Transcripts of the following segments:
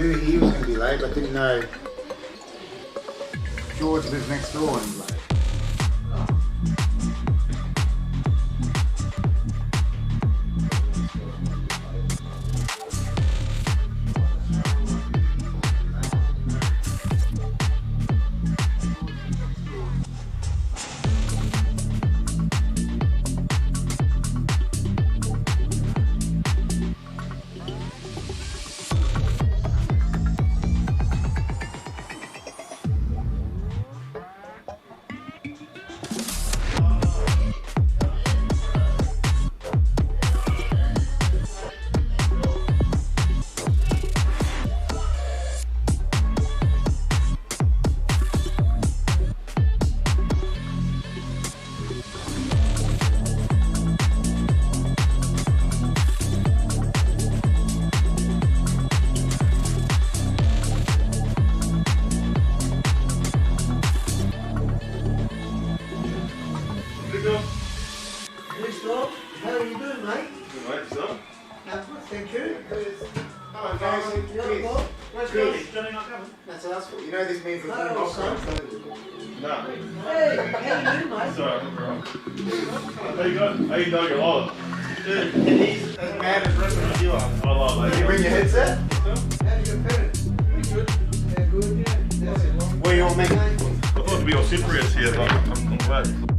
knew he was going to be late, but didn't know George lives next door and he's late. You know this means we're doing offside. No. Hey, how you doing, mate? Sorry, I'm wrong. How you going? How you doing your wallet? Dude, he's as mad as rest of you are. I love that. Did you bring your headset? How did your parents? Pretty good. Yeah, good, yeah. Where you all meeting? I thought it'd be all Cypriots here, but I'm glad.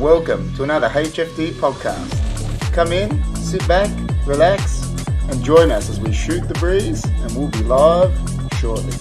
welcome to another HFD Podcast. Come in, sit back, relax, and join us as we shoot the breeze, and we'll be live shortly.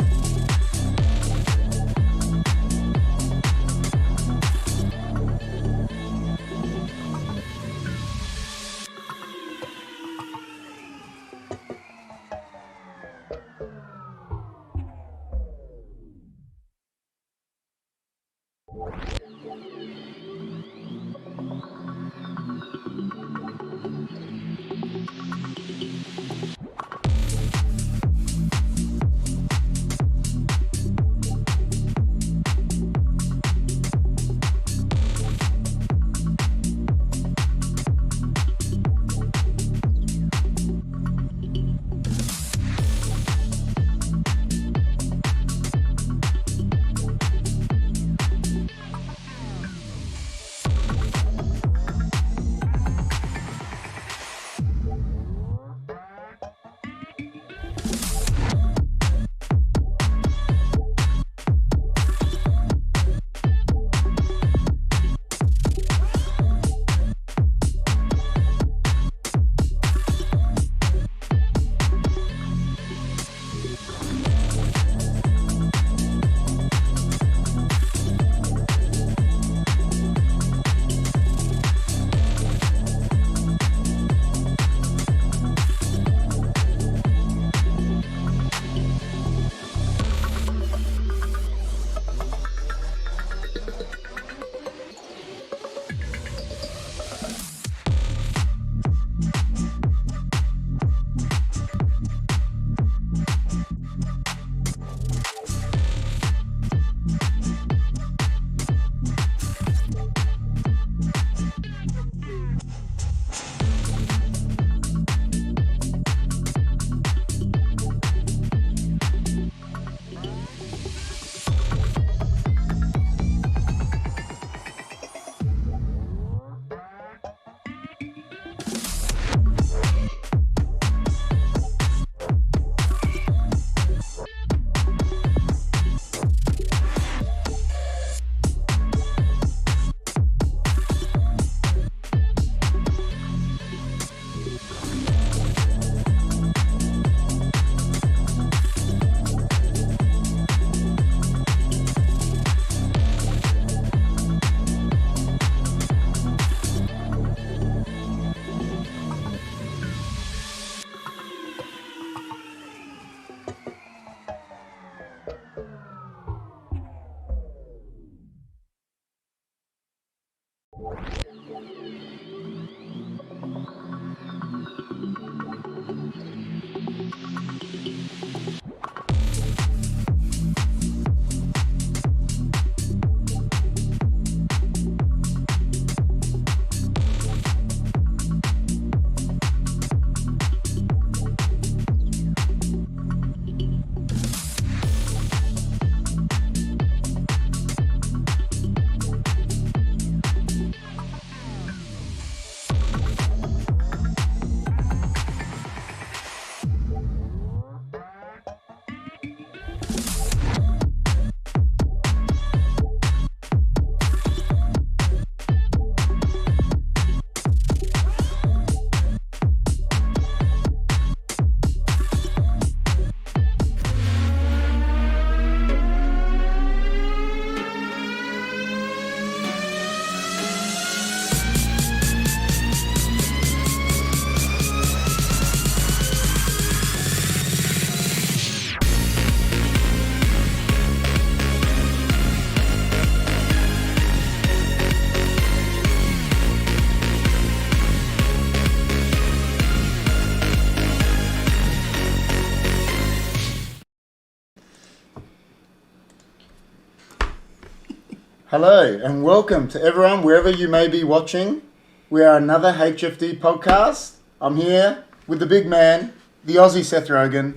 Hello and welcome to everyone wherever you may be watching. We are another HFD podcast. I'm here with the big man, the Aussie Seth Rogen,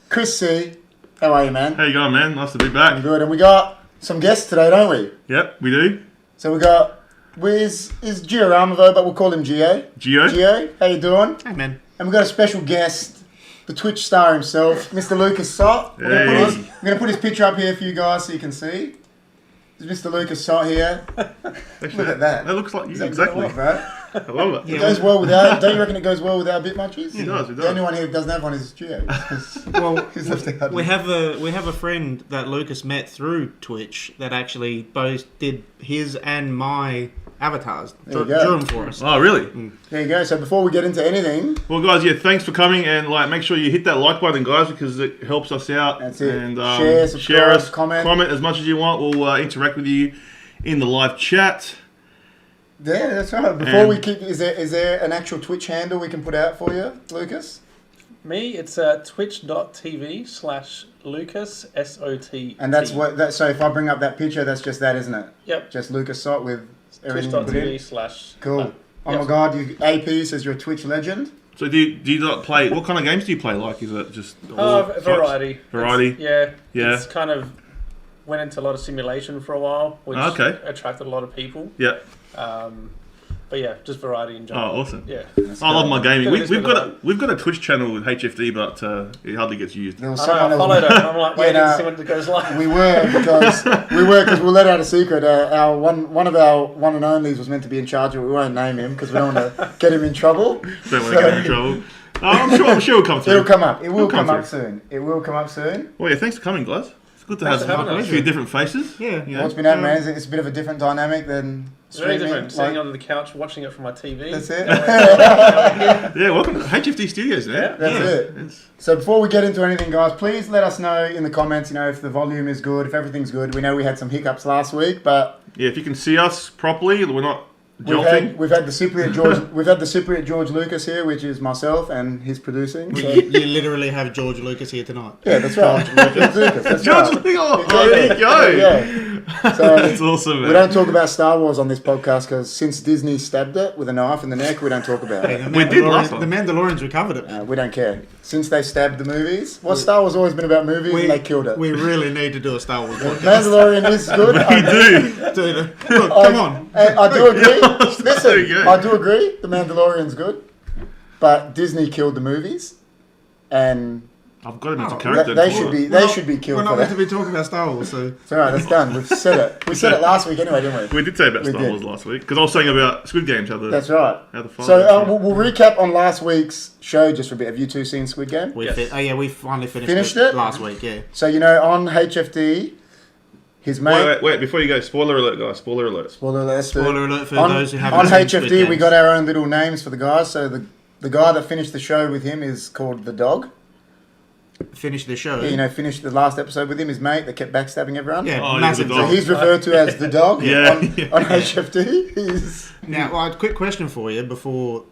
Chris C. How are you, man? How you going, man? Nice to be back. I'm good. And we got some guests today, don't we? Yep, we do. So we got is Gio Ramavo, but we'll call him Gio. Gio, how you doing? Hey, man. And we've got a special guest, the Twitch star himself, Mr. Lucas Sott. We're going to put his picture up here for you guys so you can see. Is Mr. Lucas Sott here? Actually, Look at that. That looks like you, Is that exactly. good, bro? I love it. It goes well without. Don't you reckon it goes well without bit munchies? It does, it The does. only one here who doesn't have one is Gio. Well, He's left out. we have a friend that Lucas met through Twitch that actually both did his and my avatars. There you Drew go. them for us. Oh, really? There you go. So before we get into anything, Well, guys, yeah, thanks for coming, and make sure you hit that like button, guys, because it helps us out. That's it. And Share, subscribe, us, comment. as much as you want. We'll interact with you in the live chat. yeah, that's right. Before we keep, is there an actual Twitch handle we can put out for you, Lucas? Me, it's twitch.tv/Lucas SOT. And that's what. That, so if I bring up that picture, that's just that, isn't it? Yep. Just Lucas Sott with everything you put in. Twitch.tv/ Cool. Oh Yep. my God, AP says you're a Twitch legend. So do you not play? What kind of games do you play? Like, is it just all types? Variety. Variety? Yeah. Yeah. It's kind of went into a lot of simulation for a while, which Okay. attracted a lot of people. Yeah. But yeah, just variety in general. Oh, awesome. Yeah. I love my gaming. Bit of We've this, got bit of we've got a Twitch channel with HFD, but it hardly gets used. There was I know, someone I followed else. it. I'm like waiting Yeah, to see when it goes live. We were because we'll let out a secret. Our one of our one and onlys was meant to be in charge of it. We won't name him because we don't want to get him in trouble. Don't want to get in trouble. I'm sure it'll come through. It'll come up. It will It'll come come up through. soon. It will come up soon. Well, yeah, thanks for coming, guys. It's good to Thanks have for having a us. few different faces. Yeah. You know. What's been happening, man? It's a bit of a different dynamic than It's very streaming. different. Sitting on the couch watching it from my TV. That's it. Yeah, welcome to HFD Studios, man. That's it. So before we get into anything, guys, please let us know in the comments. You know, if the volume is good, if everything's good. We know we had some hiccups last week, but Yeah, if you can see us properly, we're not we've jolting. had the Cypriot George. We've had the Cypriot George Lucas here, which is myself and his producing. So. You literally have George Lucas here tonight. Yeah, that's right. George Lucas. That's George, right. oh, there you go. There you go. So That's awesome, we man. don't talk about Star Wars on this podcast because since Disney stabbed it with a knife in the neck, we don't talk about Hey, it. the We did last The time. Mandalorians recovered it. We don't care. Since they stabbed the movies, Star Wars always been about movies, and they killed it. We really need to do a Star Wars podcast. Mandalorian is good. We do. Dude, look, come on. I do agree. There you Listen, go. I do agree. The Mandalorian's good, but Disney killed the movies, and I've got him into Oh, character. they before. should be We're killed not for meant that. to be talking about Star Wars, so It's all right. That's done. We've said it. We said it last week anyway, didn't we? We did say about We Star did. Wars last week because I was saying about Squid Games. How the That's right. How the So we'll recap on last week's show just for a bit. Have you two seen Squid Game? we Yes. we finally finished Finished it? last week. Yeah. So you know on HFD, his mate. Wait! Before you go, spoiler alert, guys! Spoiler alert! Spoiler alert. Spoiler alert for on, those who haven't on seen Squid HFD, we Games. got our own little names for the guys. So the guy that finished the show with him is called the Dog. Finished the show. You know, finished the last episode with him. His mate that kept backstabbing everyone. Yeah, Oh, massive he's a So dog. he's referred to as the Dog Yeah. on HFD. He's Now, well, a quick question for you before,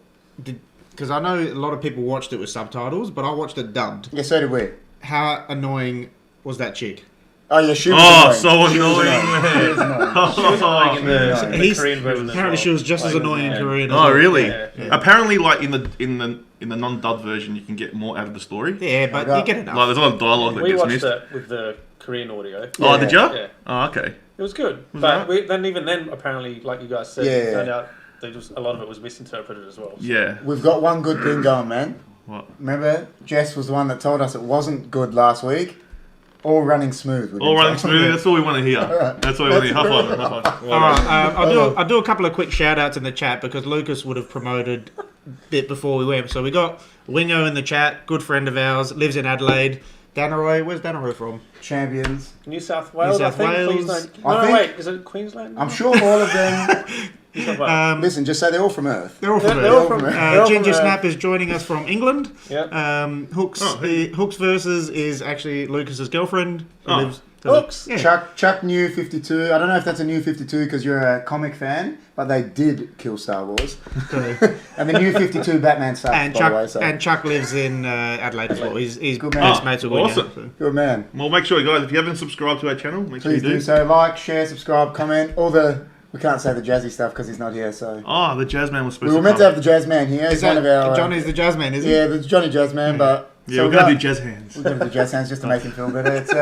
because I know a lot of people watched it with subtitles, but I watched it dubbed. yeah. So did we. How annoying was that chick? Oh yeah, she was Oh, annoying. so She was annoying, She was annoying. She was annoying in the He's- Korean version as Apparently, well. she was just as Like, annoying in yeah. Korean. as Oh, well. really? Yeah. Apparently, like in the non-dubbed version, you can get more out of the story. Yeah, but Yeah. you get enough. Like there's a lot of dialogue that We gets watched missed. it with the Korean audio. Oh, Yeah. did ya? Yeah. Oh, okay. It was good, Was but that? then even then, apparently, like you guys said, Yeah. it turned out that just a lot of it was misinterpreted as well. So. Yeah. We've got one good thing going, man. What? Remember, Jess was the one that told us it wasn't good last week. All running smooth. we've All been running told. smoothly. That's all we want to hear. Alright. That's all we want to hear. High five. High five. All right, I'll do a couple of quick shout outs in the chat because Lucas would have promoted a bit before we went. So we got Wingo in the chat, good friend of ours, lives in Adelaide. Danaroy, where's Danaroy from? Champions. New South Wales, South I think. Wales. Queensland. I No, think- wait, is it Queensland? I'm sure all of them. New South Wales. Listen, just say they're all from Earth. They're all from They're all Earth. from- They're they're all Ginger from, Snap is joining us from England. Yeah. Hooks, Oh, hey. Hooks versus is actually Lucas's girlfriend. Who Oh. lives, Hooks. Yeah. Chuck New 52. I don't know if that's a New 52 because you're a comic fan, but they did kill Star Wars. And the New 52 Batman sucks, and by Chuck the way. So and Chuck lives in Adelaide as well. He's Good man. best mates with Wingo. Awesome. So. good man. Well, make sure, guys, if you haven't subscribed to our channel, make sure you Please do so. Like, share, subscribe, comment. All the we can't say the jazzy stuff because he's not here. So Oh, the jazz man was supposed we were to meant to come. have the jazz man here. Is He's one that of our Johnny's the jazz man? Is he? yeah, the Johnny Jazz Man, but Yeah, so we're we going to got- do jazz hands. We're going to do jazz hands just to make him feel better. It's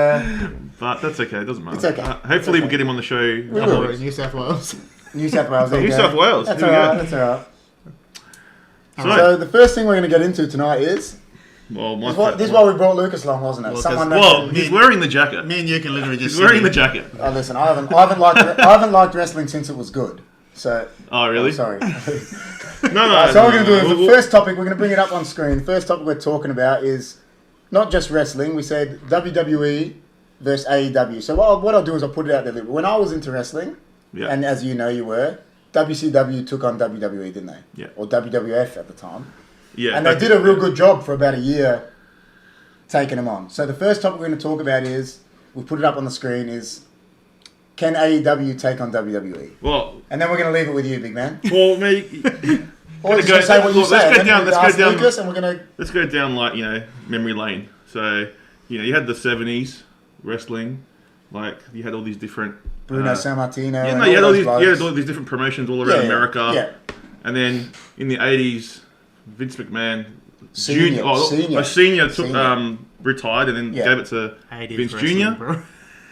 But that's okay. It doesn't matter. It's okay. Hopefully, It's okay. we'll get him on the show. We will. Danaroy, New South Wales. New South Wales. There you New go. South Wales. That's Here all we right. go. That's all right. So, So the first thing we're going to get into tonight is Well, This is why we brought Lucas along, wasn't it? Well, Someone Well, he's wearing the jacket. Me and you can literally just He's wearing sit the here. jacket. Oh, listen, I haven't liked wrestling since it was good. So. Oh, really? Sorry. No. So what we're going to do is the first topic, we're going to bring it up on screen. The first topic we're talking about is not just wrestling. We said WWE versus AEW. So what I'll do is I'll put it out there. When I was into wrestling, Yeah. and as you know you were, WCW took on WWE, didn't they? Yeah. Or WWF at the time. Yeah. And they did a real good job for about a year taking them on. So the first topic we're going to talk about is, we put it up on the screen, is can AEW take on WWE? Well, And then we're going to leave it with you, big man. well, me. Or just go- say what you let's say. go and then down- we'll let's go ask down- Lucas, and we're going to... Let's go down like memory lane. So you had the 70s wrestling, like you had all these different. Bruno Sammartino. Yeah, and no, you had all those these. blokes. You had all these different promotions all around Yeah, America. Yeah. And then in the 80s, Vince McMahon, Senior. Senior took Senior. retired and then Yeah. gave it to 80s Vince wrestling, Jr. bro.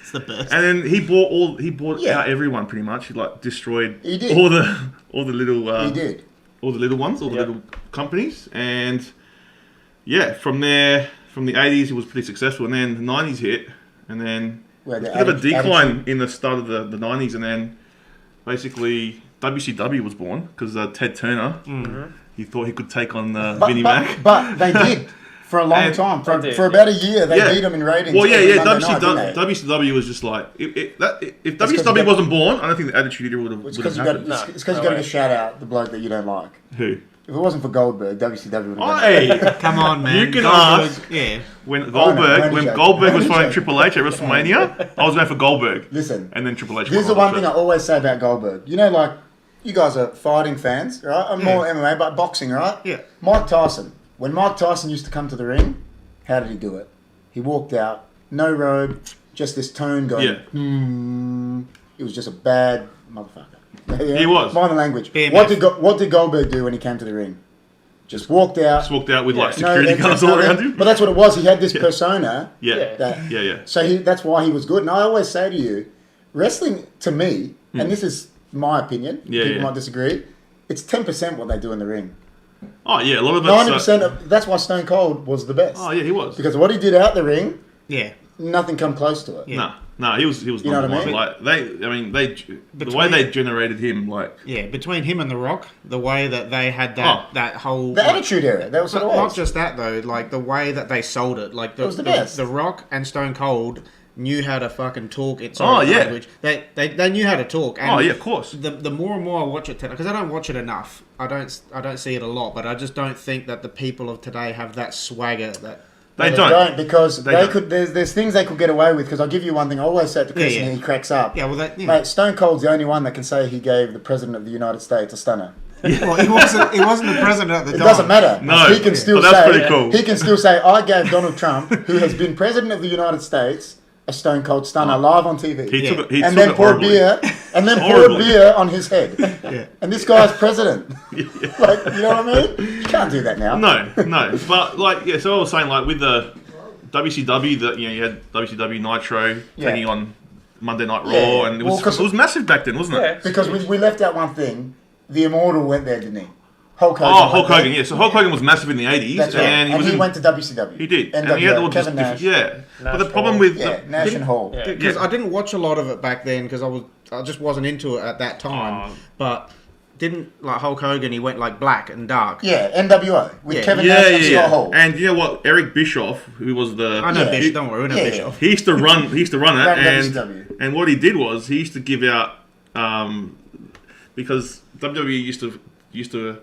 It's the best. And then he bought Yeah. out everyone pretty much. He like destroyed He did. all the little He did. all the little ones, all the Yep. little companies, and yeah, from there, from the 80s, he was pretty successful, and then the 90s hit, and then Where a the bit of a decline attitude- in the start of the 90s, and then basically WCW was born because Ted Turner, he thought he could take on Vinnie Mac. But they did for a long And- time. They did, For about a year, they Yeah. beat them in ratings. Well, yeah, every yeah. Monday night, didn't they? WCW was just like if 'cause you WCW got- wasn't born, I don't think the Attitude Era would have It's because you happened. got. It's because you No got to way. shout out the bloke that you don't like. Who? If it wasn't for Goldberg, WCW would have. Hey, Come on, man. You can Goldberg, ask. Yeah. when Oh, no, Goldberg only when joking. Goldberg was Only fighting joking. Triple H at WrestleMania, I was going for Goldberg, Listen, and then Triple H. here's the won one thing I after. always say about Goldberg. You know, like you guys are fighting fans, right? I'm more MMA, but boxing, right? Yeah. Mike Tyson. When Mike Tyson used to come to the ring, how did he do it? He walked out, no robe, just this tone going. Yeah. He was just a bad motherfucker. Yeah? He was. Mind the language. BMF. What did Goldberg do when he came to the ring? Just walked out. Just walked out with like No, security that's- guards no, all that- around him. But that's what it was. He had this persona. Yeah, That, yeah. So that's why he was good. And I always say to you, wrestling to me, and this is my opinion. Yeah, people yeah. might disagree. It's 10% what they do in the ring. Oh yeah, a lot of 90% of that's why Stone Cold was the best. Oh yeah, he was. Because what he did out the ring, Yeah. nothing come close to it. Yeah. No, he was You know number what I one. mean? Like the way they generated him, like Yeah. Between him and The Rock, the way that they had that whole. The Attitude Era, that was what it But not was. just that though, like the way that they sold it, like It was the best. The Rock and Stone Cold knew how to fucking talk. It's Oh, yeah. language. They knew how to talk. And oh yeah, of course. The more and more I watch it, because I don't watch it enough, I don't see it a lot, but I just don't think that the people of today have that swagger that. They They don't. because They they don't. could. There's things they could get away with. Because I'll give you one thing. I always say it to Chris, Yeah, yeah. and he cracks up. Yeah, well, that. Yeah. Mate, Stone Cold's the only one that can say he gave the president of the United States a stunner. Well, he wasn't the president at the It time. doesn't matter. No, he can still but that's say pretty cool. he can still say I gave Donald Trump, who has been president of the United States, a Stone Cold stunner live on TV. He Yeah. took it. He and took then it poured horribly. beer, and then poured Horribly. beer on his head. Yeah. And this guy's president. Like, you know what I mean? You can't do that now. No, but like yeah. So I was saying like with the WCW, that you had WCW Nitro Yeah. taking on Monday Night Raw, Yeah. and it Well, was 'cause- it was massive back then, wasn't it? Yeah. Because we left out one thing. The Immortal went there, didn't he? Hulk Hogan. Oh, went Hulk there. Hogan, yeah. So Hulk Hogan was massive in the 80s, That's right. and he was in, went to WCW. he did, NWO, and he had all this Kevin different, Nash. yeah. But the Nash problem Hall. with Yeah, Nash and Hall. Yeah. Because Yeah. I didn't watch a lot of it back then because I just wasn't into it at that time. Oh. But didn't like Hulk Hogan? He went like black and dark. Yeah, NWO with Yeah. Kevin Nash and Scott Hall. And you know what? Eric Bischoff, who was the I know Yeah. Bischoff. Don't worry, we know Yeah. Bischoff. he used to run it, Ran and WCW. and what he did was he used to give out because WWE used to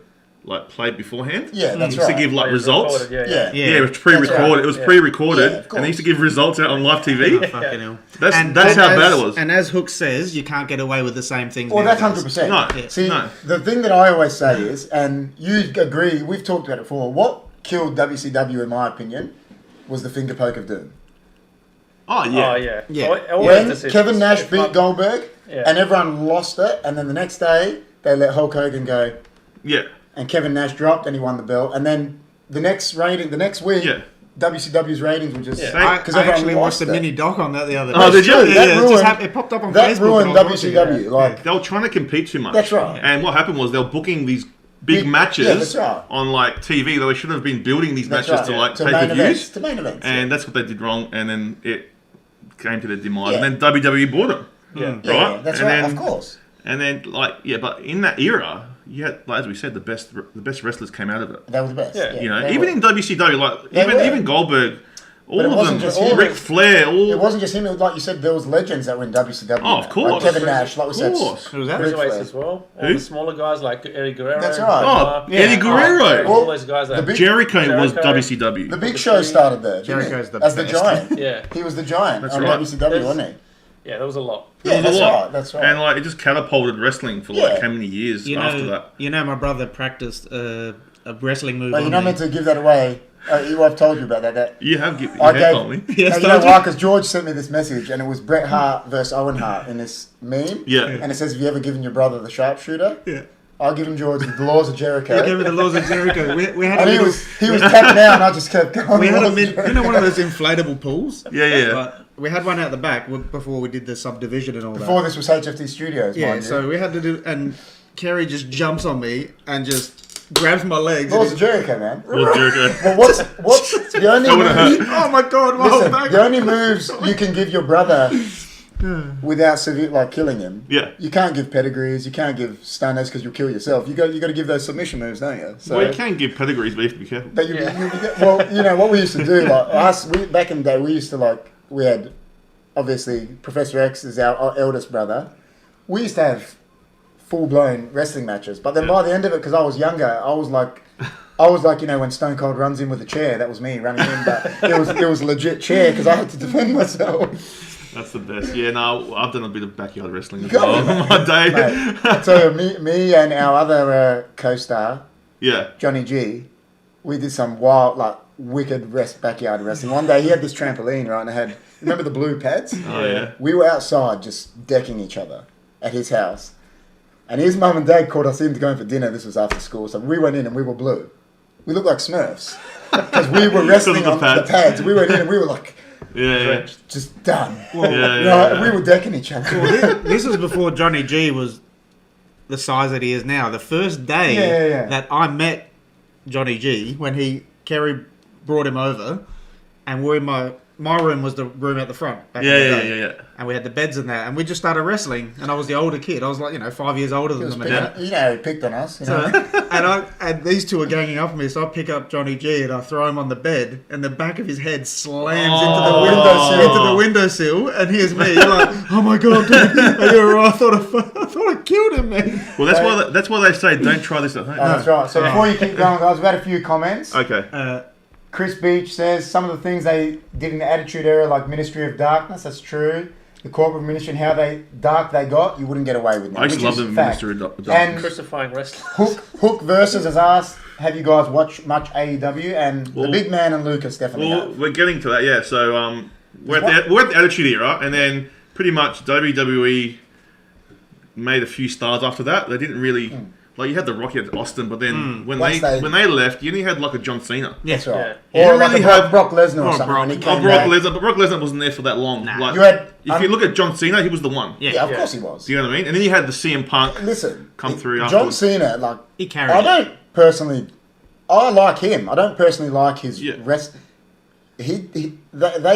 like play beforehand. Yeah, that's He used right. to give like It was results. recorded, Yeah. Yeah. Yeah, it was pre-recorded. right. It was Yeah. pre-recorded, Yeah, of and they used to course. give results out on live TV. Fucking hell. That's And how as, bad it was. And as Hook says, you can't get away with the same things. Well, that's nowadays. 100%. No, Yeah. See, no. the thing that I always say is, and you agree, we've talked about it before, what killed WCW, in my opinion, was the finger poke of doom. Oh yeah, Oh yeah. Yeah. Always When decisions. Kevin Nash If beat not- Goldberg, Yeah. and everyone lost it, and then the next day, they let Hulk Hogan go, yeah, and Kevin Nash dropped, and he won the belt, and then the next week, yeah. WCW's ratings were just... Yeah. I Because everyone actually watched lost a it. mini doc on that the other day. Oh, did you? Yeah, That yeah, ruined- it popped up on That Facebook. ruined and I was watching it. WCW. Like, They were trying to compete too much. That's right. And what happened was they were booking these big matches that's right. on like TV. Though they should have been building these That's matches right. to like To pay main per events. views, To main events. and that's what they did wrong. And then it came to their demise. Yeah. And then WWE bought them. Yeah. Right? That's And right. then- Of course. And then but in that era, you had, like, as we said, the best wrestlers came out of it. They were the best. Yeah. You know, they even were. in WCW, like They were. even Goldberg, all But it of wasn't them, just him. Ric Flair, all. It wasn't just him. It was, like you said, there was legends that were in WCW. Oh, of man. course. Like Kevin Nash, like we said. Of course. Who was that? Ric Cruiserweights Flair. as well. All Who? the smaller guys like Eddie Guerrero. That's right. Oh, Yeah. Eddie Guerrero. All those guys The that. big- Jericho was Jericho. WCW. The Big Show started there. didn't he? Jericho's the as the best. Giant. Yeah. He was the Giant That's on right. WCW, wasn't he? Yeah, there was a lot. Yeah, There was that's a lot. right. That's right. And like it just catapulted wrestling for like Yeah. how many years after that. You know, my brother practiced a wrestling move. But on you're not me. meant to give that away. I've told you about that. You have you I have gave- told me. Yes, you know told why? you. Because George sent me this message, and it was Bret Hart versus Owen Hart in this meme. Yeah. And it says, "Have you ever given your brother the sharpshooter?" Yeah. I'll give him George the Laws of Jericho. Yeah, give me the laws of Jericho. We had a And he little, was tapping out, and I just kept going. we had a Laws of mid, you know, one of those inflatable pools. Yeah. But we had one out the back before we did the subdivision and all Before that. this was HFD Studios, Yeah, mind you. so we had to do, and Kerry just jumps on me and just grabs my legs. Laws and of Jericho, man. Well, Jericho. Well, what's the only That would've move, oh my god, my whole listen, back. the only moves you can give your brother without severe, like killing him. Yeah. You can't give pedigrees, you can't give stunners because you'll kill yourself. You got to give those submission moves, don't you? So Well, you can give pedigrees, but you have to be careful. but well, you know what we used to do, like back in the day, we used to we had obviously Professor X is our eldest brother. We used to have full blown wrestling matches, but then by the end of it, because I was younger, I was like, you know, when Stone Cold runs in with a chair, that was me running in, but it was a legit chair because I had to defend myself. That's the best. Yeah, no, I've done a bit of backyard wrestling as You well got in my day. Mate, I tell you, me and our other co-star Yeah. Johnny G, we did some wild, wicked backyard wrestling. One day he had this trampoline, right, and it had, remember the blue pads? Oh yeah. We were outside just decking each other at his house. And his mum and dad called us in to go in for dinner. This was after school. So we went in and we were blue. We looked like Smurfs. Because we were wrestling Because on of the the pads. We went in and we were like, Yeah. just done. Yeah. We were decking each other. Well, this was before Johnny G was the size that he is now. The first day Yeah. that I met Johnny G, when Kerry brought him over, and we're in my room was the room at the front. Back in the day. Yeah. And we had the beds in there, and we just started wrestling. And I was the older kid. I was 5 years older He than was them. picking, you know, he picked on us. You know? So, and these two are ganging up on me, so I pick up Johnny G and I throw him on the bed, and the back of his head slams into the windowsill, and here's me like, oh my god, dude, are you alright? I thought I killed him, man. Well, that's why they say don't try this at home. Oh, that's right. So before you keep going, guys, we've had a few comments. Okay. Chris Beach says some of the things they did in the Attitude Era, like Ministry of Darkness, that's true. The corporate ministry and how dark they got, you wouldn't get away with them. I used to love which the is fact. Ministry of Darkness. And Crucifying wrestlers. Hook Versus has asked, have you guys watched much AEW? And the big man and Lucas definitely Well, have. we're getting to that, yeah. So we're at the Attitude Era, and then pretty much WWE made a few stars after that. They didn't really like you had the Rocky at Austin, but then when they left, you only had like a John Cena. That's right. You Or didn't like really a have- Brock Lesnar or or something Brock- when he Oh, came Brock back. Lesnar, but Brock Lesnar wasn't there for that long. Like, You had, if you look at John Cena, he was the one. yeah, of course he was. Do you know what I mean? And then you had the CM Punk. Listen, Come through John afterwards. Cena, He carried I it. don't personally, I like him. I don't personally like his Yeah. rest. They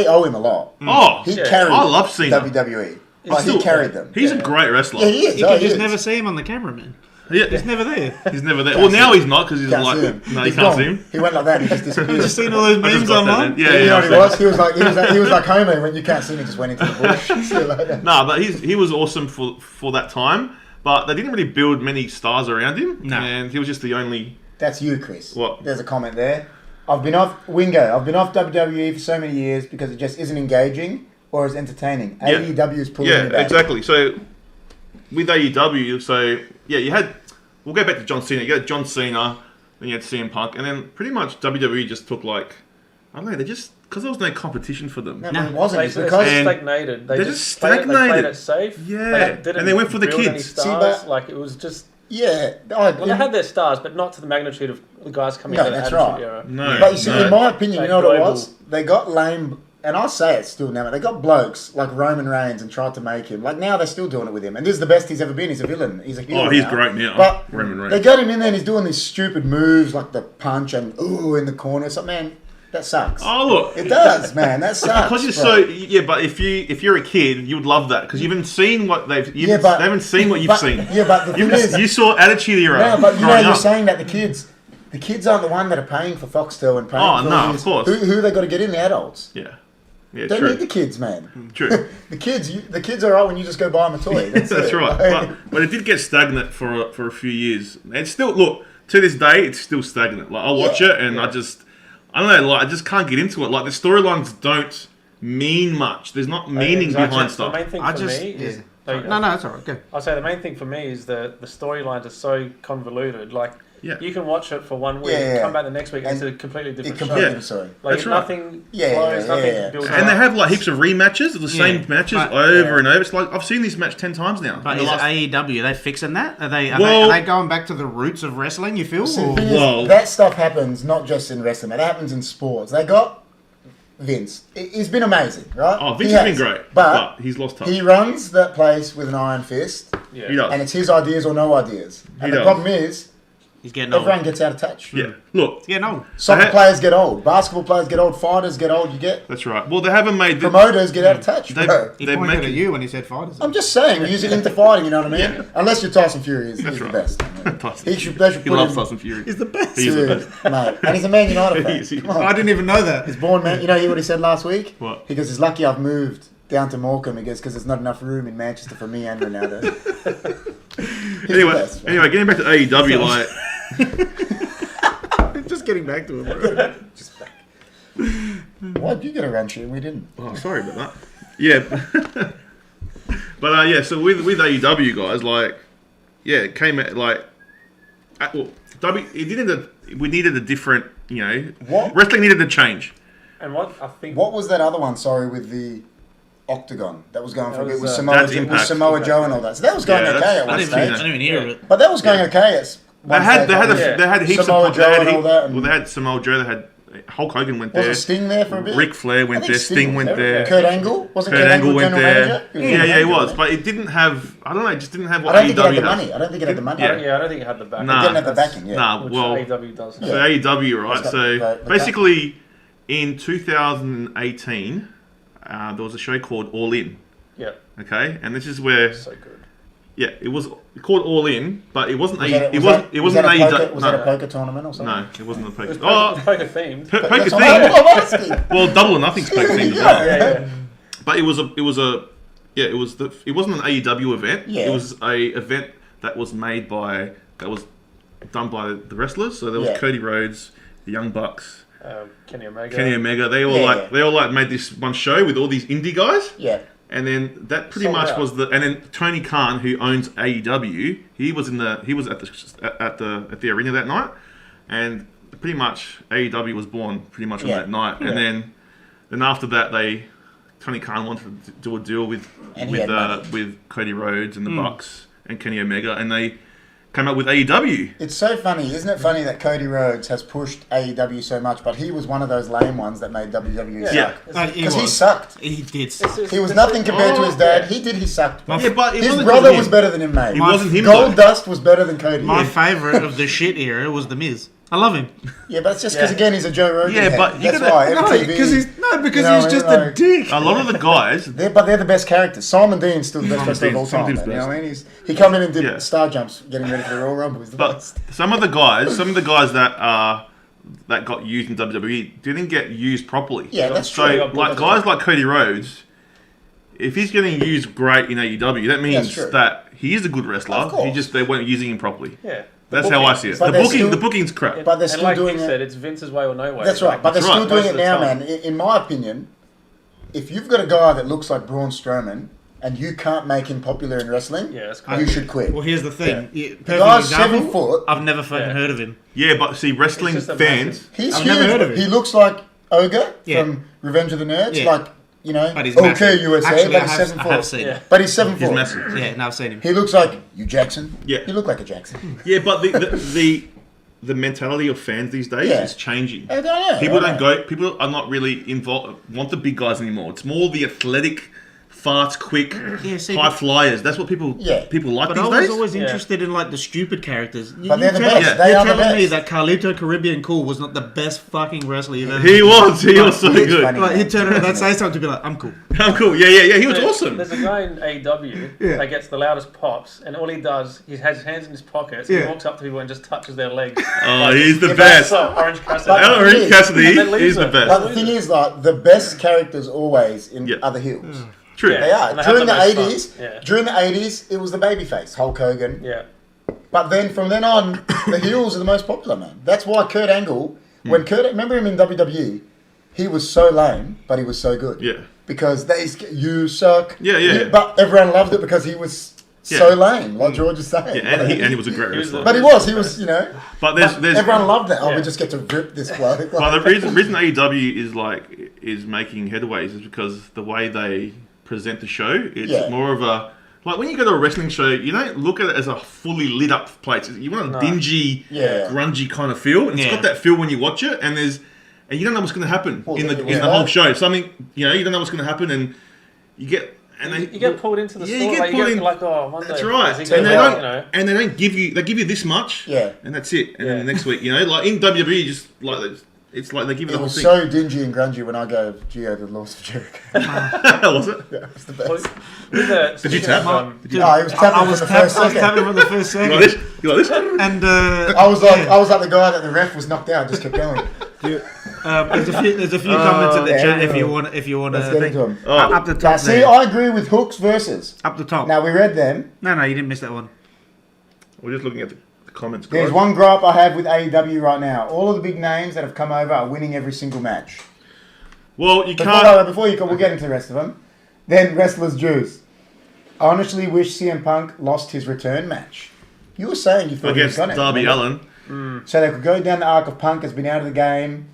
owe him a lot. Oh, He Yeah. carried I love Cena. WWE. Like, he Still- carried them. He's a great wrestler. Yeah, he is. You Oh, can he just is. never see him on the camera, man. Yeah, He's never there. he's never there. Well, now he's not because he's Can't like, see him. no, you He's can't gone. see him. He went like that and he just disappeared. Just seen all those I just memes got that online. then. Yeah, you know what I've he seen was? He was like Homer when you can't see me, just went into the bush. See you later. No, but he was awesome for that time. But they didn't really build many stars around him. No. And he was just the only... That's you, Chris. What? There's a comment there. I've been off WWE for so many years because it just isn't engaging or as entertaining. Yeah. AEW is pulling Yeah, me back. exactly. So, with AEW, you had... We'll go back to John Cena. You had John Cena, then you had CM Punk, and then pretty much WWE just took I don't know, they just... Because there was no competition for them. No, No. but it wasn't. They It's just because And stagnated. They they just just played it stagnated. safe. Yeah. Didn't And they went for the build any kids. Stars. See, Like it was just. yeah. Well, they had their stars, but not to the magnitude of the guys coming No, out of the that's Attitude right. Era. No. But you see, no. in my opinion, you know what it Global. was? They got lame and I'll say it still now, they got blokes like Roman Reigns and tried to make him. Like now they're still doing it with him. And this is the best he's ever been. He's a villain. He's a heel he's now. great now. But Roman Reigns. they got him in there and he's doing these stupid moves like the punch and in the corner. So man, that sucks. Oh look, It does, man. That sucks. because you're but if you're a kid, you would love that because you haven't seen what they haven't seen what you've seen. Yeah, but the thing is, You saw Attitude Era. no, but you know growing you're up. saying that the kids aren't the one that are paying for Foxtel and paying. Oh, for no, all of these- course. Who they got to get in? The adults. Yeah, Don't true. need the kids, man. True. The kids are alright when you just go buy them a toy. That's, That's it. right. But it did get stagnant for a few years. It's still to this day it's still stagnant. Like I watch it and I don't know. Like I just can't get into it. Like the storylines don't mean much. There's not meaning behind The stuff. main thing I for just me is no, that's all right. Go. I'll say the main thing for me is the storylines are so convoluted. Like Yeah. you can watch it for 1 week, Yeah. come back the next week, and it's And a completely It different show. completely Yeah. sorry. Like That's right. nothing Yeah, flows, yeah, nothing yeah. builds And up. they have like heaps of rematches of the same Yeah. matches But- over and over. It's like I've seen this match 10 times now. But In the is it last- AEW? Are they fixing that? Are they Well- are they going back to the roots of wrestling? You feel? See, the Or- thing Well- is, that stuff happens not just in wrestling. That happens in sports. They got Vince. He's been amazing, right? Oh, Vince He has been great, But he's lost touch. he runs that place with an iron fist, Yeah. He does. and it's his ideas or no ideas. And He the does. problem is, He's getting old. everyone gets out of touch. Yeah. Look, Yeah, no. Soccer They ha- players get old. Basketball players get old. Fighters get old. You get that's right. Well, they haven't made the. promoters get out of touch, They- bro. He They're pointed making- at you when he said fighters. I'm just saying, use it into fighting. You know what I mean? Yeah. Unless you're Tyson Fury, he's That's the right. best. Tyson. They should put loves him. Tyson Fury. He's the best. He's the Dude, best. mate. And he's a Man United fan. He is, he is. Come on. I didn't even know that. He's born man. You know what he said last week? What? He goes, "It's lucky I've moved down to Morecambe." He goes, "Because there's not enough room in Manchester for me and Ronaldo." He's the Anyway, best, man. getting back to AEW, like Just getting back to it, bro. Why'd you get a run shit? We didn't. oh, sorry about that. Yeah, but so with AEW guys, like, yeah, it came at like, we needed a different, What? wrestling needed to change. And what I think What was that other one? Sorry, with the Octagon that was going for a That bit was, with that's Samoa, Impact. Joe and all that. So that was going Yeah, okay that's- at I one didn't, stage. I didn't even hear of it. But that was going okay at They one had stage. they had heaps Samoa of Joe and all that. And well, they had Samoa Joe. They had Hulk Hogan went was there. it Sting there for a bit? Ric Flair I went think there. Sting was went there. Kurt Angle? Wasn't Kurt Angle went general there. manager? Yeah, he was. But it didn't have. I don't know. It just didn't have I what don't think it AEW had the has. money. I don't think it had the money. I don't think it had the back. Nah. It didn't have the backing, yeah. Nah, Which well, AEW does. so AEW, right? It's got So the basically, in 2018, there was a show called All In. Yeah, Okay, and this is where, so good. yeah, it was called All In, but it wasn't Was it that- wasn't was that a AEW. poker- Was that a No, poker tournament or something? no, it wasn't a It poker. was Oh, poker themed. poker That's what thing. I'm asking. Well, Double or Nothing's poker thing as Yeah, well. Yeah. But it wasn't an AEW event. Yeah. It was a event that was done by the wrestlers. So there was Yeah. Cody Rhodes, the Young Bucks, Kenny Omega. Kenny Omega. They all Yeah. made this one show with all these indie guys. Yeah. And then that pretty Sold much out. was and then Tony Khan, who owns AEW, he was at the arena that night, and pretty much AEW was born pretty much on Yeah. that night. Yeah. And then after that, Tony Khan wanted to do a deal with And he had money. with Cody Rhodes and the Bucks and Kenny Omega, and they came up with AEW. It's so funny, isn't it funny that Cody Rhodes has pushed AEW so much, but he was one of those lame ones that made WWE Yeah. suck. Because he sucked. He did. He was nothing compared to his dad. He did his sucked. Yeah, but it His wasn't brother him. was better than him, mate. It wasn't him. Gold though. Dust was better than Cody. My favourite of the shit era was The Miz. I love him. Yeah, but it's just because, again, he's a Joe Rogan Yeah, head. but you That's gotta- why. No, MTV, because he's You know, just like- a dick. A lot of the guys. they're the best characters. Simon Dean's still the best wrestler of all time. Dean's Man, you know best. what I mean? He come in and did Yeah. star jumps, getting ready for the Royal Rumble. He's the But best. some of the guys that got used in WWE didn't get used properly. Yeah, that's So, true. like guys like Cody Rhodes, if he's getting used great in AEW, that means true. that he is a good wrestler. Of course. They weren't using him properly. Yeah. That's how I see it. But they're still- The booking's crap. But they're And still like doing Nick it. said, it's Vince's way or no way. That's right, but they're That's still right. doing Most it of the now, time. man. In my opinion, if you've got a guy that looks like Braun Strowman and you can't make him popular in wrestling, Yeah, it's you crazy. should quit. Well, here's the thing. Yeah, The perfect guy's example, 7 foot. I've never fucking Yeah. heard of him. Yeah, but see, wrestling It's just a fans. massive- He's I've huge. never heard of him. He looks like Ogre Yeah. from Revenge of the Nerds, Yeah. like, But he's okay, massive. USA, Actually, but I he's have, 7 I have foot. seen Yeah. him. But he's 7 He's foot. massive. Yeah, no, I've seen him. He looks like you Jackson. Yeah. You look like a Jackson. Yeah, but the mentality of fans these days Yeah. is changing. I don't know. People are not really want the big guys anymore. It's more the athletic, fast, quick, high flyers. That's what people like But these I was days. always interested in like the stupid characters. But they're the best. Yeah. They You're are the telling me best. that Carlito Caribbean Cool was not the best fucking wrestler you've ever He was so He is good. funny. Like he'd turn around and say something to be like, I'm cool. I'm cool. Yeah. He was awesome. There's a guy in AEW that gets the loudest pops, and all he does, he has his hands in his pockets, and he walks up to people and just touches their legs. Oh, he's the Yeah, best. So Orange Cassidy. But- Orange Cassidy And then leaves is the it. best. But the thing is, like, the best characters always in other heels. True. Yeah. They are. And they have During the the most fun. 80s, Yeah. during the 80s, it was the babyface, Hulk Hogan. Yeah. But then from then on, the heels are the most popular, man. That's why Kurt Angle, when remember him in WWE, he was so lame, but he was so good. Yeah. Because you suck. Yeah. But everyone loved it because he was so lame, like George is saying. Yeah, and he was a great wrestler. But he was, you know. But there's everyone loved that. Oh, Yeah. we just get to rip this bloke. But the reason AEW is making headways is because the way they present the show, it's more of a like when you go to a wrestling show, you don't look at it as a fully lit up place. You want a dingy, grungy kind of feel. And it's got that feel when you watch it, and you don't know what's going to happen in the whole show. Something you don't know what's going to happen, and you get. And you get pulled into the story. You get pulled in. Like, oh, one day. That's right. Is he And gonna, they don't give you. They give you this much. Yeah. And that's it. And then the next week, like in WWE, just like it's like they give you It the whole was thing. so dingy and grungy when I go Geo to the Laws of Jericho. Was it? Yeah, it was the best. Did you tap? No, he was tapping for the first second. tapping from the first You second. like this? You like this? And I was like the guy that the ref was knocked out, just kept going. there's a few comments in the chat if you want Let's get into them. up the Now, top. see, there. I agree with Hooks versus. Up the top. Now, we read them. No, you didn't miss that one. We're just looking at the comments. There's guys. one gripe I have with AEW right now. All of the big names that have come over are winning every single match. Well, you can't. We'll get into the rest of them. Then, Wrestlers Juice. I honestly wish CM Punk lost his return match. You were saying you thought Against he was Darby remember? Allen. So they could go down the arc of Punk has been out of the game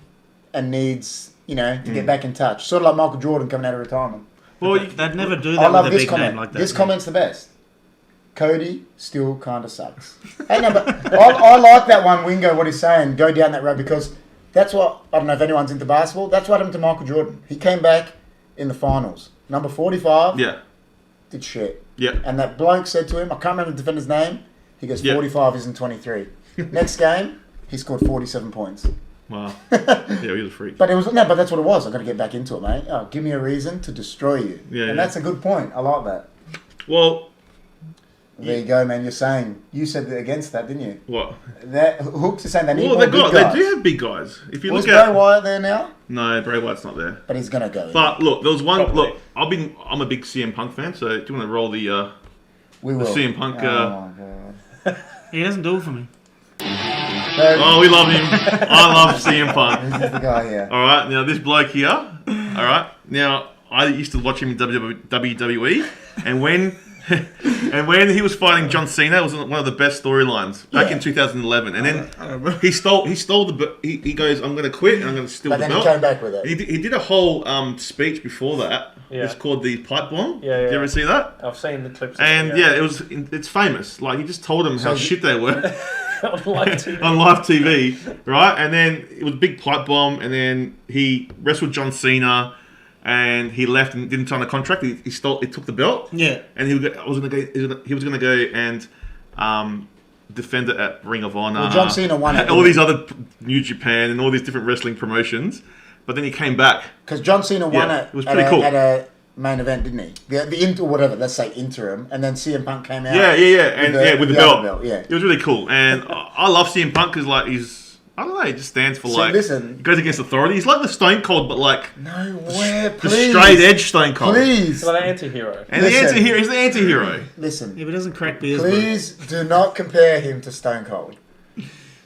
and needs, to get back in touch. Sort of like Michael Jordan coming out of retirement. Well, They'd never do I that love with a this big comment. name like that. This comment's the best. Cody still kind of sucks. Hey, no, but I like that one, Wingo, what he's saying, go down that road, because that's what, I don't know if anyone's into basketball, that's what happened to Michael Jordan. He came back in the finals. Number 45, did shit. Yeah. And that bloke said to him, I can't remember the defender's name, he goes, 45 isn't 23. Next game, he scored 47 points. Wow. Yeah, he was a freak. But but that's what it was. I've got to get back into it, mate. Oh, give me a reason to destroy you. Yeah, That's a good point. I like that. Well, There you go, man. You said that against that, didn't you? what? That Hooks is saying they need Well, more big guys. they do have big guys. If you Was look Bray at Wyatt there now? no, Bray Wyatt's not there. But he's gonna go. But look, there was one. Probably. Look, I'm a big CM Punk fan. So do you want to roll the We will. CM Punk? Oh my god. He doesn't do it for me. Oh, we love him. I love CM Punk. This is the guy here. All right, now this bloke here. All right, now I used to watch him in WWE, and when he was fighting John Cena, it was one of the best storylines back in 2011. And then he stole the. He goes, I'm going to quit and I'm going to steal But the then belt. he came back with it. He did a whole speech before that. Yeah. It's called the pipe bomb. Yeah, Did you ever see that? I've seen the clips. And it's famous. Like he just told them how shit they were on live TV. on live TV, right? And then it was a big pipe bomb, and then he wrestled John Cena, and he left and didn't sign a contract. He took the belt. Yeah. And he was gonna go and defend it at Ring of Honor. Well, John Cena won it, all didn't these other New Japan and all these different wrestling promotions. But then he came back. Because John Cena won Yeah, it. it was pretty cool. At a main event, didn't he? The whatever. Let's say interim, and then CM Punk came out. Yeah, with the other belt. Yeah. It was really cool, and I love CM Punk because I don't know, he just stands for listen. he goes against authority. He's like the Stone Cold, but like No way, the please. straight edge Stone Cold. Please. So the anti-hero. And Listen. he's the anti-hero. Listen. If he doesn't crack beers, bro. Please do not compare him to Stone Cold.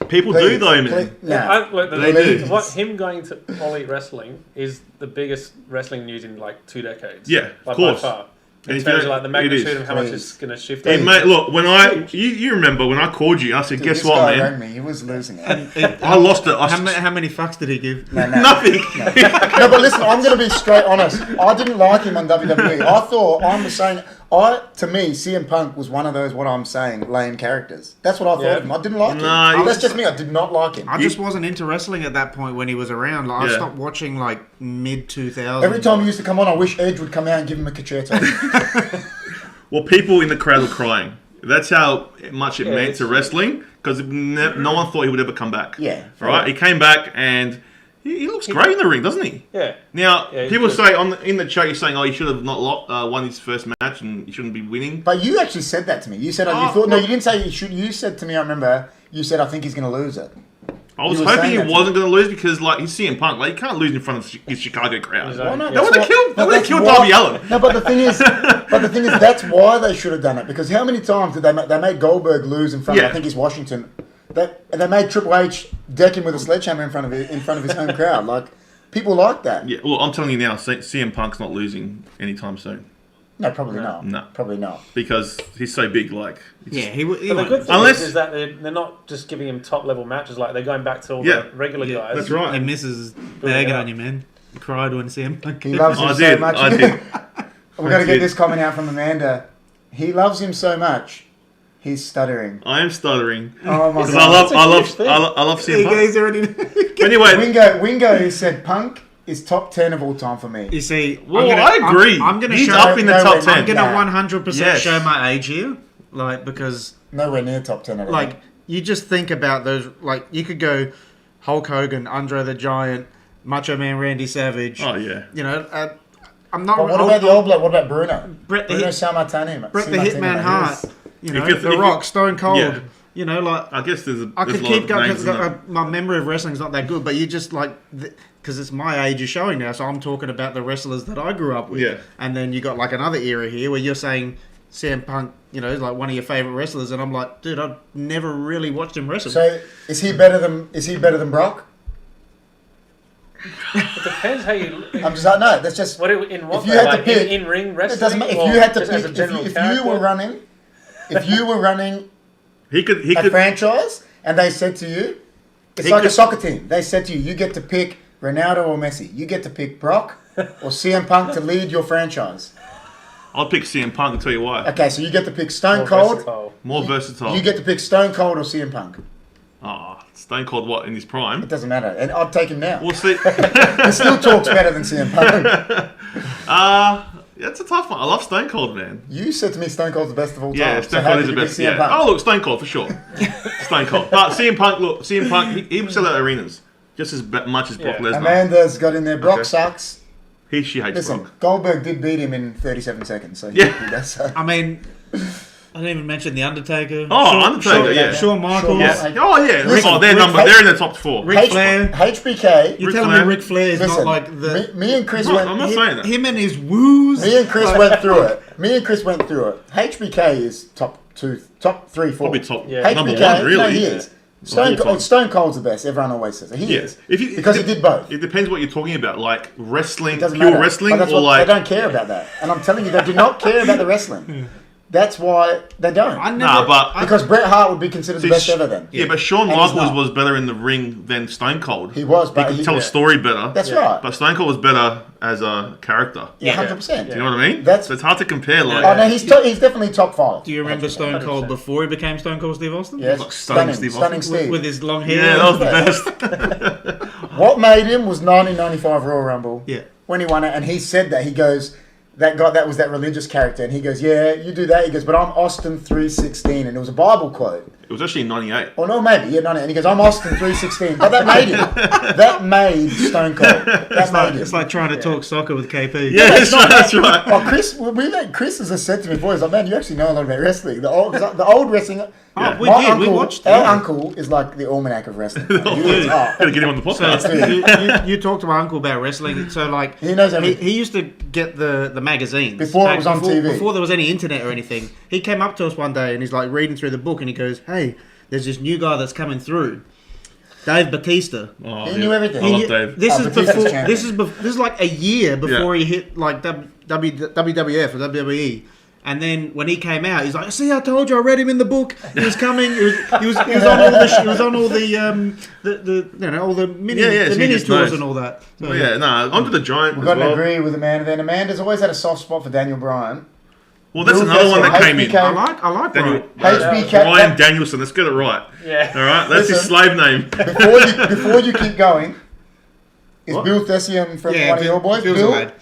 People Please. do though, man. Please. Yeah, No. They do. What him going to All Elite Wrestling is the biggest wrestling news in like 2 decades. Yeah, of like, course. By far. And In if you terms of don't- like the it magnitude is. of how much Please. it's going to shift. Hey over. mate, look, when you remember when I called you, I said, Dude, guess this what, guy man? rang me. He was losing it. I lost it. How many fucks did he give? No. Nothing. No, but listen, I'm going to be straight honest. I didn't like him on WWE. I To me, CM Punk was one of those, what I'm saying, lame characters. That's what I thought of him. I didn't like him. That's just me. I did not like him. I just wasn't into wrestling at that point when he was around. Like, I stopped watching like mid-2000s. Every time he used to come on, I wish Edge would come out and give him a concerto. Well, people in the crowd were crying. That's how much it meant to wrestling, because no one thought he would ever come back. Yeah. Right? He came back and he looks great in the ring, doesn't he? Yeah. Now, people say in the chat, you're saying, he should have not won his first match and he shouldn't be winning. But you actually said that to me. You said, you thought, no, you didn't say you should. You said to me, I remember, you said, I think he's going to lose it. I was hoping he wasn't going to lose because, he's CM Punk. He can't lose in front of his Chicago crowd. Well, no, They would have killed Darby Allin. No, but the thing is, that's why they should have done it. Because how many times did they made Goldberg lose in front of, I think it's Washington. They made Triple H deck him with a sledgehammer in front of his home crowd. Like, people like that. Yeah, well, I'm telling you now, CM Punk's not losing anytime soon. No, probably not. No. Probably not. Because he's so big, But the good thing is that they're not just giving him top-level matches. Like, they're going back to all the regular guys. That's right. And Mrs. bagging on you, man. You cried when CM Punk. He loves him so much. I did. We're going to get this comment out from Amanda. He loves him so much, he's stuttering. I am stuttering. Oh my Because god! I love CM Punk. He's already... Anyway, Wingo said Punk is top 10 of all time for me. You see, I agree. I'm gonna He's show, up in the top 10. I'm gonna 100% Yes. show my age here, because Nowhere near top 10. I think. you just think about those. Like, you could go Hulk Hogan, Andre the Giant, Macho Man Randy Savage. Oh, yeah. You know, I'm not. But what about the old bloke? What about Bruno? Brett the Bruno Sammartino. Brett the Hitman Hart. You know, The Rock, Stone Cold. Yeah. You know, I guess there's I could keep going names, because my memory of wrestling is not that good, but you just because it's my age you're showing now, so I'm talking about the wrestlers that I grew up with. Yeah. And then you got another era here where you're saying CM Punk, is one of your favorite wrestlers, and I'm like, dude, I've never really watched him wrestle. So is he better than Brock? It depends how you. I'm just like, no. That's just. What in what? If you had to pick, in ring wrestling. It doesn't matter. If you had to pick, if you were running he could a franchise, and they said to you, it's like a soccer team. They said to you, you get to pick Ronaldo or Messi. You get to pick Brock or CM Punk to lead your franchise. I'll pick CM Punk and tell you why. Okay, so you get to pick Stone Cold. More versatile. You get to pick Stone Cold or CM Punk. Oh, Stone Cold what, in his prime? It doesn't matter. And I'd take him now. We'll see. He still talks better than CM Punk. That's a tough one. I love Stone Cold, man. You said to me Stone Cold's the best of all time. Yeah, Stone Cold is the best. Yeah. Oh, look, Stone Cold for sure. Stone Cold. But CM Punk, he would sell out arenas just as much as Brock Lesnar. Amanda's got in there. Brock sucks. She hates Listen, Brock. Goldberg did beat him in 37 seconds. So he does. I mean, I didn't even mention The Undertaker. Undertaker, Shawn Michaels. Yeah. Oh, yeah. Listen, They're in the top 4. Ric Flair. HBK. You're telling me Ric Flair is not like the... Me and Chris I'm not saying that. Him and his woos. Me and Chris went through it. HBK is top 3, 4. Probably top number 1, no, really. he is. Stone Cold's the best. Everyone always says it. He is. Because he did both. It depends what you're talking about. Like wrestling, Doesn't pure matter. wrestling, But or like... They don't care about that. And I'm telling you, they do not care about the wrestling. That's why they don't. Because Bret Hart would be considered the best ever then. Yeah, but Shawn Michaels was better in the ring than Stone Cold. He was, but he could tell a story better. That's right. But Stone Cold was better as a character. Yeah, 100%. Do you know what I mean? So it's hard to compare. Like, oh no, he's definitely top 5. Do you remember Stone Cold before he became Stone Cold Steve Austin? Yes, Like stunning Steve. With his long hair. Yeah, that was the best. What made him was 1995 Royal Rumble. Yeah. When he won it, and he said that, he goes, that was that religious character, and he goes, yeah, you do that. He goes, but I'm Austin 3:16, and it was a Bible quote. It was actually in 98. Oh no, maybe 98. And he goes, I'm Austin 3:16, but that made him. That made Stone Cold. It's like trying to talk soccer with KP. Yeah, that's right. Oh, Chris has said to me before, he's like, man, you actually know a lot about wrestling. The old wrestling. Yeah. We watched. Our uncle is like the almanac of wrestling. Gotta get him on the podcast. So you talked to my uncle about wrestling. So like he knows everything. He used to get the magazines before it was on TV. Before there was any internet or anything. He came up to us one day and he's like reading through the book and he goes, "Hey, there's this new guy that's coming through, Dave Batista." He knew everything. I love Dave. This is like a year before he hit like WWF or WWE. And then when he came out, he's like, "See, I told you, I read him in the book. He was coming. He was on all the mini tours and all that." So, onto the Giant. We've got to agree with Amanda. Then Amanda's always had a soft spot for Daniel Bryan. Well, that's Bill another one that Thesian, came in. HBK. I like Daniel, Brian. HBK. Ryan Danielson. Let's get it right. Yeah. All right, that's his Listen. slave name. Before you keep going, is What? Bill Thesian from one of your boys? Bill's a Bill, lad.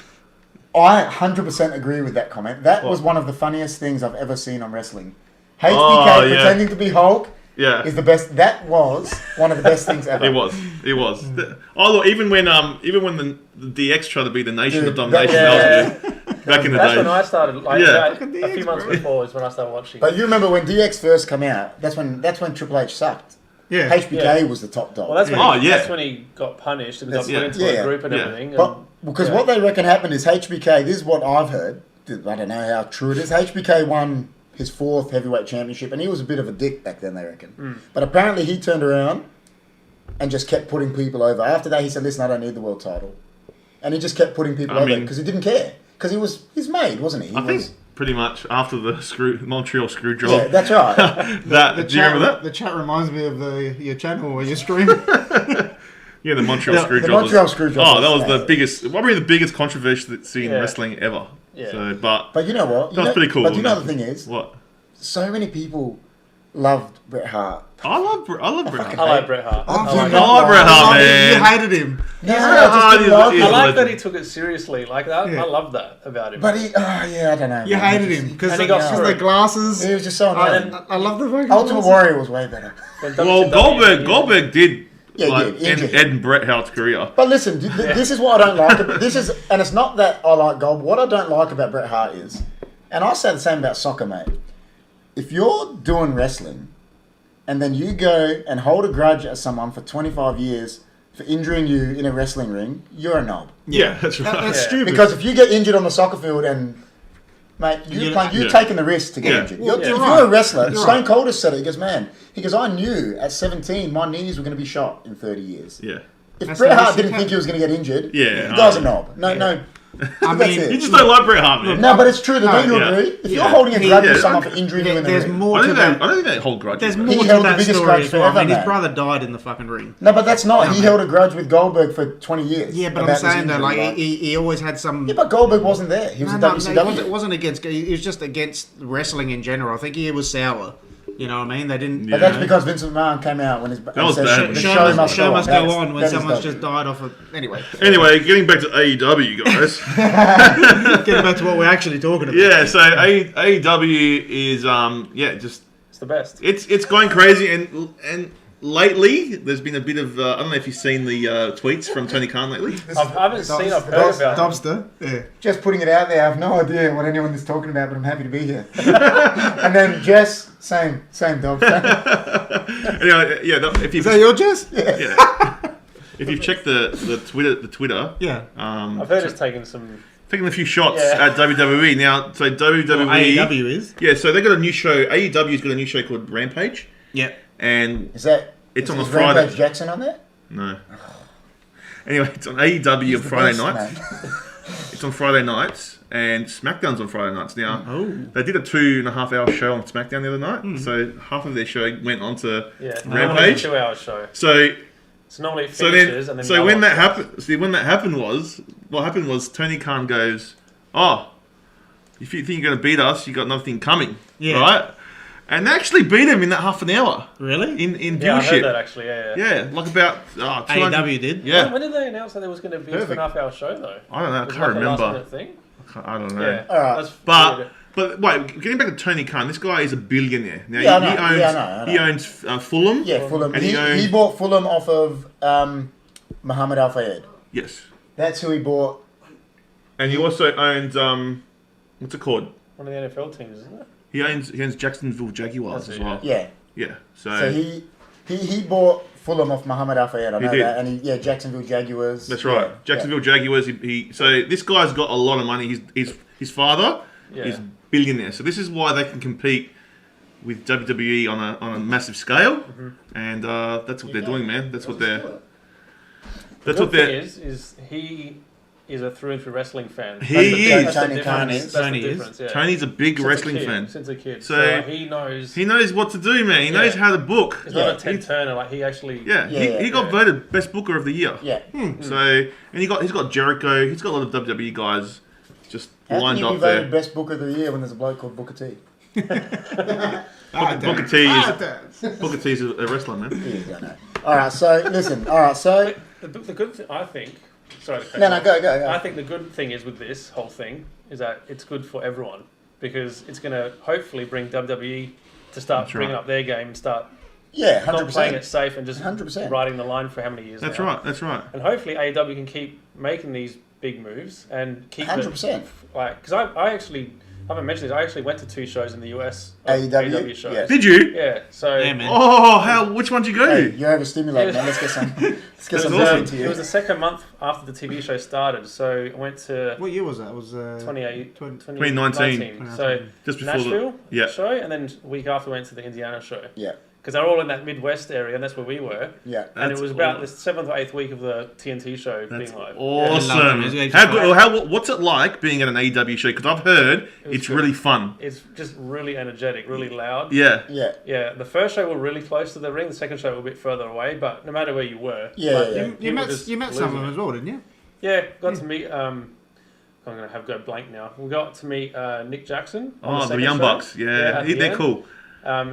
I 100% agree with that comment. That was one of the funniest things I've ever seen on wrestling. HBK Oh, yeah. pretending to be Hulk Yeah. is the best. That was one of the best things ever. It was. Oh, look, even when the DX tried to be the nation of Dude, domination, that- that was good. Back in the That's day. when I started. Like, Yeah. about a few months before is when I started watching. But you remember when DX first came out? That's when Triple H sucked. Yeah. HBK was the top dog. well, that's when, Oh, he, yeah. that's when he got punished and got That's- put into yeah. a group and Yeah. everything. But and, because yeah. what they reckon happened is HBK. This is what I've heard. I don't know how true it is. HBK won his 4th heavyweight championship, and he was a bit of a dick back then. They reckon. But apparently, he turned around and just kept putting people over. After that, he said, "Listen, I don't need the world title," and he just kept putting people over mean- because he didn't care. Because he was his mate, wasn't he? He I think was, pretty much after the Montreal screw job. yeah, that's right. Do you remember that? The chat reminds me of your channel where you stream. Yeah, the Montreal screw the job. Montreal screw job Oh, that was was the sad. biggest, probably the biggest controversy in Yeah. wrestling ever. Yeah. So, but But you know what? That was pretty cool, But you know man. the thing is, what? so many people loved Bret Hart. I love Bret I Hart. like Bret Hart. I do I like not I like Bret Hart, You man. hated him. No, Bret I just Hart didn't is- like is- it. I like legend. that he took it seriously. Like that, Yeah. I love that about him. But he, I don't know. You man. hated him because And he got the screwed. glasses. He was just so annoying. I love the fucking Ultimate glasses. Warrior was way better. When Well, WCW Goldberg did Yeah, like yeah, injured. end Bret Hart's career. But listen, this is what I don't like. This is, and it's not that I like Gold. What I don't like about Bret Hart is, and I say the same about soccer, mate. If you're doing wrestling, and then you go and hold a grudge at someone for 25 years for injuring you in a wrestling ring, you're a knob. Yeah, that's right. That's Yeah. stupid. Because if you get injured on the soccer field and mate, you're Yeah. taking the risk to get Yeah. injured. Well, If you're you're right. a wrestler, You're Stone right. Cold has said it. He goes, man, I knew at 17 my knees were going to be shot in 30 years. Yeah. If That's Bret the Hart best you didn't can. think he was going to get injured, Yeah, the guy's a I- knob. No. I That's mean, it. You just don't like Bret Hart, man. No, but it's true. No, Don't you yeah. agree? If you're Yeah. holding a grudge with Yeah. someone for injuring you in the there's ring, more I to don't that. think they hold grudges. There's man. more He to held the that biggest story grudge as well. I mean, forever, his man. brother died in the fucking ring. no, but that's not. He held a grudge with Goldberg for 20 years. Yeah, but I'm about this saying though, injury, like he always had some. yeah, but Goldberg wasn't there. He was No, in no, WCW. it wasn't against. He was just against wrestling in general. I think he was sour. You know what I mean? They didn't. But that's because Vince McMahon came out when his was said, bad. the The show must show go must on. go on when That is someone's dodgy. just died off of. Anyway, Anyway, getting back to AEW, guys. getting back to what we're actually talking about. Yeah, so AEW is just It's the best. it's going crazy, and lately there's been a bit of I don't know if you've seen the tweets from Tony Khan lately. I haven't seen. I've heard about. him. Dubster. Yeah. Just putting it out there. I have no idea what anyone is talking about, but I'm happy to be here. And then Jess, same dog. Anyway, yeah, if Is you've that your Jess? if you've checked the Twitter, Yeah. I've heard it's taken some. taking a few shots Yeah. at WWE now. So WWE, Well, AEW is. yeah, so they got a new show. AEW's got a new show called Rampage, Yeah. and Is that? It's on is a Friday. Rampage Jackson on there? no. Anyway, it's on AEW on The Friday best, nights. man. It's on Friday nights, and SmackDown's on Friday nights. Now, Oh. they did a 2.5-hour show on SmackDown the other night, so half of their show went on to Yeah, Rampage. 2-hour show. So, So normally it so finishes then, and then. so no when one that starts. happened, see, when that happened was, what happened was Tony Khan goes, "Oh, if you think you're going to beat us, you got nothing coming, Yeah. right?" And they actually beat him in that half an hour Really? in Yeah, I heard that viewership. actually. Yeah. Yeah, like about 200. AEW did. Yeah, When did they announce that there was going to be a 2.5-hour show though? I don't know. I Was it can't like a remember. last-minute thing? I don't know. Yeah. All right. That's But weird. but wait, getting back to Tony Khan, this guy is a billionaire. Now Yeah, I he know. owns Yeah, I know. he owns Fulham. Yeah, Fulham. And He he bought Fulham off of Muhammad Al Fayed. Yes, That's who he bought. and he also owns what's it called? One of the NFL teams, isn't it? He owns Jacksonville Jaguars That's as it, well. Yeah. Yeah. So he bought Fulham off Muhammad Al Fayed. I know did. that. And Jacksonville Jaguars. That's right. Yeah, Jacksonville Jaguars. So this guy's got a lot of money. His father Yeah. is billionaire. So this is why they can compete with WWE on a massive scale, Mm-hmm. and that's what they're doing, man. That's what they're. The That's good what thing they're. is he is a through and through wrestling fan. He That's is. the Tony difference. Khan is. That's the Tony is. difference, yeah. Tony's a big Since wrestling a kid, fan. Since a kid. So- So he knows. He knows what to do, man. He knows Yeah. how to book. He's Yeah. not a Ted Turner. Like he actually. Yeah, he got yeah. voted best booker of the year. Yeah. So and he's got Jericho. He's got a lot of WWE guys just How can lined you be up voted there. best Booker of the Year when there's a bloke called Booker T? Booker T is a wrestler, man. Here you go, no. All right, so listen. All right, so The good thing, I think. Sorry to cut no, you no, off. go. I think the good thing is with this whole thing is that it's good for everyone because it's going to hopefully bring WWE to start That's bringing right. up their game and start Yeah, not playing it 100%. safe and just 100%. riding the line for how many years That's now. right. That's right. And hopefully AEW can keep making these big moves and keep 100%. like because I actually I haven't mentioned this. I actually went to 2 shows in the US. AEW? shows. Yeah. Did you? Yeah. So Yeah, man. Oh, which one did you go Hey, to? you're overstimulated, man. Let's get some. Let's get it some was, listening awesome. to it you. was the second month after the TV show started. So I went to What year was that? It was 2019. So Just before Nashville yeah. show, and then a week after went to the Indiana show. Yeah, Because they're all in that Midwest area, and that's where we were. yeah. And That's it was about aw- the 7th or 8th week of the TNT show That's being live. awesome. Yeah. How good? What's it like being at an AEW show? Because I've heard was it's good. really fun. It's just really energetic, really loud. Yeah. Yeah, Yeah, the first show were really close to the ring. The second show were a bit further away, but no matter where you were, Yeah, like, yeah. You people met just some of losing them it. as well, didn't you? Yeah, got to meet. I'm gonna have go blank now. We got to meet Nick Jackson. on Oh, the second Young show. Bucks. Yeah, at the they're end. cool.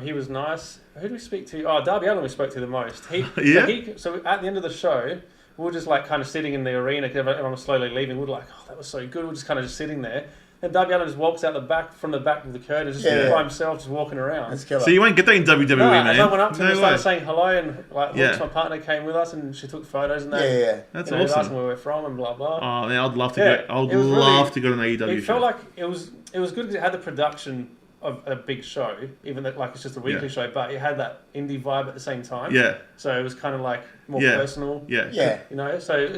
He was nice. Who did we speak to? Oh, Darby Allin we spoke to the most. Yeah? So at the end of the show, we were just like kind of sitting in the arena because everyone was slowly leaving. We were like, oh, that was so good. We're just kind of just sitting there. And Darby Allin just walks out from the back of the curtain, just Yeah. by himself, just walking around. That's killer. So you won't get that in WWE, No, man. as I went up to him and No started way. saying hello, and like, Yeah. Lux, my partner, came with us, and she took photos and yeah, that. yeah. That's You know, asking awesome. where we're from and blah blah. Oh, man, I'd love to Yeah, go. I'd it was love really- to go to an AEW It show. felt like it was good because it had the production of a big show, even though like it's just a weekly Yeah. show, but it had that indie vibe at the same time. Yeah, So it was kind of like more Yeah. personal. yeah. Yeah, You know, so it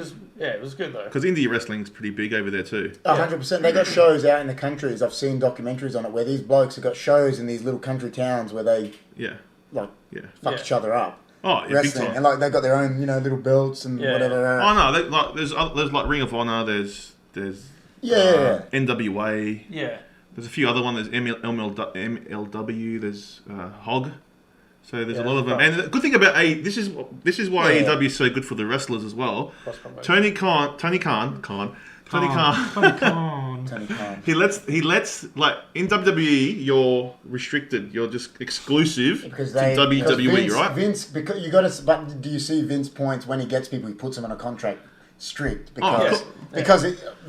was good though. Because indie wrestling's pretty big over there too. 100%. They got shows out in the countries. I've seen documentaries on it where these blokes have got shows in these little country towns where they Yeah, like yeah. fuck Yeah. each other up Oh, yeah, big wrestling, time. and like they got their own little belts and Yeah. whatever. Oh no, there's like Ring of Honor. There's Yeah. NWA. Yeah. There's a few other ones. There's MLW. There's Hog. So there's a Yeah, lot of them. right. And the good thing about this is why Yeah. AEW is so good for the wrestlers as well. Cross promotion. Tony Khan. Tony Khan. He lets like in WWE you're restricted. You're just exclusive Because to they WWE, Vince, right? Vince, because you got to. But do you see Vince points when he gets people? He puts them on a contract strict because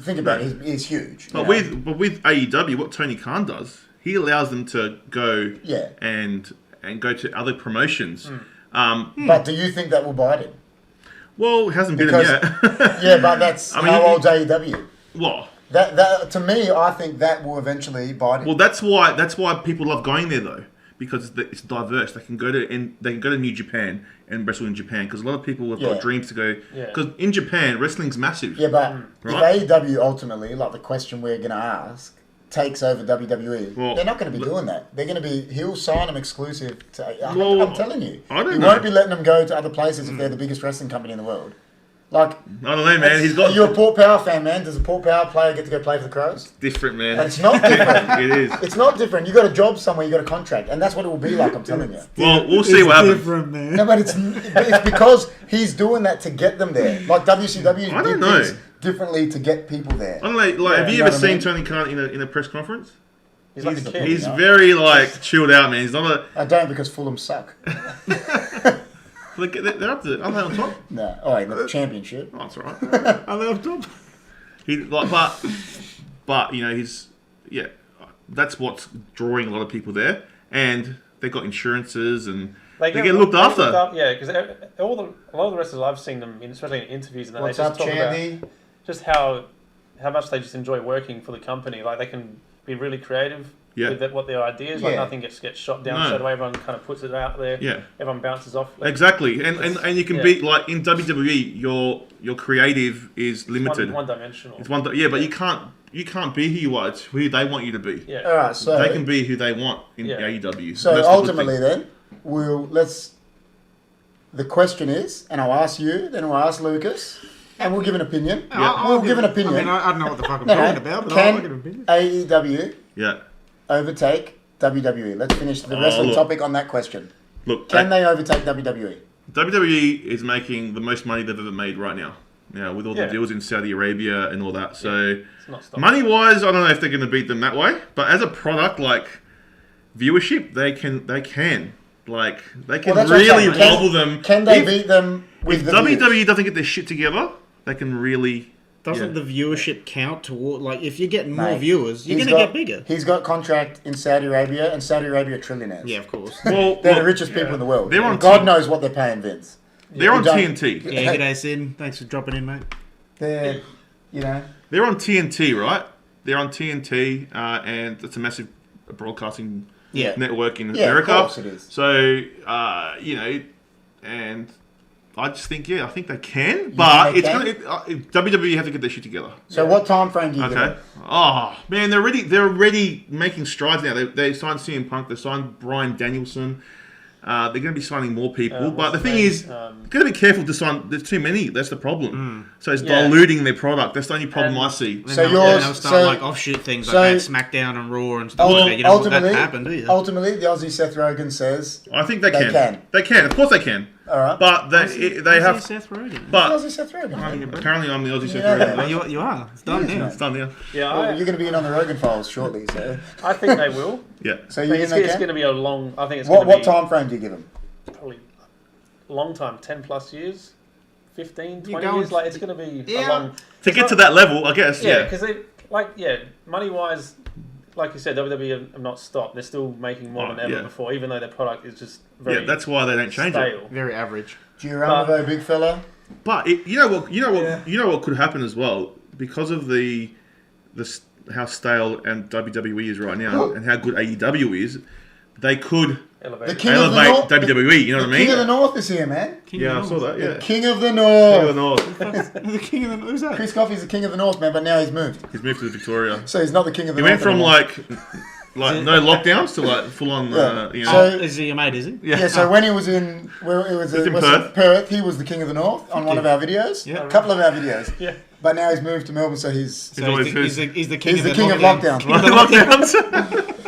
think about it, he's huge. But you know? with AEW, what Tony Khan does, he allows them to go Yeah. and go to other promotions. But do you think that will bite him? Well, it hasn't been him Because- yet. Yeah, but that's I mean, how you- old's AEW. Well, That to me, I think that will eventually bite him. well, that's why people love going there though, because it's diverse. They can go to New Japan and wrestle in Japan because a lot of people have Yeah. got dreams to go. Yeah. Because in Japan, wrestling's massive. Yeah, but Right. if AEW ultimately, like the question we're going to ask, takes over WWE, Well, they're not going to be doing that. They're going to be. He'll sign them exclusive to. Well, I'm telling you, I don't he know. won't be letting them go to other places if they're the biggest wrestling company in the world. Like, I don't know, man. He's are got you a Port Power fan, man? Does a Port Power player get to go play for the Crows? different, man. It's not different. It is. It's not different. You got a job somewhere, you got a contract, and that's what it will be like. I'm telling you. Well, we'll see what happens. Different, man. No, but it's because he's doing that to get them there. Like WCW I don't did know. things differently to get people there. I don't know. Like, have you you know ever what I seen mean? Tony Khan in a press conference? He's like a He's kid. He's Yeah. very like chilled out, man. He's not a. I don't because Fulham suck. Look, they're up there. Aren't they on top? No. Oh, wait, the championship. Oh, it's alright. I love top. He like, but you know, that's what's drawing a lot of people there, and they've got insurances and they get looked after. Yeah, because a lot of the wrestlers I've seen them, especially in interviews, and that, What's they up, just talk about Chandy? just how much they just enjoy working for the company. Like they can be really creative Yeah. with what their ideas. Like Yeah. nothing gets shot down No. straight away. Everyone kind of puts it out there. Yeah. Everyone bounces off. Like, Exactly, and you can Yeah. be like in WWE, your creative is limited. one dimensional. It's but you can't be who you are. It's who they want you to be. Yeah. All right, so They can be who they want in Yeah. AEW. so That's the good ultimately, thing. then the question is, and I'll ask you, then we'll ask Lucas, and we'll give an opinion. Yeah. We'll give an opinion. I mean, I don't know what the fuck I'm No, talking no. about, but I'll give an Can opinion. AEW Yeah, overtake WWE? Let's finish the Oh, wrestling look. topic on that question. look, Can they overtake WWE? WWE is making the most money they've ever made right now. with all the Yeah. deals in Saudi Arabia and all that. So It's not stopping. money-wise, I don't know if they're going to beat them that way. But as a product, like viewership, they can like they can Well, that's what I'm really saying. wobble them. Can they If- beat them with If the WWE views? doesn't get their shit together, they can really. Doesn't the viewership count toward, like, if you're getting more Mate, viewers, you're he's going to got- get bigger? He's got contract in Saudi Arabia, and Saudi Arabia are trillionaires. Yeah, of course. Well, They're the look, richest people in the world. They're on God T- knows what they're paying Vince. they're on You don't- TNT. Yeah, g'day, Sin. Thanks for dropping in, mate. They're, you know, They're on TNT, right? They're on TNT, and it's a massive broadcasting Yeah. network in Yeah, of America. course it is. So, and I just think, I think they can, but they it's can? gonna, WWE have to get their shit together. so what time frame do you give Okay. it? Oh man, they're already making strides now. They signed CM Punk. They signed Bryan Danielson. They're going to be signing more people, but the what's thing his is, name? got to be careful to sign. There's too many. That's the problem. So it's Yeah. diluting their product. That's the only problem I see. So And yours- they'll start so- like offshoot things so- like that, SmackDown and Raw and stuff Ul- like that. You don't want that ultimately, to happen, do you? ultimately, the Aussie Seth Rogen says, I think they They can. can. They can. Of course they can. all right, But they have. Seth Rogen. But Aussie Seth Rogen. apparently, I'm the Aussie Seth Yeah. Rogen. Well, you are. It's done Yes, now. It's done now. Yeah, Well, you're going to be in on the Rogan Files shortly, so I think they will. Yeah. so I you think think it's, they it's can? going to be a long. I think it's What going to be time frame do you give them? probably a long time, 10 plus years, 15, 20 going- years. Like it's going to be Yeah. a long. To get to that level, I guess. Yeah, Yeah. because they money wise, like you said, WWE have not stopped. They're still making more than ever yeah. before, even though their product is just very Yeah. That's why they don't change it. stale. Very average. Do you remember though, big fella? But you know what could happen as well because of how stale and WWE is right now and how good AEW is. They could Elevate. The king of the elevate North. WWE. You know what I King of the mean? North is here, man. Yeah, I saw that. Yeah. King of the King North. of the North. The king of the... Who's that? Chris Coffey's the king of the North, man, but now he's moved. He's moved to Victoria. So he's not the king of the He North. went from anymore. like no lockdowns to like full on. Yeah. You know. So- Is he your mate, is he? Yeah, so when he was in, where it was He's in was Perth. Perth, he was the king of the North on one of our videos. Yeah. A couple of our videos. Yeah. But now he's moved to Melbourne, so he's So always he's the king he's of the king of lockdown. lockdown.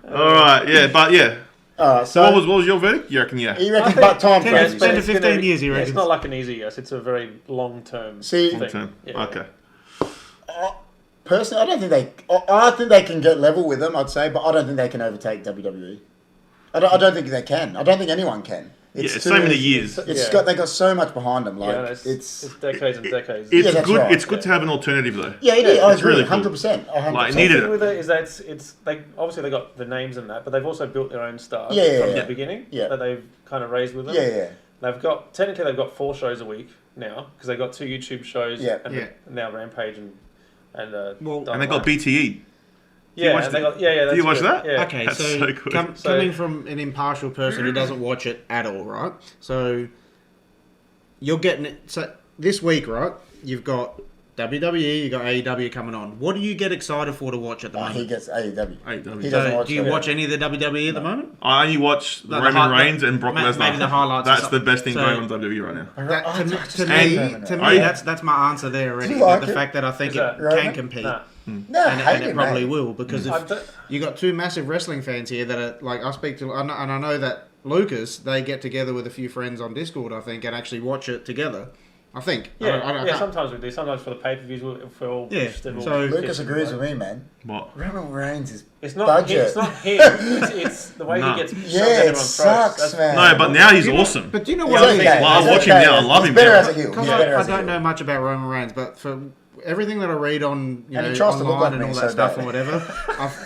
All right, yeah, but yeah. So So what was your verdict? You reckon? Yeah. you reckon, I think but time 10 frames. to but it's 15 gonna- years, he yeah, reckons. It's not like an easy yes. It's a very long term. See- thing. Long term. Yeah. Okay. Personally, I don't think I think they can get level with them, I'd say, but I don't think they can overtake WWE. I don't think they can. I don't think anyone can. It's too- so many years. It's Yeah. they got so much behind them. Like Yeah, it's decades and decades. It's that's good. right. It's good to have an alternative though. yeah, it is. I It's agree, really cool. 100%. 100%. Like, The needed thing it. with it is that it's they obviously they got the names and that, but they've also built their own stars Yeah, from yeah. the beginning Yeah. that they've kind of raised with them. Yeah. They've got technically they've got 4 shows a week now because they've got 2 YouTube shows Yeah. and Yeah. now Rampage and Well, And they got Dynamite. BTE. yeah, watch and they the- got yeah. Do you that's watch good. that? Yeah. Okay, That's so, so good. coming from an impartial person who doesn't watch it at all, right? So you're getting it. So this week, right? You've got WWE, you've got AEW coming on. What do you get excited for to watch at the He moment? gets AEW. AEW. He doesn't So watch do you it. watch any of the WWE at the moment? I only watch Like the Roman hi- Reigns and Brock Lesnar. maybe the highlights or That's the something. best thing So- going on WWE right now. That, to me, And- to me, that's my answer there already. Do you like the it? fact that I think Is it that can Roman? compete. Nah. No, I And hate it it, probably mate. will because I if don't- you got 2 massive wrestling fans here that are like I speak to, and I know that Lucas they get together with a few friends on Discord, I think, and actually watch it together. I think. I Yeah, can't- sometimes we do. Sometimes for the pay per views, if we're all Yeah, interested. we'll so- pitch Lucas it, agrees like- with me, man. What? Roman Reigns is It's not budget. him. It's not him. It's the way Nah. he gets shoved Yeah, down it everyone's sucks, throats. man. No, but now he's awesome. But do you know He's what? I okay. think? Well, I He's watch him okay. now. I love He's him better now. as a heel. Because He's better I as a don't heel. know much about Roman Reigns, but for everything that I read on And he tries to look online like and me all so that stuff bad. or whatever,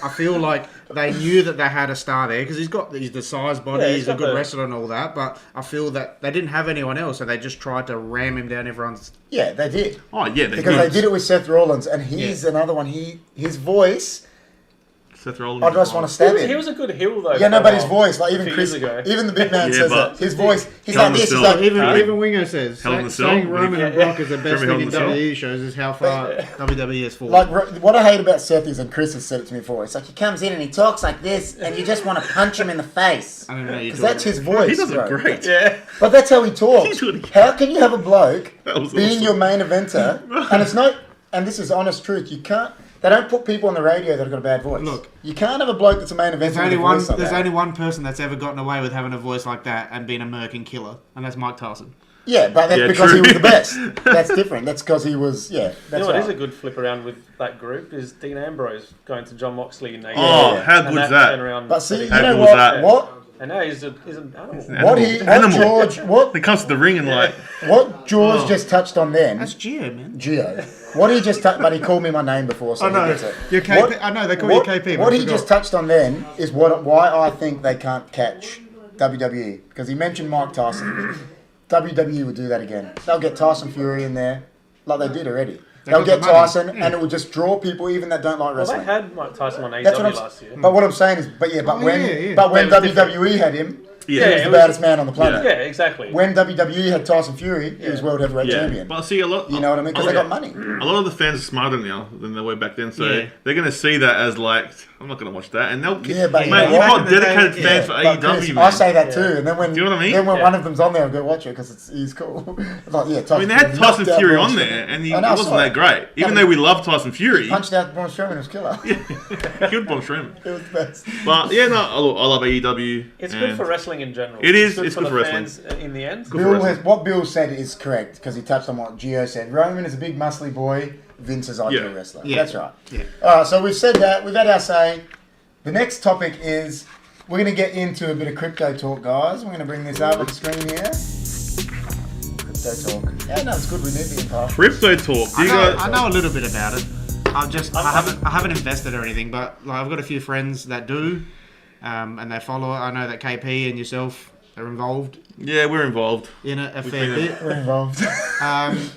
I feel like they knew that they had a star there because he's the size body, Yeah, he's he's a got good the- wrestler and all that. But I feel that they didn't have anyone else, so they just tried to ram him down everyone's. Yeah, they did. Oh yeah, they're Because good. they did it with Seth Rollins, and he's another one. His voice, Seth Rollins. I just want to stab He him. was a good heel though. Yeah, no, for a but his while. voice, like A even few Chris, years ago. even the big man Yeah, says but- that. His voice, he's Hell in like the this. He's Cell. like, Even Wingo says Hell in the Cell. saying Roman and Brock is the best Remember thing in Hell in the WWE shows is how far WWE has fallen. like what I hate about Seth is, and Chris has said it to me before. It's like he comes in and he talks like this, and you just want to punch him in the face I don't know. because that's his voice. He does it bro. great. Yeah. But that's how he talks. He's really- How can you have a bloke That was being awesome. your main eventer, and it's not, and this is honest truth, you can't, they don't put people on the radio that have got a bad voice. Look. You can't have a bloke that's a main eventer There's with only a one. voice like There's that. only one person that's ever gotten away with having a voice like that and being a merkin killer, and that's Mike Tyson. Yeah, but that's Yeah, because true. he was the best. That's different. That's because he was, yeah. You That's know what right. is a good flip around with that group is Dean Ambrose going to John Moxley in AEW. Oh, how And good's that that? turnaround But see, that you he- How know good was what? that? What? And now he's an animal. What Animal. George, what He comes to the ring and like, George just touched on then, That's Gio, man. Gio. What he just touched, but he called me my name before, so I he know. gets it. You're KP. What- I know they call What, you KP. But what I he forgot. just touched on then is why I think they can't catch WWE, because he mentioned Mike Tyson. WWE would do that again. They'll get Tyson Fury in there, like they did already. They'll got get the money. Tyson, and it will just draw people even that don't like Well, they wrestling. had Mike Tyson on That's what AEW I'm. last year. But what I'm saying is, but when yeah. when But it was WWE had him, he yeah. was it the was- baddest man on the planet. Yeah, exactly. When WWE had Tyson Fury, he was Yeah. world heavyweight yeah. champion. But see, a lot. You know what I mean? Because they got money. A lot of the fans are smarter now than they were back then, so Yeah. they're going to see that as like, I'm not going to watch that, and they'll. Yeah, but you mate, know you've what? got Back in the dedicated day, fans yeah. for But AEW, Chris, man. I say that too, and then when Do you know what I mean? then when Yeah. one of them's on there, I'll go watch it because he's cool. Like, yeah, Tyson I mean, they had Fury Tyson knocked out Fury Braun on Strowman. there, and he I know, I wasn't saw that it. great. Even but though we love Tyson Fury, Punched out Braun Strowman, it was killer. killed Braun Strowman. It was the best. But yeah, no, I love AEW. It's good and for wrestling in general. It is, It's it's good good for for the wrestling. fans in the end. Good for Bill wrestling. what Bill said is correct because he touched on what Gio said. Roman is a big muscly boy. Vince is ideal Yeah. wrestler. Yeah. That's right. Yeah. All right, so we've said that. We've had our say. The next topic is we're going to get into a bit of crypto talk, guys. We're going to bring this up on the screen here. Crypto talk. Yeah, no, it's good. We need the info. Crypto talk. Do I you know, guys? I know a little bit about it. I haven't invested or anything, but like, I've got a few friends that do, and they follow it. I know that KP and yourself are involved Yeah, we're involved. in it a We've fair been bit. We're involved. Um,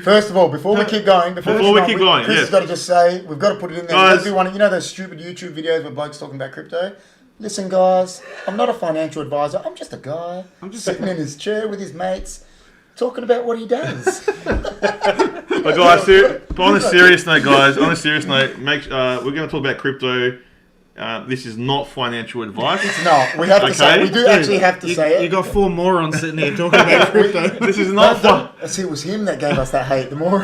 First of all, before we keep going, Before we keep going, Chris yeah. has got to just say, we've got to put it in there. Guys. We've got to do one, you know those stupid YouTube videos where blokes talking about crypto? Listen, guys, I'm not a financial advisor. I'm just a guy. I'm just sitting in his chair with his mates, talking about what he does. But guys, but on a serious note, guys, we're going to talk about crypto. This is not financial advice. It's not. We have to say. Okay. We do actually have to you, say it. you got four morons sitting here talking about crypto. This is not See, it was him that gave us that hate. The more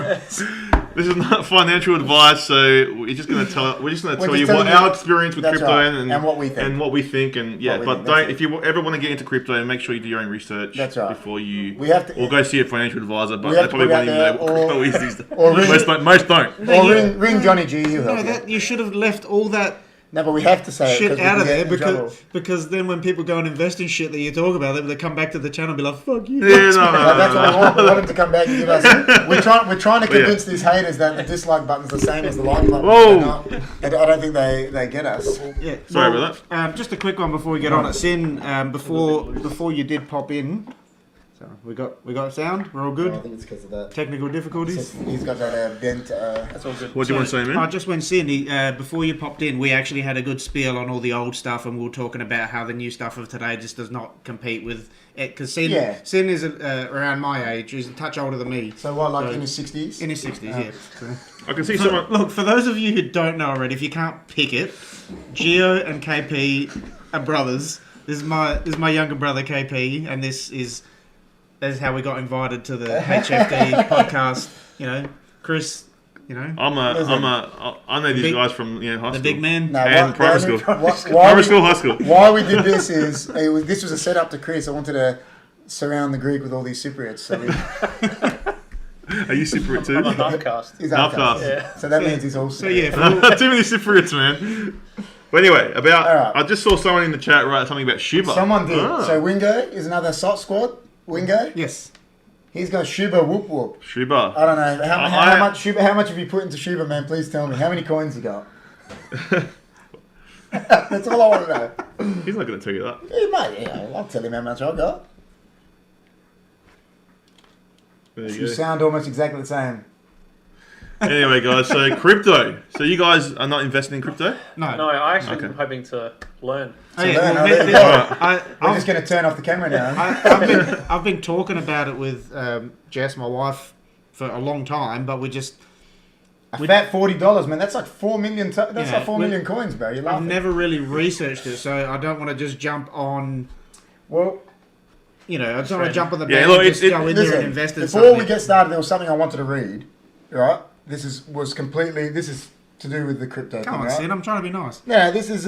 this is not financial advice. So we're just going to tell you just what telling our you- experience with that's crypto right, and what we think. and what we think and yeah. What we But think, that's don't it. if you ever want to get into crypto, make sure you do your own research. That's right. Before you We have to- or go see a financial advisor. But We they have to probably put it won't even out know what there, crypto is these days. or ring- Most don't. or ring Johnny G. He'll No, help you. that you should have left all that No, but we have to say it shit 'cause we out can of there get in trouble. because then when people go and invest in shit that you talk about, they come back to the channel and be like, "Fuck you." Yeah, no, Like, that's what we want. We want him to come back and give us. We're trying to Yeah. convince these haters that the dislike button's the same as the like button. Whoa. They're not. I don't think they get us. Yeah. Sorry about that. Just a quick one before we get on it. Sin, before you did pop in, so we got sound. We're all I good. think it's because of that. Technical difficulties. He's got that bent. That's all good. What do you want to say, man? Just when Sin, before you popped in, we actually had a good spiel on all the old stuff, and we were talking about how the new stuff of today just does not compete with it. Because Sin, Yeah. Sin is around my age. He's a touch older than me. So what, like So- in his 60s? In his 60s, yeah. So. I can see someone. Look, for those of you who don't know already, if you can't pick it, Gio and KP are brothers. This is my younger brother KP, and this is how we got invited to the HFD podcast. You know, Chris. You know, I know these big- guys from high school. the big man. No, And what- primary school. Why High school. Why we did this is this was a setup to Chris. I wanted to surround the Greek with all these Cypriots. So Are you Cypriot too? I'm a half-cast. he's Half outcast. cast. Yeah. So that means he's also. So yeah, for, Too many Cypriots, man. But anyway, All right. I just saw someone in the chat write something about Shiba. Someone did. Ah. So Wingo is another SOT squad. Wingo. yes. He's got Shuba whoop whoop. Shiba. I don't know how I- much Shuba. How much have you put into Shuba, man? Please tell me. How many coins you got? That's all I want to know. He's not going to tell you that. He might. Yeah, I'll tell him how much I got. There You you go. sound almost exactly the same. Anyway, guys, so crypto. So you guys are not investing in crypto? No. No, I actually Okay. am hoping to learn. Oh, yeah, learn, well, there you this- go. We're I've just going to turn off the camera now. I've been talking about it with Jess, my wife, for a long time, but we just A fat $40, man. That's like 4 million. That's Yeah, like 4 million coins, bro. You're I've laughing. never really researched it, so I don't want to just jump on. Well, You know, I just want to jump on the Yeah, band look, and just it- go in there listen. and invest in Before something. we get started, there was something I wanted to read. Right? This is to do with the crypto Come thing, on, right? Sid, I'm trying to be nice. No, this is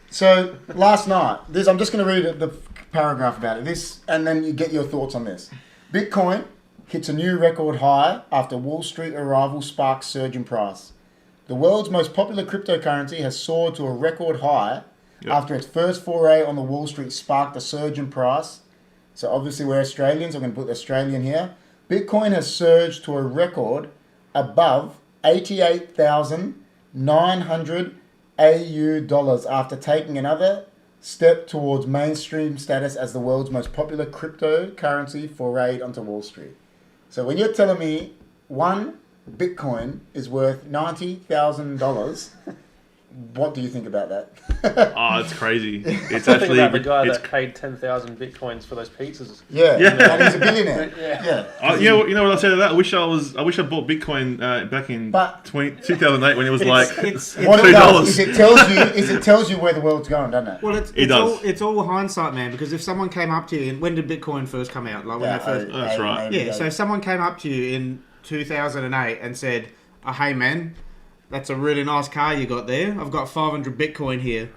so last night. I'm just going to read it. paragraph about it. And then you get your thoughts on this. Bitcoin hits a new record high after Wall Street arrival sparks surge in price. The world's most popular cryptocurrency has soared to a record high after its first foray on the Wall Street sparked a surge in price. So obviously we're Australians. I'm going to put Australian here. Bitcoin has surged to a record above 88,900 AU dollars after taking another step towards mainstream status as the world's most popular cryptocurrency forayed onto Wall Street. So when you're telling me one Bitcoin is worth $90,000, what do you think about that? Oh, it's crazy. It's I think actually about the guy it's, that paid 10,000 bitcoins for those pizzas. Yeah, Yeah. and he's a billionaire. Yeah. you know what I said to that? I wish I bought Bitcoin back in But- 2008 when it was like it's What it does $2. is it tells you where the world's going, doesn't it? well, It does. it's all hindsight, man. Because if someone came up to you, and when did Bitcoin first come out? Like when they first. That's right. Yeah. So if someone came up to you in 2008 and said, "Oh, hey man, that's a really nice car you got there. I've got 500 Bitcoin here. Do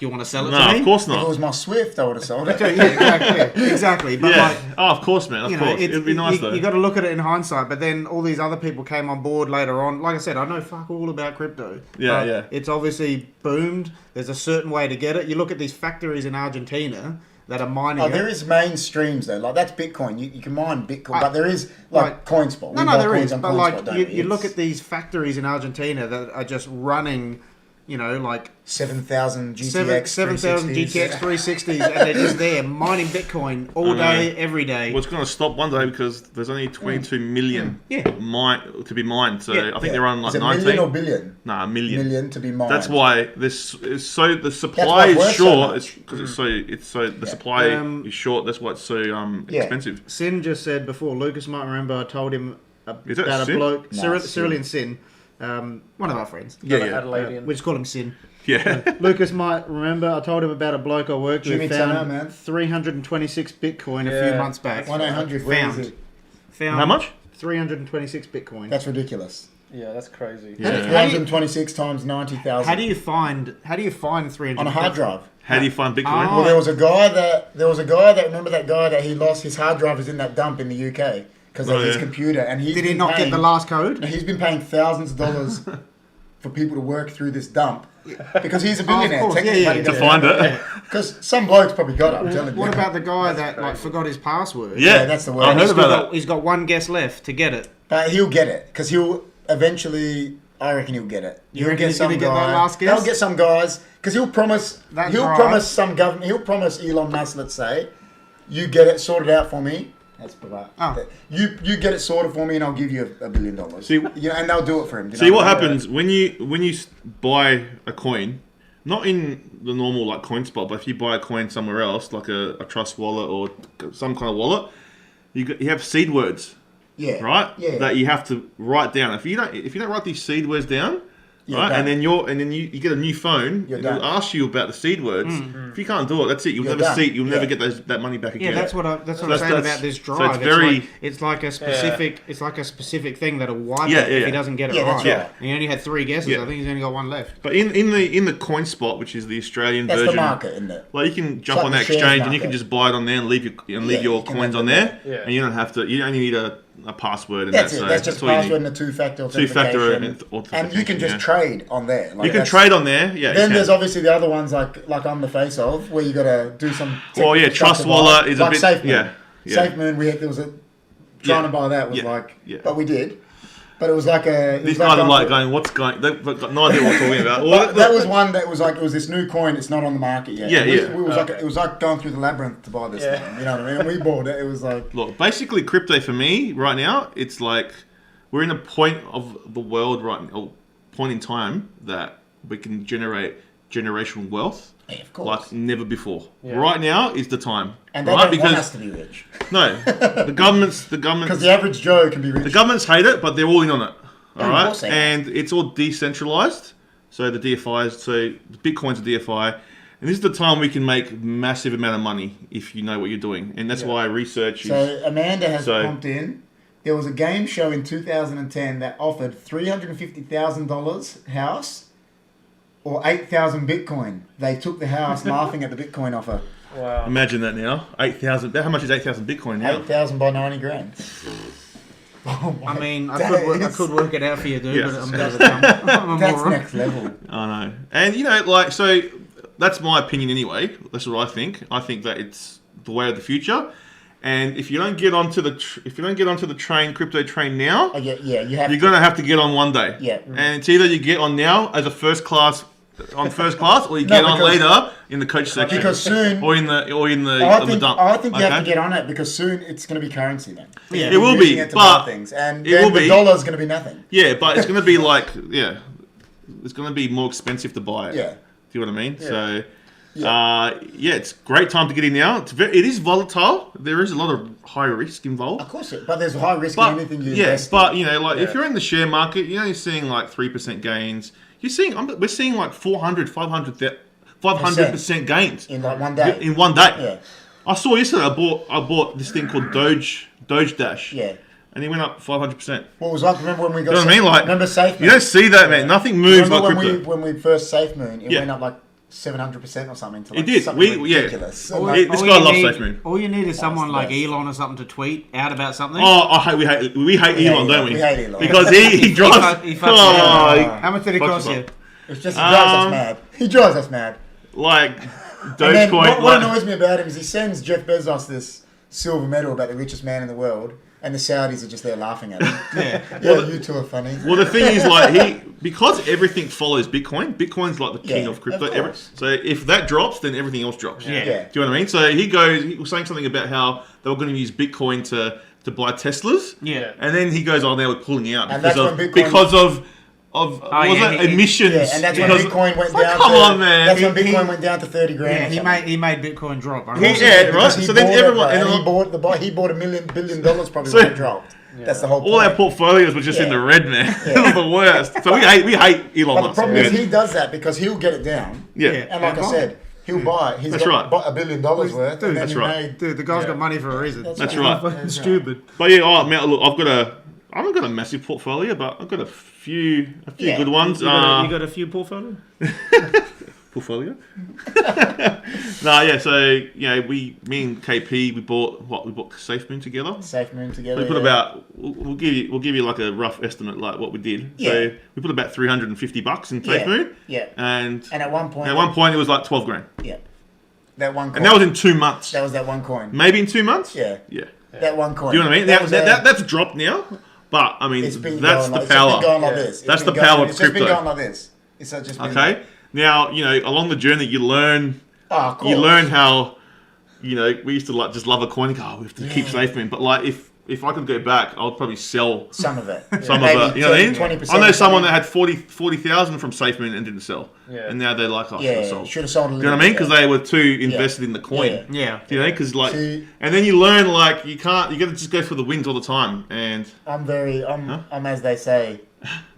you want to sell it to No, me?" of course If it not. was my Swift, I would have sold it. Yeah, exactly. But Yeah. like, Oh, of course, man. Of course. It'd be nice though. You got to look at it in hindsight, but then all these other people came on board later on. Like I said, I know fuck all about crypto. Yeah, but yeah. It's obviously boomed. There's a certain way to get it. You look at these factories in Argentina that are mining Oh, it. there is mainstreams though. Like that's Bitcoin. You can mine Bitcoin, but there is like CoinSpot. No, We no, buy there coins is. on But CoinSpot, like, don't you we? look It's at these factories in Argentina that are just running, like 7,000 GTX 7,000 GTX 360s, and they're just there mining Bitcoin all day, every day. Well, it's going to stop one day because there's only 22 million Yeah. to be mined. So Yeah. I think they're on like Is it 19. million or billion? Nah, a million. Million to be mined. That's why this is so the why supply it's worth is so short. much. Because it's so the supply is short. That's why it's so Yeah. expensive. Sin just said before, Lucas might remember, I told him Is that about a Sin? bloke, No, Cerulean Sin, one of our friends. Yeah, Another yeah, Adelaidean. We just call him Sin. yeah. Lucas might remember, I told him about a bloke I worked Jimmy with Tanner, found man. 326 Bitcoin a Yeah. few months back. 1-800. Where is Found. it? Found How much? 326 Bitcoin. That's ridiculous. Yeah, that's crazy. Yeah. 326 times 90,000 How do you find 300 on a hard drive. How do you find Bitcoin? Oh. Well, there was a guy that remember that guy that he lost his hard drive is in that dump in the UK because of Oh, his yeah. computer, and Did he not get the last code? He's been paying thousands of dollars for people to work through this dump because he's a Oh, of billionaire. course, technically, yeah, but he To doesn't find have it. because some blokes probably got it. I'm telling you. What about the guy that like forgot his password? Yeah, that's the word. I And heard He's, still about got, he's got one guess left to get it. But he'll get it because he'll eventually. I reckon he'll get it. You reckon he's gonna get that last guess? He'll get some guys because he'll promise. That He'll guy- promise some government. He'll promise Elon Musk. Let's say, you get it sorted out for me. That's polite. Oh. You get it sorted for me, and I'll give you $1 billion. See- and they'll do it for him. Do you See know what I mean? happens when you buy a coin, not in the normal like coin spot, but if you buy a coin somewhere else, like a trust wallet or some kind of wallet, you have seed words, Yeah. right? Yeah. That you have to write down. If you don't write these seed words down, You're right, done. and then you get a new phone, You're it'll done. ask you about the seed words. If you can't do it, that's it. You'll You're never done. You'll never Yeah. get that money back again. Yeah, that's what I'm So saying that's- about this so drive. it's very- it's like a specific thing that'll wipe Yeah, it yeah, if yeah. he doesn't get it Yeah, right. that's right. And he only had 3 guesses. Yeah. I think he's only got 1 left. But in the coin spot, which is the Australian That's version, the market, isn't it? like you can jump like on the that shares exchange and you market. can just buy it on there and leave your Yeah, your you can coins have on that. there, Yeah. and you don't have to. You only need a password and That's that's it. so That's just all you password need. and a two-factor Two-factor authentication. And you can just yeah. trade on there. Like You can that's- trade on there. Yeah. Then you there's can. obviously the other ones like I'm the face of where you got to do some. Oh yeah, technical stuff Trust to buy. Wallet is like a bit. SafeMoon. Yeah. Yeah. SafeMoon, there was a trying to buy that was Yeah. but we did. But it was like a. These guys are like going, what's going? They've got no idea what we're talking about. But that was one that was like it was this new coin. It's not on the market yet. Yeah, we, yeah. We was like it was like going through the labyrinth to buy this Yeah. thing. You know what I mean? And we bought it. It was like Look, basically, crypto for me right now, it's like we're in a point of the world point in time that we can generate generational wealth yeah, of course. like never before. Yeah. Right now is the time, and they right? don't want us to be rich No, the governments, because the average Joe can be rich. the governments hate it, but they're all in on it. All Of right, course they are. and it's all decentralized. So the DFIs, so the Bitcoin's a DFI, and this is the time we can make massive amount of money if you know what you're doing, and that's why research is. So Amanda has So- pumped in. There was a game show in 2010 that offered $350,000 house or 8,000 Bitcoin. They took the house laughing at the Bitcoin offer. Wow. Imagine that now. 8,000. How much is 8,000 Bitcoin now? 8,000 by 90 grand. Oh my I mean, I days. could work it out for you, dude, Yes. but I'm never dumb. I'm a That's moron. next level. I know. And, you know, like, so that's my opinion anyway. That's what I think. I think that it's the way of the future. And if you don't get onto the crypto train now, Oh, yeah, you have you're going to have to get on one day. Yeah. And it's either you get on now as a first class, or you No, get on because- later in the coach section. Because soon, or in the I on the dump. think you have Okay? to get on it because soon it's going to be currency, man. Yeah. It will be, Using it to but buy things, and it then will the be. dollar's going to be nothing. Yeah, but it's going to be like, it's going to be more expensive to buy it. Yeah. Do you know what I mean? Yeah. So, Yeah. it's a great time to get in now. It is volatile. There is a lot of high risk involved. Of course, but there's high risk But, in anything you yeah, invest but you know, like if Yeah. you're in the share market, you're seeing like 3% gains. We're seeing like 500% gains in like one day. in one day. Yeah, I saw yesterday. I bought this thing called Doge Dash. yeah. And he went up 500%. What was like? Remember when we got? You know what I mean? Like, remember Safe Moon? You don't see that, man. Nothing moves Remember like when crypto. when we first Safe Moon, it Yeah. went up like 700% or something. To like It did. Something Yeah. ridiculous. Oh, And, yeah. This guy loves SafeMoon. All you need is someone the like best. Elon or something to tweet out about something. Oh, we hate Elon, don't we? We hate Elon. Because he drives. He fucks you Oh, up. How much did it fucks cost us you? up. it's just he drives us Um, mad. He drives us mad. like And then Dogecoin. what Like, annoys me about him is he sends Jeff Bezos this silver medal about the richest man in the world, and the Saudis are just there laughing at him. Yeah. You two are funny. well, the thing is, like because everything follows Bitcoin. Bitcoin's like the king Yeah, of crypto. of course. So if that drops, then everything else drops. Yeah. Yeah. Do you know what I mean? So he was saying something about how they were going to use Bitcoin to buy Teslas. Yeah. And then he goes, "Oh, now we're pulling out And because that's of when Bitcoin- because of yeah, emissions." Yeah, and that's when Because- Bitcoin went It's like, down. come to, on, man. That's when He- Bitcoin went down to 30 grand. Yeah, or something. he made Bitcoin drop. I He- remember. yeah, Because right. he So then bought it, everyone, right, and and all- he bought $1 billion probably So- when it dropped. That's the whole point. all our portfolios were just in Yeah. the red, man. Yeah. It was the worst. So we hate Elon But the Musk. problem man. is he does that because he'll get it down. Yeah. Yeah. And like I said, he'll buy it. He's That's got right. $1 billion worth. Dude, and then that's he right. made- Dude, the guy's got money for a reason. That's right. Fucking stupid. But yeah, man, look, I haven't got a massive portfolio, but I've got a few Yeah. good ones. You got a few portfolio? Portfolio? No, yeah. So me and KP, we bought SafeMoon together. Safe Moon together. We put yeah. about we'll give you like a rough estimate like what we did. Yeah. So we put about $350 in Yeah. SafeMoon, Yeah. and And at one point. it was like 12 grand, Yeah. That one coin. and that was in 2 months. that was that one coin. Maybe in 2 months. Yeah. Yeah. That one coin. Do you know what I mean? That was That's dropped now, but I mean it's been that's going the like, power. It's been going like Yeah. this. It's That's been the power of It's just been crypto. going like this. It's just been Okay. Now along the journey you learn. Oh, of course. You learn how, we used to like just love a coin and go, we have to keep SafeMoon. But like if I could go back, I would probably sell Some of it. some Maybe of it. You know what I mean? 20%. I know someone that had 40,000 from SafeMoon and didn't sell. Yeah. And now they're like, oh, Yeah, should have sold. should have sold a little Do you know what I mean? bit, Because yeah. they were too invested in the coin. Yeah. Yeah. Do you know? Because See- and then you learn like you got to just go for the wins all the time. And I'm as they say,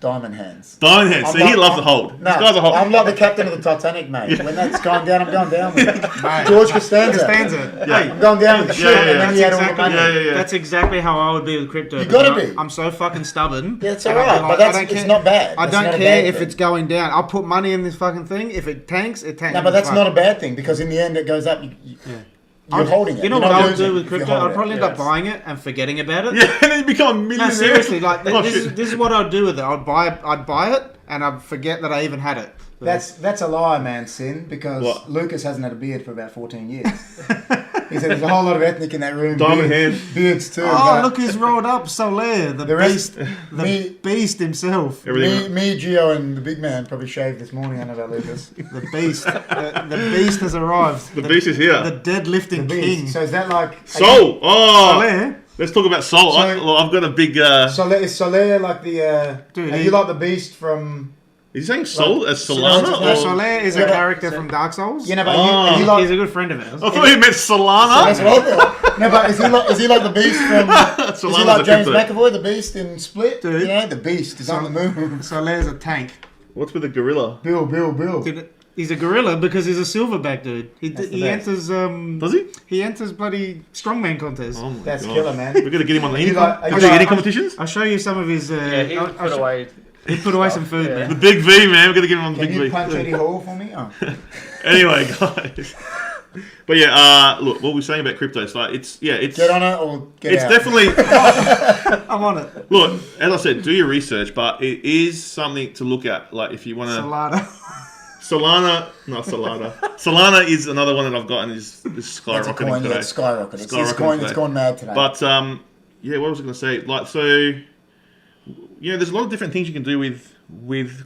diamond hands. Diamond Head, I'm see, he like- loves to I'm- hold. No, This guy's a hold. I'm like the captain of the Titanic, mate. When that's going down, I'm going down with it. Mate. George Costanza. Costanza. Yeah. I'm going down with the ship, yeah, and then he had all the money. Yeah. That's exactly how I would be with crypto. You gotta because be. I'm so fucking stubborn. Yeah, it's And I'll be alright, like, but I don't it's care- not bad. I That's don't not a care bad if thing. it's going down. I'll put money in this fucking thing. If it tanks, it tanks. No, but that's Fuck. not a bad thing because in the end it goes up. You're holding it. You know You're what not I would losing do with if you crypto? hold I'd it. probably end up Yes. buying it and forgetting about it. Yeah, and then you become a millionaire. No, seriously, like Oh, this shit. is what I'd do with it. I'd buy it and I'd forget that I even had it. That's a lie, man, Sin, because What? Lucas hasn't had a beard for about 14 years. He said there's a whole lot of ethnic in that room. Diamond beard- hand. Beards too. Oh, but look who's rolled up, Soler, the The beast, rest- the me- beast himself, Everything. me, Gio, and the big man probably shaved this morning. I know about Lucas. the beast, the beast has arrived. The beast is here. The deadlifting The king. beast. So is that like Soul. Oh, Soler, let's talk about Soul. So- I've got a big. Is Soler like the? Dude, are he- you like the beast from? Is he saying Soul as Solana? Solana? No, or- Soler is Yeah, a but- character from Dark Souls. You know, but Oh. are you like? He's a good friend of ours. I thought he meant Solana. That's what I thought. No, but is he like the beast from? Is he Solana's like a James crypto. McAvoy, the beast in Split? Dude. You know, the beast is on the moon. Soler's a tank. What's with the gorilla? Bill. Dude, he's a gorilla because he's a silverback dude. That's the He best. enters Does he? he enters bloody strongman contests. Oh my That's God. killer, man. We're gonna get him on the You like- are you Are there like- any competitions? I'll show you some of his. Yeah, he would put away. He put away some food, Yeah. The man. Big V, man. We're gonna get him on the Can Big you V. punch Eddie Hall for me? Oh. Anyway, guys. But yeah, look, what we're saying about crypto, it's like it's Get on it or get it's out. definitely I'm on it. look. As I said, do your research, but it is something to look at. Like if you want to, Solana is another one that I've got and is It's a skyrocketing coin, today. it's skyrocketing. It's Skyrocketing coin today. that's gone mad today. But yeah, what was I going to say? Like so, there's a lot of different things you can do with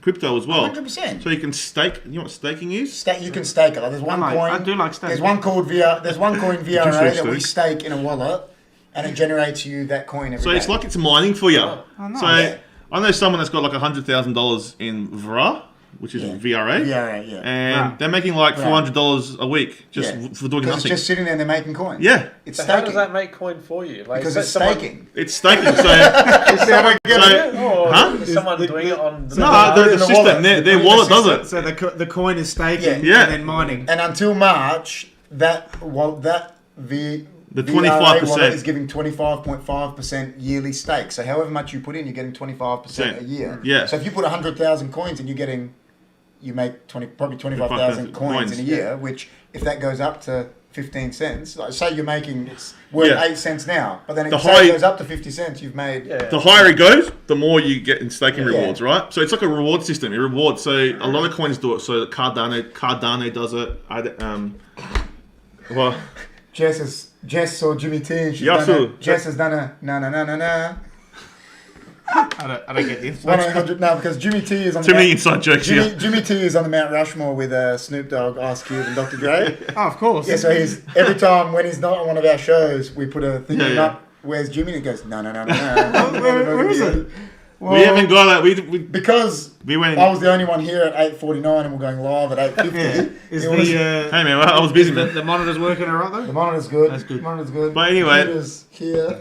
crypto as well. 100%. So you can stake. You know what staking is? You can stake it. Like, there's one coin. I do like staking. There's one coin VRA say that we stake? stake in a wallet, and it generates you that coin every So day. it's like it's mining for you. Oh, nice. So Yeah. I know someone that's got like $100,000 in VRA, which is VRA, VRA, yeah. and Right. they're making like Right. $400 a week just Yeah. for doing Because it's nothing. just sitting there and they're making coins. Yeah, It's So how staking. does that make coin for you? Like, Because is it's that someone- staking. it's staking. So Is someone get doing it? it, or Huh? is someone doing it on the no, the in the system, wallet. their wallet does it. So the coin is staking Yeah. and then mining. And until March, the VRA 25%. wallet is giving 25.5% yearly stake. So however much you put in, you're getting 25% a year. Yeah. So if you put 100,000 coins and you make probably 25,000 coins in a year, which if that goes up to 15 cents, like say you're making it's worth Yeah. 8 cents now, but then The say it high- goes up to 50 cents, you've made Yeah. The higher it goes, the more you get in staking Yeah. rewards, right? So it's like a reward system. It rewards. So a lot of coins do it. So Cardano does it. Well, Jess or Jimmy T, and she's Yeah, done so- a, Jess has done a na. I don't get this. 1-800 no, because Jimmy T is on too the many Mount, inside jokes here. Jimmy T is on the Mount Rushmore with Snoop Dogg, Ice Cube, and Dr. Dre. Oh, of course. Yeah, so he's every time when he's not on one of our shows, we put a thing Yeah. up. Where's Jimmy? And he goes, no. Where is it? We haven't got that. We Because went. I was the only one here at 8:49 and we're going live at 8:50. Yeah. Is It was- the Hey man, I was busy, man. the monitor's working alright though? the monitor's good. That's good. The monitor's good. But anyway- Computer's here.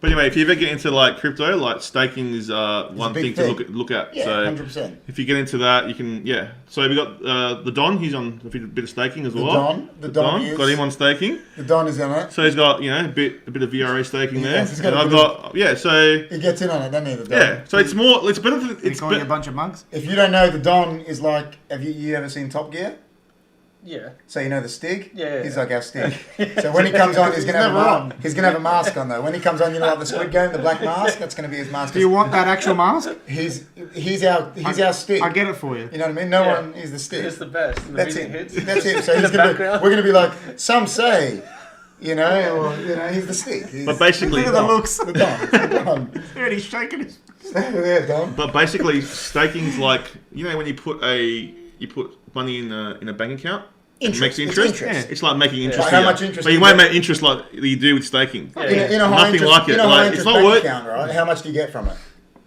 But anyway, if you ever get into like crypto, like staking is one big thing to thing. look at. Yeah, So 100%. if you get into that, you can So we got the Don. He's on a bit of staking as The well. Don is got him on staking. the Don is on it. So he's got a bit of VRA staking there. Yes, he's got and a I've bit got So He gets in on it, doesn't he? The Don. yeah. So it's more. It's better. Than, You it's calling you a be- bunch of mugs? If you don't know, the Don is like. Have you ever seen Top Gear? Yeah. So you know the Stig? Yeah. He's like our Stig. So when he comes on, he's gonna have never a he's gonna have a mask on though. When he comes on, like the Squid Game, the black mask. That's gonna be his mask. Do you want that actual mask? He's our Stig. I get it for you. You know what I mean? No Yeah. one is the Stig. It's the best. And the That's music it. hits. That's it. So In he's the gonna be, background. we're gonna be like, some say, or he's the Stig. He's But basically, Look at the looks. the Don. The Don. Already shaking his. Stay over there, Don. but basically, staking's like when you put money in a bank account. It makes It's interest. interest. It's like making interest. Like how here. much interest But you do you won't get? make interest like you do with staking. Yeah. In a high Nothing interest, like it. in a high Like, interest it's not bank worth- account, right? How much do you get from it?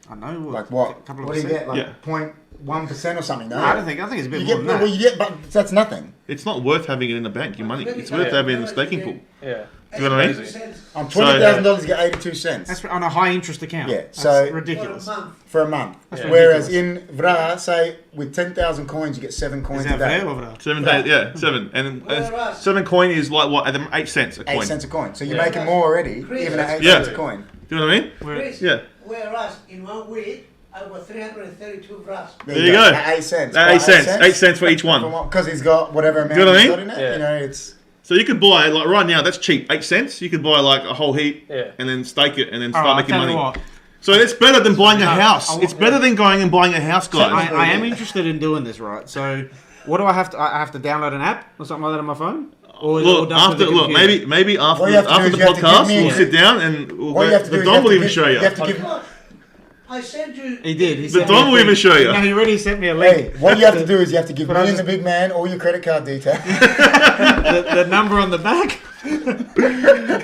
I know. Like what? A couple of What do you percent. get? Like Yeah. 0.1% or something? No, I don't think it's a bit you more get. than Well, that. you get, but that's nothing. It's not worth having it in the bank. Your money. It's worth Yeah. having it in the staking pool. Yeah. Do you know what I mean? On $20,000, you get 82 cents. That's on a high interest account. Yeah, That's so- ridiculous. for a month. That's Whereas in VRA, say with 10,000 coins, you get 7 coins Is a that day. fair or that? 7 days. Yeah, 7. And Whereas- 7 coin is like what? 8 cents a 8 coin. cents a coin. So you're Yeah. making more already, Chris, even at 8 Yeah. cents a coin. Do you know what I mean? Chris, Yeah. whereas in 1 week, I got 332 vrass. There you go. At 8 cents. At 8 cents. 8 cents for each one. Because he's got whatever amount you know what I he's mean? got in it. Yeah. You know, it's... So you could buy like right now. That's cheap. 8 cents. You could buy like a whole heap Yeah. and then stake it and then All start right, making tell you money. what. So it's better than buying a house. I- It's better than going and buying a house, guys. I am interested in doing this, right? So, what do I have to? I have to download an app or something like that on my phone. Or is it all Look, done through after the look, computer? maybe after What you have to after do the is you have to give podcast, me- we'll sit down and we'll What you have to do the is Don will even show you. You have to give... I sent you. He did. He The sent me Don a will thing. even show you. No, he already sent me a link. Hey, what you have to do is you have to give But me I and the just- big man all your credit card details. the number on the back.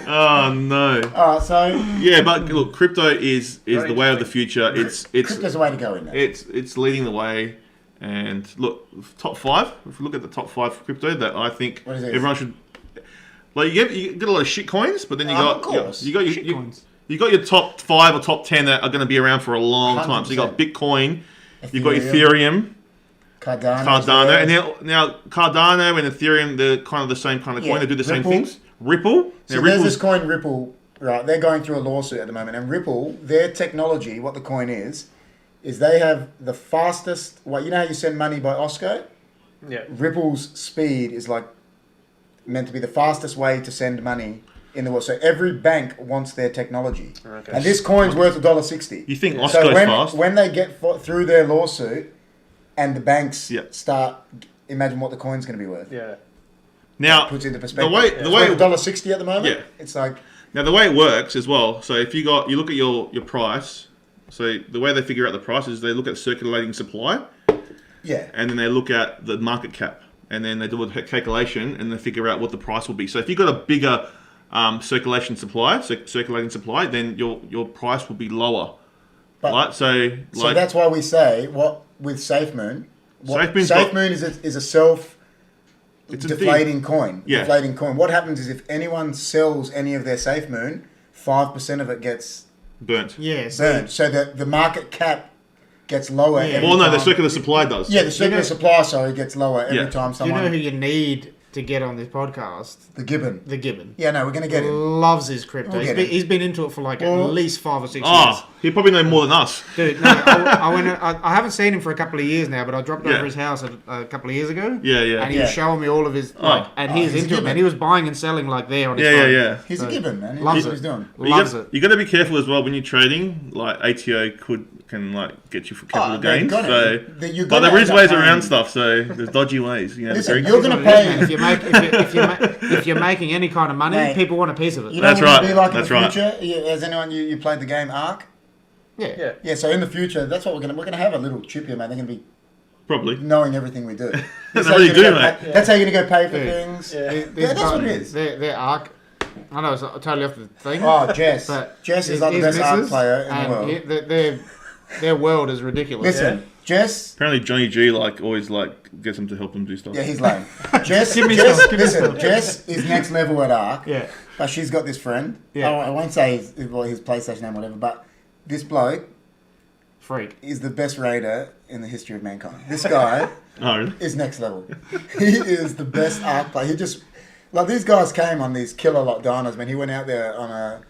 Oh no. Alright, so... Yeah, but look, crypto is the way of the future. It's Crypto's the way to go in there. it's leading the way. And look, top 5. If we look at the top 5 for crypto, that I think What is it? everyone should. Like you get a lot of shit coins, but then you Of got course. you got Shit coins. you got your top 5 or top 10 that are going to be around for a long time. So you got 100%. Bitcoin, you've got Ethereum, Cardano, and now Cardano and Ethereum, they're kind of the same kind of coin. Yeah. They do the same Ripple. things. Ripple. So Now, there's this Ripple's coin Ripple, right? They're going through a lawsuit at the moment, and Ripple, their technology, what the coin is they have the fastest. Well, you know how you send money by Osco? Yeah. Ripple's speed is like meant to be the fastest way to send money in the world. So every bank wants their technology. Okay. And this coin's worth $1.60. You think So Osco's fast? when they get through their lawsuit and the banks Yeah. start, imagine what the coin's going to be worth. Yeah. Now, Puts into perspective. the way It's worth $1.60 at the moment. Yeah. It's like, now the way it works as well. So if you look at your price. So the way they figure out the price is they look at circulating supply, yeah. and then they look at the market cap, and then they do a calculation, and they figure out what the price will be. So if you've got a bigger circulating supply, then your price will be lower. But- right? So that's why we say, with SafeMoon, SafeMoon is a It's a deflating coin. Yeah. Deflating coin. What happens is if anyone sells any of their SafeMoon, 5% of it gets burnt. Yeah, burnt. So the market cap gets lower Yeah. every Well, no, time. the circular supply does. Yeah, the circular supply, gets lower every Yeah. time Do you someone... know who you need to get on this podcast? The Gibbon. The Gibbon. Yeah, no, we're going to get him. Loves his crypto. We'll He's get been, him. he's been into it for like Well- at least 5 or 6 years. Oh, he probably know more than us. Dude, no, I haven't seen him for a couple of years now, but I dropped Yeah. over his house a couple of years ago. Yeah, yeah. And he was showing me all of his, and he's he's a into it, Gibbon. man. He was buying and selling like there on his Yeah, phone. yeah. He's a Gibbon, man. He Loves knows what it. he's doing. But Loves it. You got to be careful as well when you're trading. Like ATO can get you for capital they're gains. gonna- So, you're but gonna there is end up ways paying- around stuff. So there's dodgy ways. You know, Listen, Greg? you're going to That's what it is, pay... man. If you're making any kind of money, Mate, people want a piece of it. You know That's what it'll right, be like in that's the right. future? Has anyone you played the game Ark? Yeah. Yeah. Yeah, so in the future, that's what we're gonna have a little chip here, man. They're gonna be Probably. knowing everything we do. They That's how really you're do, gonna go mate. pay- That's how you're gonna go pay for Yeah. things. Yeah. Yeah, that's what it is. Their arc. I know it's totally off the thing. Oh, Jess. But Jess is like the best Ark player in the and world. their world is ridiculous. Listen, Jess. Apparently Johnny G always gets him to help him do stuff. Yeah, he's lame. Jess, Give me Jess, some, give me listen, some. Jess is next level at Ark. Yeah. But she's got this friend. Yeah. I won't say his PlayStation name or whatever, but this bloke Freak. is the best raider in the history of mankind. This guy Oh, really? is next level. He is the best Ark player. He just... Like, these guys came on these killer dinos, man. He went out there on a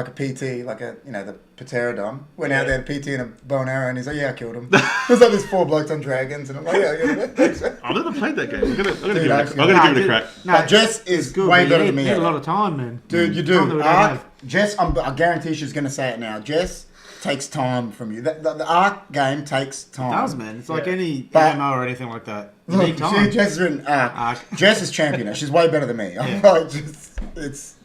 PT, the Pterodon. Went out there PT in a bow and arrow, and he's like, yeah, I killed him. There's like this 4 blokes on dragons, and I'm like, yeah. I've never played that game. I'm gonna Dude, give actually- it a crack. But Jess is good, way but better you than me. need at a it. lot of time, man. Dude, you Time that do. we don't Ark, have. Jess, I guarantee she's going to say it now. Jess takes time from you. The Ark game takes time. It does, man. It's like Yeah. any But- MMO or anything like that. You Look, need time. see, Jess is written Ark. Ark. Jess is champion. She's way better than me. I'm like, it's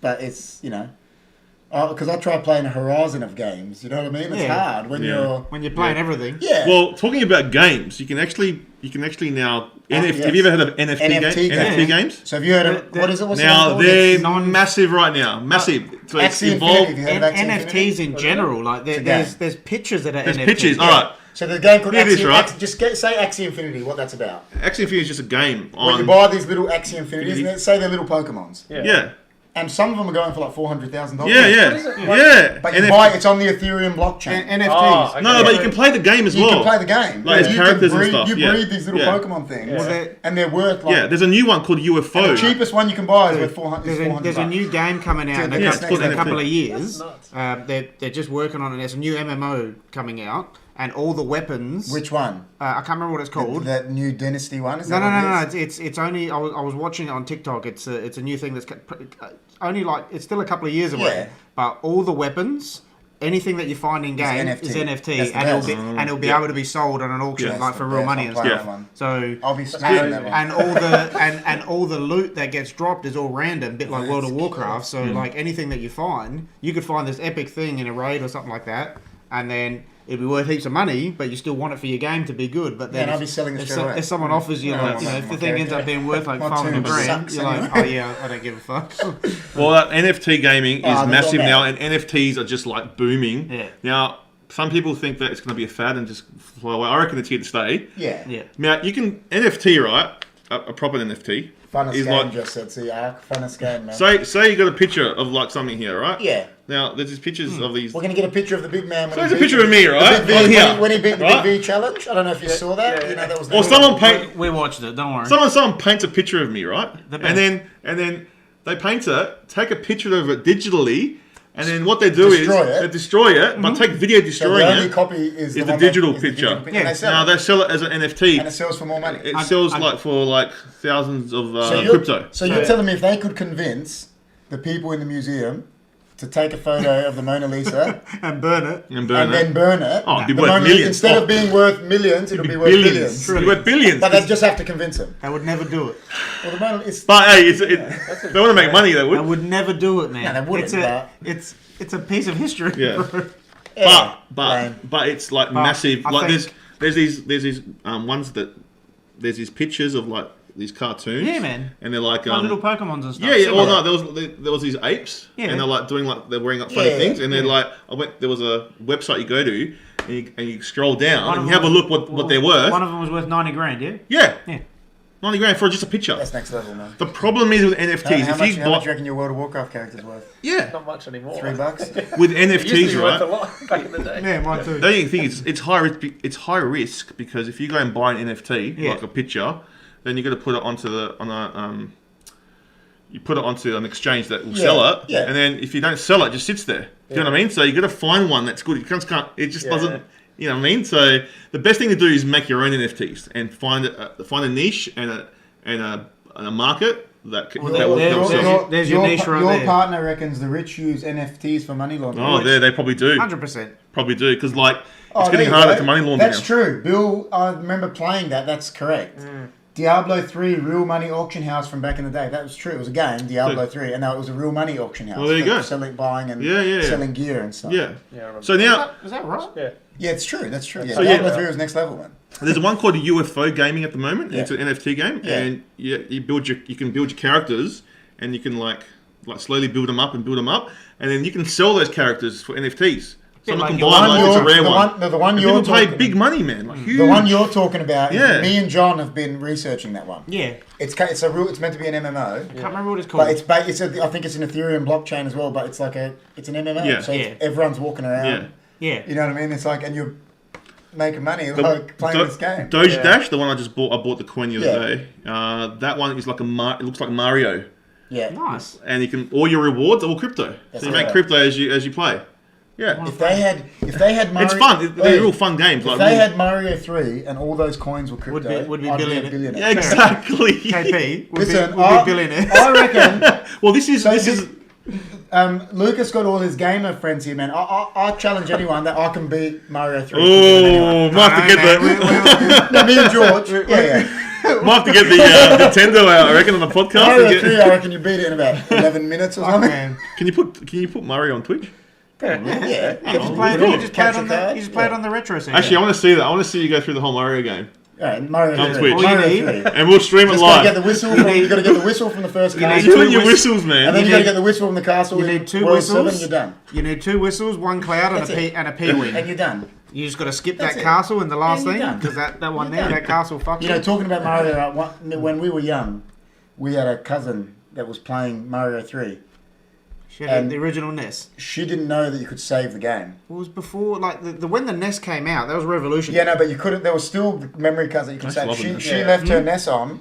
because I try playing a horizon of games. You know what I mean? It's Yeah. hard when Yeah. you're. When you're playing everything. Yeah. Well, talking about games, you can actually now. yes. Have you ever heard of NFT, NFT games? games. NFT games? So have you heard of what is it? What's it Now called? they're It's massive right now. Massive. So it's Axie Infinity. Have evolved. you heard of Axie Infinity? NFTs in general, like a game. there's pictures that are There's NFTs. pictures. Yeah. All right. So the game called Here it is, Axie, right? say Axie Infinity. What that's about? Axie Infinity is just a game Where you on. buy these little Axie Infinities, and say they're little Pokemons, Yeah. and some of them are going for like $400,000. Yeah. Yeah. What is it? Yeah. But you NFT buy it's on the Ethereum blockchain. NFTs. Oh, okay. No, but you can play the game as You well. can play the game. Like, you characters can and breed, stuff, You yeah. breed these little Yeah. Pokemon things, Yeah. Well, and they're worth like. Yeah. There's a new one called and UFO. the cheapest one you can buy is worth 400. There's a new game coming out Dude, in yeah, a it's couple, called in a couple NFT. of years. That's nuts. They're just working on it. There's a new MMO coming out, and all the weapons. Which one? I can't remember what it's called. That new Dynasty one? Is No, that no, what it no, is? no. It's only. I was watching it on TikTok. It's a new thing that's only like it's still a couple of years away. Yeah. But all the weapons, anything that you find in game NFT. is NFT, That's the and it'll best. be able to be sold on an auction Yeah. like for That's real the money best. and I'm stuff. playing that one. So. I'll be snapping that one. And all the loot that gets dropped is all random, bit like World of Warcraft. So like anything that you find, you could find this epic thing in a raid or something like that, and then it'd be worth heaps of money, but you still want it for your game to be good. But then Yeah, and I'll be selling it straight away. if someone offers you Yeah, like, my- you know, if my the thing ends up character. being worth like My 500 tomb grand, sucks you're like, anyway. oh yeah, I don't give a fuck. Well, that NFT gaming is they've massive gone now, mad. and NFTs are just like booming. Yeah. Now, some people think that it's going to be a fad and just fly away. I reckon it's here to stay. Yeah. Yeah. Now, you can NFT, right? A proper NFT Funnest is game, like. just said. See, Ark, funnest game, man. Say you got a picture of like something here, right? Yeah. Now, there's these pictures of these. We're going to get a picture of the big man. When So he there's a beat picture of me, the right? Big On V, here. when he beat the Right? Big V challenge. I don't know if you saw that. yeah, You know, that was Or someone paint. We watched it. Don't worry. Someone paints a picture of me, right? The And then they paint it, take a picture of it digitally, And then what they do Destroy is it. they destroy it, but take video So destroying the only it. copy is the one digital that, is the picture. And Yeah. they sell Now it. they sell it as an NFT. And it sells for more money. It sells for thousands of crypto. So you're telling me if they could convince the people in the museum to take a photo of the Mona Lisa And burn it. And burn and it. then burn it, Oh, it'd be the worth Mona Lisa, millions. instead of being worth millions, it'll be worth billions. It'd be worth billions. But they just have to convince them. I would never do it. Well, the Mona Lisa. But hey, they want to make money. They I would. would never do it, man. No, they wouldn't, It's a piece of history. Yeah. Yeah, But lame. it's like But massive. I Like think- there's these ones that there's these pictures of like these cartoons. Yeah, man. And they're like Like little Pokemons and stuff. Yeah. Similar. Well, no, there was these apes, Yeah. and they're like doing like they're wearing like funny Yeah, things, and they're yeah. like there was a website you go to, and you scroll down One and of you have a them look was- what they're worth. One of them was worth 90 grand, yeah? Yeah, Yeah. 90 grand for just a picture. That's next level, man. The problem is with NFTs. How if much you do you buy, reckon your World of Warcraft character's worth? yeah, Not much anymore. $3? with It used to NFTs, be worth a right? lot back in the day. Yeah, mine too. The only thing is, it's high risk. It's high risk because if you go and buy an NFT, Yeah. like a picture, then you got to put it onto you put it onto an exchange that will sell it, yeah. and then if you don't sell it, it just sits there. Do you know what I mean? So you got to find one that's good. You can't. It just doesn't. You know what I mean? So the best thing to do is make your own NFTs and find a niche and a market that Well, that will there- help there's- sell. there's your niche right Your there. partner reckons the rich use NFTs for money laundering. Oh, they probably do. 100%. Probably do because like Oh, it's there getting you harder go. to money launder That's now. true. Bill, I remember playing that. That's correct. Diablo 3, real money auction house from back in the day. That was true. It was a game, Diablo 3, and now it was a real money auction house. Well, there you for go. Selling, buying, and Yeah. selling gear and stuff. Yeah. Yeah, I remember. So now Is that right? Yeah. Yeah, it's true. That's true. Yeah, So, Diablo yeah. 3 was next level, man. there's one called UFO gaming at the moment. Yeah. It's an NFT game, Yeah. and you can build your characters, and you can like slowly build them up, and then you can sell those characters for NFTs. Someone like can your buy one one. It's a rare one. The one And you're people pay talking, big money, man. Like huge. The one you're talking about. Yeah. Me and John have been researching that one. Yeah. It's a real. It's meant to be an MMO. Can't remember what it's called. But I think it's an Ethereum blockchain as well. But it's like it's an MMO. Yeah. So Yeah. everyone's walking around. Yeah. yeah. You know what I mean? It's like, and you're making money The- like playing this game. Doge Yeah. Dash, the one I just bought. I bought the coin the other Yeah. day. That one is like it looks like Mario, Yeah. Nice. and you can all your rewards are all crypto. That's So you make right. crypto as you play. Yeah, If they had Mario, it's fun. They're real fun games. If Like they real- had Mario 3, and all those coins were crypto, Would be I'd billionaire. be a billionaire. yeah, exactly. KP would Listen, be billionaire. I reckon. Well, this is So this this- is Lucas got all his gamer friends here, man. I challenge anyone that I can beat Mario 3. oh, might have to get the No, me and George. Yeah. might have to get the Nintendo out. I reckon on the podcast. Mario and 3, get- I reckon you beat it in about 11 minutes or Oh, something. man. Can you put Mario on Twitch? Yeah. You just play it on the, you just play it on the retro scene. Actually, I want to see that. I want to see you go through the whole Mario game, Alright, Mario On 3. Twitch. All you Mario need- 3. and we'll stream it Just gotta get live. the whistle. You gotta get the whistle from the first You need castle. You and two your whistles. whistles, man. And then you You gotta need- get the whistle from the castle. you in need two World whistles. 7, you're done. You need 2 whistles, 1 cloud, and That's a P it. and a P wing. And you're done. You just got to skip That's that it. castle in the last And thing you're done. because that one You're there, done. that castle fucks You know, talking about Mario, when we were young, we had a cousin that was playing Mario 3. She had and- the original NES. She didn't know that you could save the game. It was before, like the when the NES came out. That was revolutionary. Yeah, no, but you couldn't. There was still memory cards that you could That's save. lovely. She Yeah. left her NES on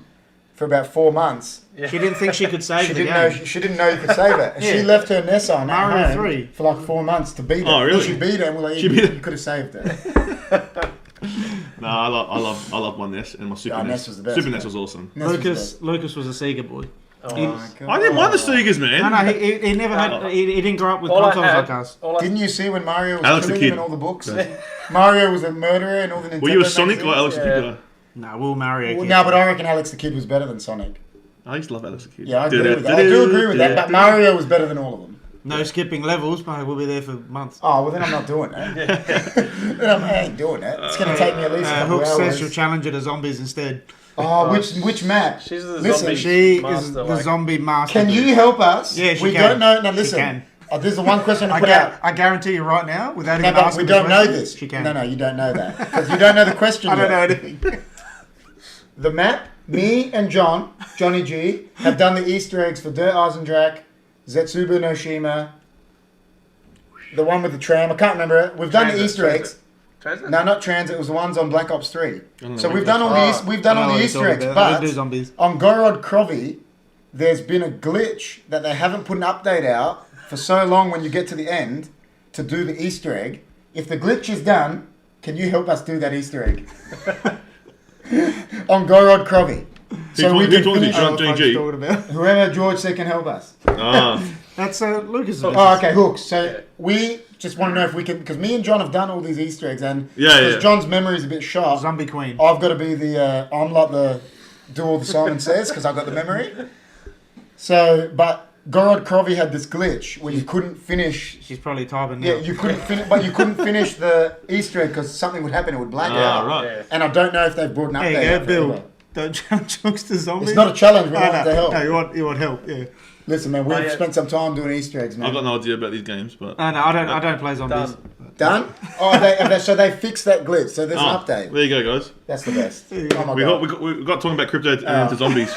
for about 4 months. She didn't think she could save She the didn't game. know. She didn't know you could save it. And She Yeah. left her NES on at Mario home 3. for like 4 months to beat it. Oh, really? Well, she beat it, and we're like, She you, beat it. you could have saved it. No, I love my NES and my Super Yeah, NES. NES was the best, Super man. NES was awesome. NES was the Lucas was a Sega boy. best. He- Oh my God. I didn't mind the Segas, man. No, he never had. He didn't grow up with All I consoles had, like us. Didn't you see when Mario was Alex the killing him Kid. in all the books? Mario was a murderer in all the Nintendo Were you a Sonic or magazines? Alex the Kid guy? No, Will Mario. Well, kid. no, but I reckon Alex the Kid was better than Sonic. I used to love Alex the Kid. Yeah, I agree with that. I do agree with that, but Mario was better than all of them. No skipping levels, but we'll be there for months. Oh, well then I'm not doing that. Then I ain't doing it. It's going to take me at least a couple Hook says hours. she'll challenge her to zombies instead. Oh, which map? She's the Listen, zombie She is master, the like- zombie master. Can you help us? Yeah, she we can. don't know. Now She listen. can. There's the one question I put out. I guarantee you right now, without No, even but asking we the don't know question, this. She can. No, you don't know that because you don't know the question. I don't know yet. anything. The map. Me and Johnny G, have done the Easter eggs for Der Eisendrache, Zetsubo no Shima, the one with the tram. I can't remember it. We've done the Transit, Easter eggs. Transit? No, not Transit. It was the ones on Black Ops 3. don't So know we've what done all that's- these. We've done I know all what the you're Easter talking eggs, about. I but do zombies. on Gorod Krovi, there's been a glitch that they haven't put an update out for so long when you get to the end to do the Easter egg. If the glitch is done, can you help us do that Easter egg? On Gorod Crobby. So we can finish Johnny G. whoever George said can help us. That's Lucas. Oh, okay, Hooks. So we just want to know if we can, because me and John have done all these Easter eggs, and Yeah. John's memory is a bit sharp. Zombie Queen. I've got to be I'm like the do all the Simon Says because I've got the memory. So, but Gorod Crobby had this glitch where you couldn't finish. She's probably typing now. Yeah, you couldn't finish, but you couldn't finish the Easter egg because something would happen. It would black out. Right. Yeah. And I don't know if they've brought an update. There you out go, for Bill. it. Don't challenge Hooks to zombies. It's not a challenge. We want to help. No, you want help. Yeah. Listen, man, we've yeah. spent some time doing Easter eggs, man. I've got no idea about these games, but No, I don't play zombies. Done? So they fixed that glitch. So there's an update. There you go, guys. That's the best. Oh my We god. got talking about crypto into zombies.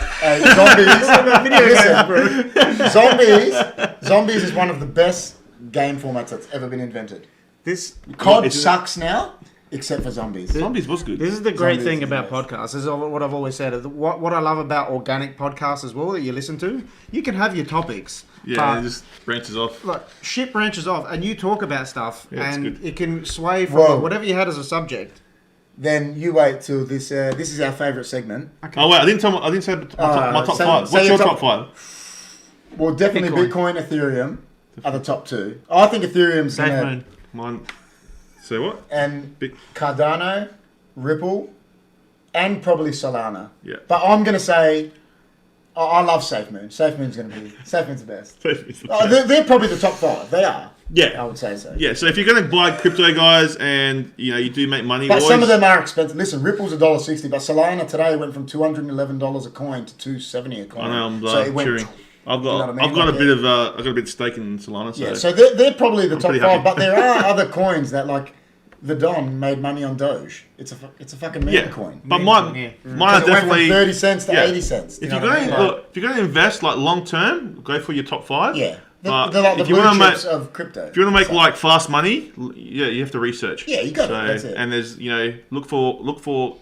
Zombies is one of the best game formats that's ever been invented. This COD sucks now, except for zombies. Zombies was good. This is the great Zombies thing is the about best. podcasts. This is what I've always said. What I love about organic podcasts as well that you listen to, you can have your topics. Yeah, but it just branches off. like shit branches off, and you talk about stuff, Yeah, it's and good. it can sway from Whoa. whatever you had as a subject. Then you wait till this. This is our favourite segment. Oh wait, I didn't say my top five. say What's your your top- top five? Well, definitely Bitcoin. Bitcoin, Ethereum are the top two. I think Ethereum's Safe gonna, moon. Mine. Say what? and Bit- Cardano, Ripple, and probably Solana. Yeah. But I'm gonna say, I love SafeMoon. SafeMoon's the best. They're probably the top five. They are. I Yeah. would say so. Yeah. So if you're going to buy crypto, guys, and you do make money, But always, some of them are expensive. Listen, Ripple's $1.60, but Solana today went from $211 a coin to $270 a coin. I know I'm so it went. cheering. I've know got what I mean? I've got a Like, bit of I've got a bit of stake in Solana. So Yeah, so they're probably the top pretty five, happy. but there are other coins that like the Don made money on Doge. It's a fucking meme yeah. coin. But Meme mine coin, yeah. mine are It went from definitely 30 cents to yeah. 80 cents. If you you're know what I going mean? look, if you're going to invest like long term, go for your top five. Yeah. But They're like the if you blue wanna chips of crypto. If you want to make like fast money, yeah, you have to research. Yeah, you got it, that's it. And there's look for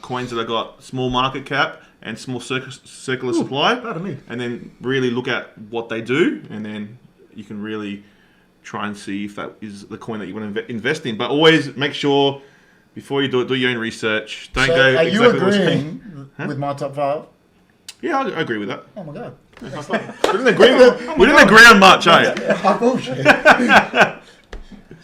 coins that have got small market cap and small circular supply, pardon me. and then really look at what they do, and then you can really try and see if that is the coin that you want to invest in. But always make sure before you do your own research. Don't So go. are you exactly what's saying. agreeing Huh? with my top five? Yeah, I agree with that. Oh my god. We didn't agree on much, eh? Oh, bullshit.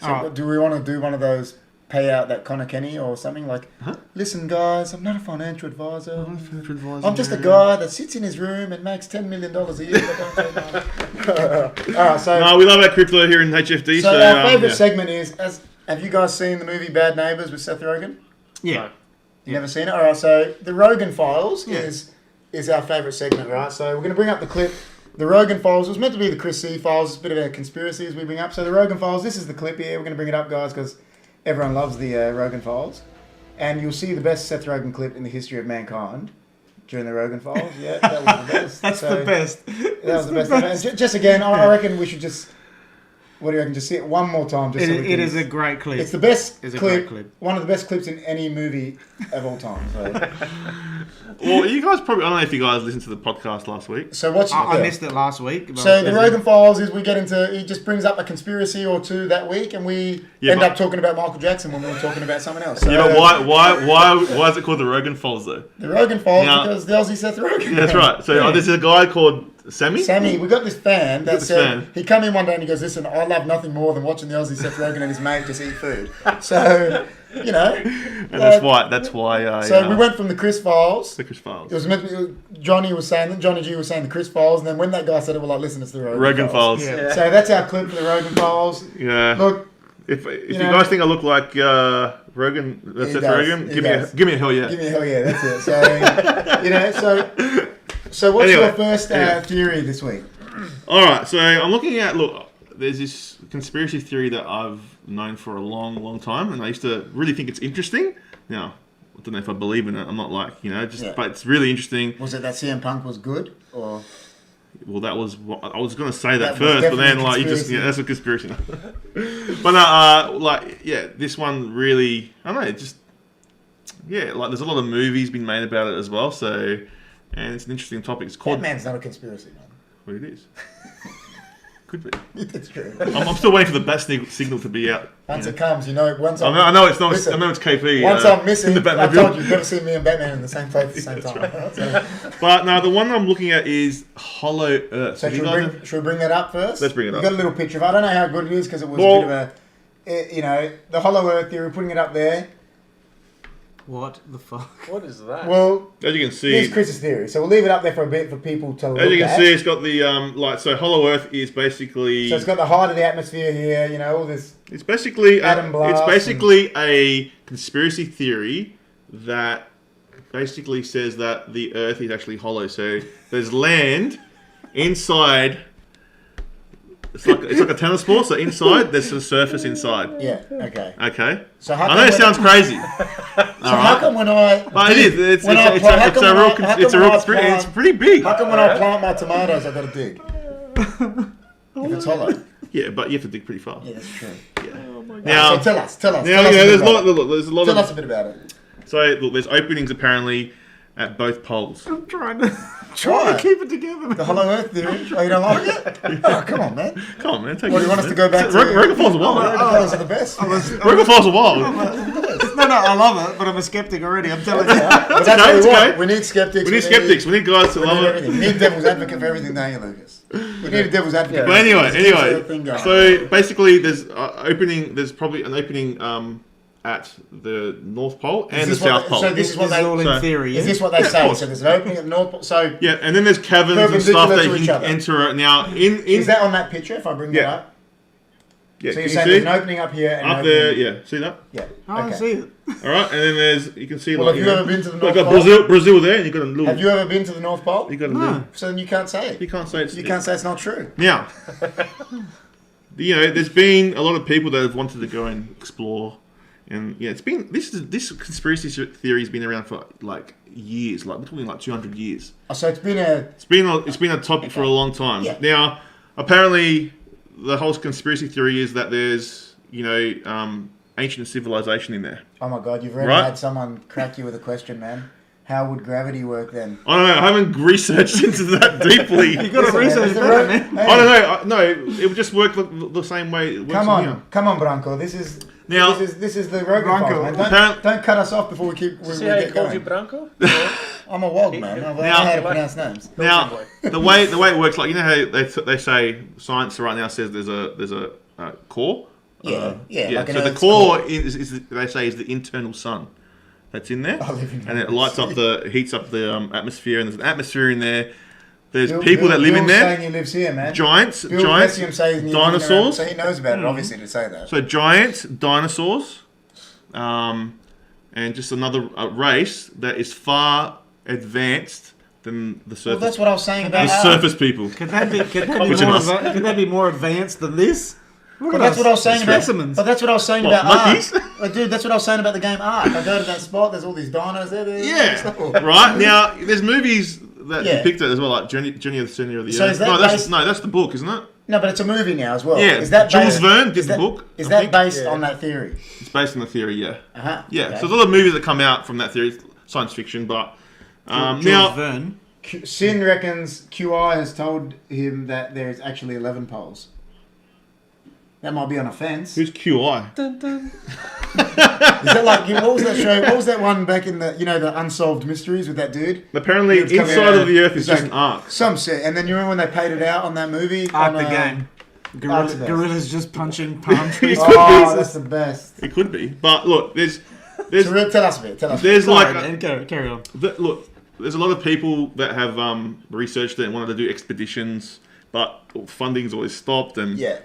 So Alright. do we want to do one of those payout that Connor Kenny or something like, listen guys, I'm not a financial advisor. I'm just a guy that sits in his room and makes $10 million a year. But don't say no. Alright, so, No, we love our crypto here in HFD. so our favourite yeah. segment is, have you guys seen the movie Bad Neighbours with Seth Rogen? Yeah. You never seen it? Alright, so the Rogan Files Yeah. is our favourite segment, right? So we're going to bring up the clip. The Rogan Files was meant to be the Chris C Files. It's a bit of a conspiracy as we bring up. So the Rogan Files, this is the clip here. We're going to bring it up, guys, because everyone loves the Rogan Files. And you'll see the best Seth Rogen clip in the history of mankind during the Rogan Files. Yeah, that was the best. That's So the best. That was the best. And just again, I reckon we should just, what do you reckon, just see it one more time. Just so we It can- is a great clip. It's the best It's a clip, great clip. one of the best clips in any movie of all time. Well, you guys probably. I don't know if you guys listened to the podcast last week. So what's I yeah. missed it last week. but So the as Rogan Files is we get into, he just brings up a conspiracy or two that week, and we Yeah, end but- up talking about Michael Jackson when we were talking about someone else. So Yeah, but why is it called the Rogan Files though? the Rogan Files Now- because the Aussie Seth Rogen. Yeah, that's right. So Yeah. there's a guy called Sammy. Sammy, we got this fan that this said fan. he come in one day and he goes, "Listen, I love nothing more than watching the Aussie Seth Rogen and his mate just eat food." So you know, And that's why. So we went from the Chris Files. the Chris Files. It was meant to be, Johnny G was saying the Chris Files, and then when that guy said it, we're like, listen, it's the Rogan, Rogan Files. Yeah. So that's our clip for the Rogan Files. Yeah. Look, If you know- guys think I look like Rogan, He Seth does. Rogen, He give does. me a hell yeah. give me a hell yeah, that's it. So, so what's Anyway, your first yeah. theory this week? All right, so I'm looking at there's this conspiracy theory that I've known for a long time, and I used to really think it's interesting. Now, I don't know if I believe in it. I'm not like Yeah. but it's really interesting. Was it that CM Punk was good, or Well, that was what I was going to say That that was first, but then definitely you just conspiracy. that's a conspiracy. But this one really, I don't know, it just there's a lot of movies been made about it as well. So, and it's an interesting topic. It's that called man's not a conspiracy, man? what it is. Could be. It's true. I'm still waiting for the bat signal to be out. Once it comes, once I know it's not. Listen, I know it's KP. Once I'm missing, in the I told you, you've never seen me and Batman in the same place at the same time. So, But no, the one I'm looking at is Hollow Earth. should we bring that up first? Let's bring it up. We've got a little picture of it. I don't know how good it is because it was a bit of a, the Hollow Earth theory, putting it up there. What the fuck? What is that? Well, as you can see, here's Chris's theory. So we'll leave it up there for a bit for people to look at. As you can see, it's got the so Hollow Earth is basically. So it's got the height of the atmosphere here. All this. It's basically atom blast. It's basically a conspiracy theory that basically says that the Earth is actually hollow. So there's land inside. It's like a tennis ball. So inside there's a surface inside. Yeah. Okay. Okay. So how I know it sounds crazy. how come when I? But it is. It's a real conspiracy. It's pretty big. How come when I plant my tomatoes, I got to dig? If it's hollow. Yeah, but you have to dig pretty far. Yeah, that's true. Yeah. Oh my God. Now, so tell us. Now, tell us there's a lot. Tell us a bit about it. So look, there's openings apparently at both poles. I'm trying to keep it together. The Hollow Earth theory. Oh, you don't like it? Oh, come on, man. Come on, man. What do you want us to go back to? Rogan Files are wild. Rogan Files are the best. Rogan Files are wild. No, I love it, but I'm a skeptic already. I'm telling you. But that's what we want. We need skeptics. We need skeptics. We need guys to love it. We need devil's advocate for everything, don't you, Lucas? We need a devil's advocate. But anyway. So basically, there's opening. There's probably an opening at the North Pole and the South Pole. So this is what they all in theory. Is this what they say? So there's an opening at the North Pole. So yeah, and then there's caverns and stuff that you can enter. Now, is that on that picture? If I bring that up. Yeah, so you're saying there's an opening up here and up there, yeah. See that? Yeah. I see it. All right, and then you can see. Well, have you ever been to the North Pole? Pole? Brazil there, and you got a little. Have you ever been to the North Pole? You got a little. So then you can't say it. You can't say it's. You can't say it's not true. Now, there's been a lot of people that have wanted to go and explore, and it's been this conspiracy theory has been around for like years, like we're talking like 200 years. Oh, so it's been a topic for a long time. Yeah. Now, apparently, the whole conspiracy theory is that there's ancient civilization in there. Oh my God, you've already had someone crack you with a question, man. How would gravity work then? I don't know. I haven't researched into that deeply. You got to research that, man. Hey. I don't know. No, it would just work the same way. It works come on, Branco. This is the Rogan Files, man. Don't cut us off before we keep. See how he calls you Branco? I'm a wog, man. I know how to pronounce names. Now, the way it works, like how they say science right now says there's a core. Yeah. Like so the core is they say is the internal sun that's in there, and it heats up the atmosphere, and there's an atmosphere in there. There's people that live in there. Saying he lives here, man. Giants, dinosaurs. So he knows about it, obviously, to say that. So giants, dinosaurs, and just another race that is far advanced than the surface. Well, that's what I was saying about the surface people. Could that be more advanced than this? But that's what I was saying about. Specimens. But that's what I was saying about monkeys? Ark. Dude, that's what I was saying about the game Ark. I go to that spot. There's all these dinos there. Yeah, right. Now there's movies that depict it as well, like Journey of the Center of the so Earth. Is that that's the book, isn't it? No, but it's a movie now as well. Yeah, is that Jules Verne did the book. Is that based on that theory? It's based on the theory, yeah. Uh-huh. Yeah, okay. so there's a lot of movies that come out from that theory. It's science fiction, but Jules Verne. Sin reckons QI has told him that there's actually 11 poles. That might be on a fence. Who's QI? Dun, dun. Is that like, what was that show? What was that one back in the Unsolved Mysteries with that dude? Apparently, inside of the Earth is just an arc. Some shit. And then you remember when they paid it out on that movie? Arc the game. Gorillas just punching palm trees. Oh, that's the best. It could be, but look, there's. So tell us a bit. There's carry on. Look, there's a lot of people that have researched it and wanted to do expeditions, but funding's always stopped and. Yeah.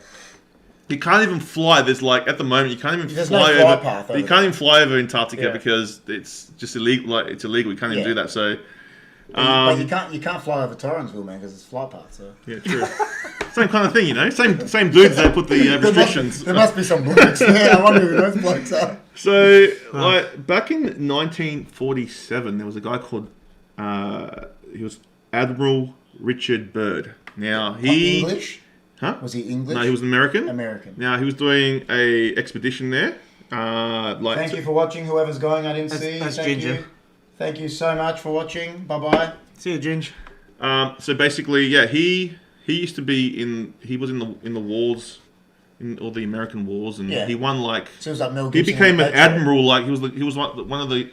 You can't even fly. There's at the moment you can't even fly over. You can't even fly over Antarctica because it's just illegal. It's illegal. You can't even do that. So, but you can't fly over Torrensville, man, because it's flight path. So yeah, true. Same kind of thing, Same dudes that put the restrictions. There must be some blokes there. I wonder who those blokes are. So, back in 1947, there was a guy called he was Admiral Richard Byrd. Now he English. Huh? Was he English? No, he was American. American. Now, he was doing a expedition there. Thank you for watching, whoever's going. I didn't see. That's Thank Ginger. you. Thank you so much for watching. Bye-bye. See you, Ginge. So basically, he he used to be he was in the wars, in all the American wars, and he won like. Seems like Mel He Gibson became an in that admiral. Like he was like one of the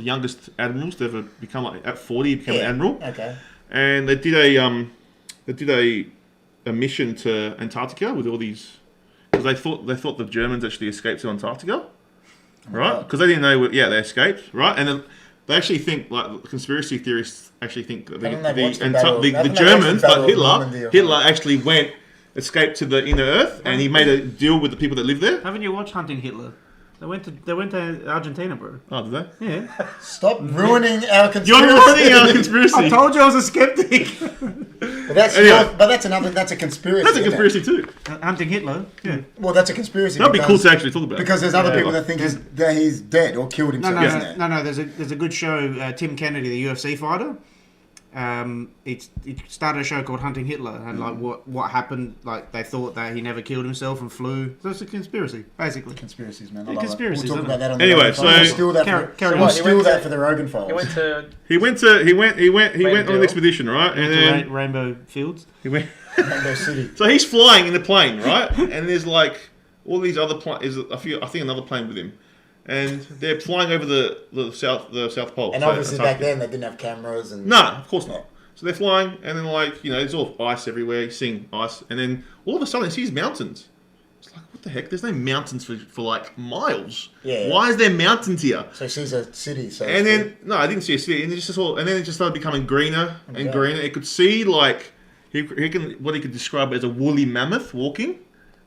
youngest admirals to ever become. Like at 40, he became an admiral. Okay. And they did a mission to Antarctica with all these, because they thought the Germans actually escaped to Antarctica, right? Because they didn't know. They escaped, right? And then they actually think, like conspiracy theorists actually think that the Germans, but Hitler actually escaped to the inner Earth, and he made a deal with the people that live there. Haven't you watched Hunting Hitler? They went to Argentina, bro. Oh, did they? Yeah. Stop ruining our conspiracy. You're ruining our conspiracy. I told you I was a skeptic. But that's that's a conspiracy. That's a conspiracy too. Hunting Hitler. Yeah. Well, that's a conspiracy. That'd be cool to actually talk about. Because there's other people that think he's dead or killed himself. No. There's a good show. Tim Kennedy, the UFC fighter. It started a show called Hunting Hitler, and like what happened, like they thought that he never killed himself and flew. So it's a conspiracy, basically. Conspiracies, man. Conspiracies. We'll talk about that on anyway, the Rogan so we'll steal that for the Rogan Files. He went on an expedition, right? And then Rainbow Fields. He went Rainbow City. So he's flying in the plane, right? And there's like all these other planes. I think another plane with him. And they're flying over the South Pole. And obviously back then they didn't have cameras and... No, of course not. So they're flying, and then there's all ice everywhere. You're seeing ice, and then all of a sudden you see these mountains. It's like, what the heck? There's no mountains for like miles. Yeah. Why is there mountains here? So he sees a city. And then I didn't see a city, and then it just started becoming greener and greener. It could see like what he could describe as a woolly mammoth walking,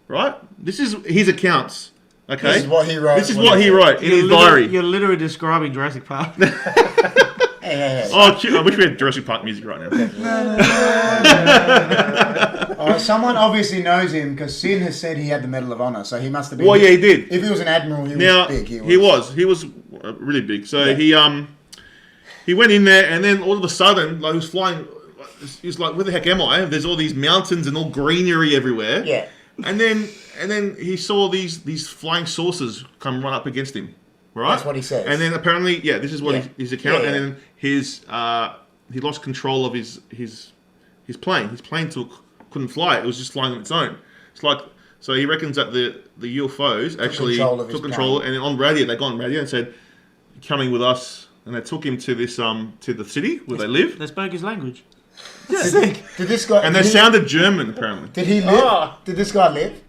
right? This is his accounts. Okay. This is what he wrote. This is what he wrote in his diary. You're literally describing Jurassic Park. Hey. Oh, I wish we had Jurassic Park music right now. Someone obviously knows him because Sin has said he had the Medal of Honor, so he must have been. Well, yeah, he did. If he was an admiral, he was big. He was really big. So he went in there, and then all of a sudden, like he was flying. He's like, "Where the heck am I?" There's all these mountains and all greenery everywhere. Yeah. And then he saw these flying saucers come run up against him. Right? That's what he says. And then apparently, this is what his account. Yeah. And then he lost control of his plane. His plane couldn't fly. It was just flying on its own. It's like, so he reckons that the UFOs actually took control. And then on radio, they got on radio and said, "You're coming with us." And they took him to this to the city where they live. They spoke his language. Did this guy? And they sounded German apparently. Did he live? Did this guy live?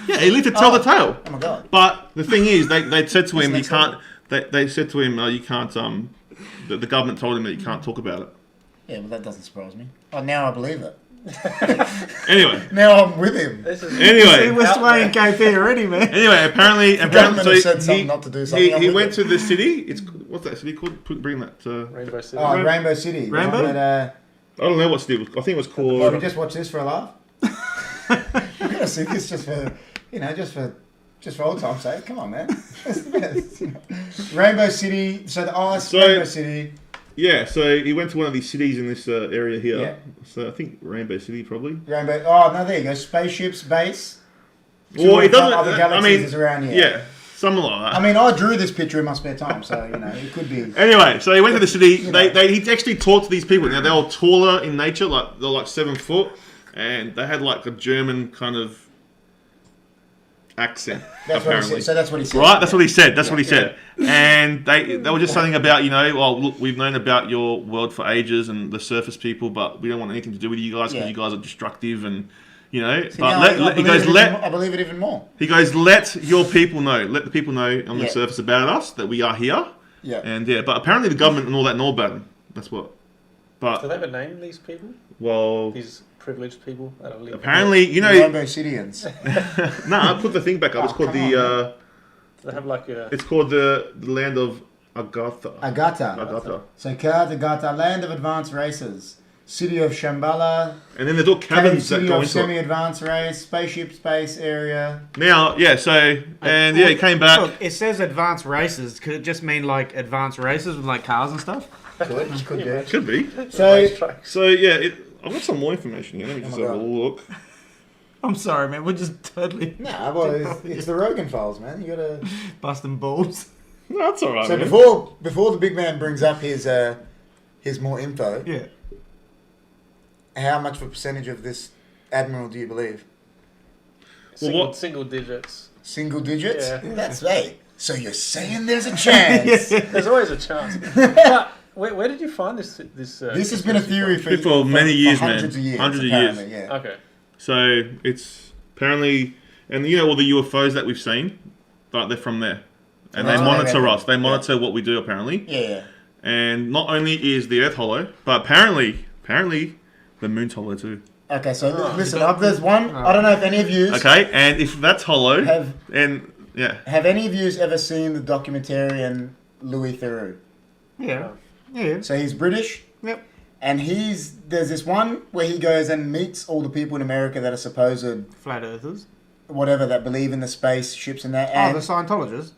Yeah, he lived to tell the tale. Oh my god! But the thing is, they said to him, "You can't." They said to him, "You can't." The government told him that you can't talk about it. Yeah, well, that doesn't surprise me. Oh, now I believe it. Anyway, now I'm with him. Anyway, we're swaying KP already, man. Anyway, apparently, so said something not to do something. He went to the city. What's that city called? Bring that. Rainbow City. Oh, Rainbow City. Rainbow? I don't know what city it was. I think it was called. Should we just watch this for a laugh? I'm gonna see this just for old time's sake. Come on, man. That's the best. Rainbow City. So the ice. Rainbow City. Yeah, so he went to one of these cities in this area here. Yeah. So I think Rainbow City probably. Rainbow. Oh no, there you go. Spaceships base. Or it doesn't. Other galaxies is around here. Yeah, something like that. I mean, I drew this picture in my spare time, so it could be. Anyway, so he went to the city. He actually talked to these people. Now they're all taller in nature, like they're like 7 foot, and they had like a German kind of accent. That's apparently. what he said. So that's what he said. Right, that's what he said. That's what he said. And they were just saying about, look, we've known about your world for ages and the surface people, but we don't want anything to do with you guys because you guys are destructive and, I believe it even more. He goes, let your people know, let the people know on the surface about us that we are here. Yeah. And but apparently the government and all that know about him. That's what. But do they have a name, these people? Well, these privileged people that are living. Apparently, Rainbow Cityans. No, I put the thing back up. It's called the. They have like a. It's called the land of Agatha. Agatha. So Agatha, land of advanced races. City of Shambhala. And then there's all cabins that go into semi-advanced race, spaceship space area. Now, he came back. Look, it says advanced races. Could it just mean like advanced races with like cars and stuff? Could be. So I've got some more information here. Let me just have a look. I'm sorry, man. We're just totally... Nah, well, it's the Rogan Files, man. You gotta... Busting balls. No, that's alright, So man. before the big man brings up his more info... Yeah. How much of a percentage of this Admiral do you believe? Single digits. Single digits? Yeah. That's right. So you're saying there's a chance? There's always a chance. But where did you find this? This has been a theory for many years, hundreds man. Of years. Hundreds of years. Yeah. Okay. So it's apparently, and all the UFOs that we've seen, but they're from there, and they monitor us. They monitor what we do apparently. Yeah. And not only is the Earth hollow, but apparently the moon's hollow too. Okay, so listen, there's one. I don't know if any of you. Okay, and if that's hollow, have any of you ever seen the documentarian Louis Theroux? Yeah. Yeah. So he's British. Yep. And there's this one where he goes and meets all the people in America that are supposed Flat earthers. whatever, that believe in the spaceships and that. And the Scientologists.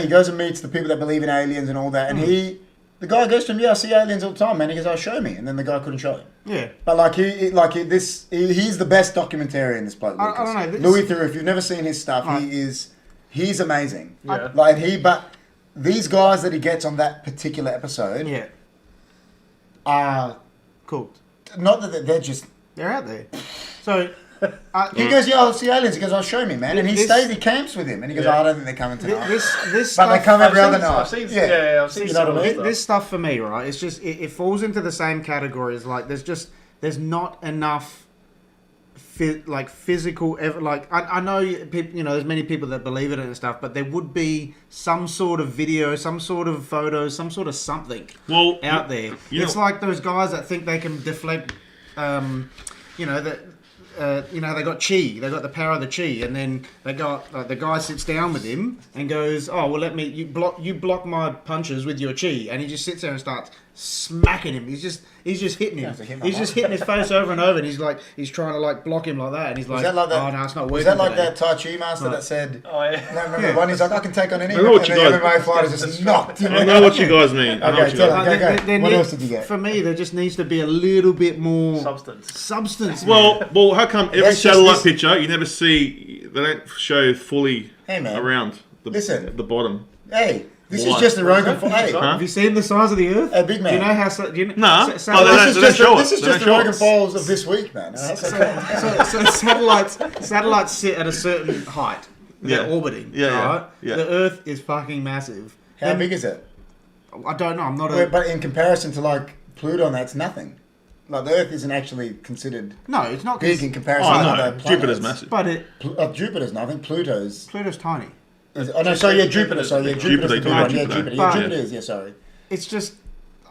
he goes and meets the people that believe in aliens and all that, and the guy goes to him, I see aliens all the time, man. He goes, show me, and then the guy couldn't show him. Yeah. But he's the best documentarian. This bloke. I don't know. Louis Theroux. If you've never seen his stuff, he's amazing. Yeah. But these guys that he gets on that particular episode, are cooked. Not that they're out there. So he goes, I'll see aliens. He goes, I'll show me, man. And he camps with him, and he goes, I don't think they're coming tonight. This but they come every other night. I've seen you know what I mean? This stuff for me, right? It's just it falls into the same category as there's not enough physical I know people, there's many people that believe it and stuff, but there would be some sort of video, some sort of photos, some sort of something out there. It's like those guys that think they can deflect they got chi, they got the power of the chi, and then they got the guy sits down with him and goes, you block my punches with your chi, and he just sits there and starts smacking him. He's just hitting him. He's just hitting his face over and over, and he's trying to block him like that, and he's like, oh no, it's not working. Was that like today. that Tai Chi master that said? Oh yeah. No, remember one? He's like, I can take on anyone. I know what and you the guys- MMA fighter just knocked him. I know what you guys mean. Okay, tell him. Go. What else did you get? For me, there just needs to be a little bit more substance. Well, how come every satellite picture you never see? They don't show fully around the bottom. Hey. This is just the ROGEN Files. Hey, have you seen the size of the Earth? Hey, big man. Do you know how? This is just the ROGEN Files of this week, man. So satellites sit at a certain height. They're orbiting. Right? Yeah. The Earth is fucking massive. How big is it? I don't know. I'm not But in comparison to Pluto, that's nothing. The Earth isn't actually considered. No, it's not big in comparison to other planets. Jupiter's massive. But Jupiter's nothing. Pluto's tiny. Jupiter. Jupiter. Jupiter is. Sorry. It's just,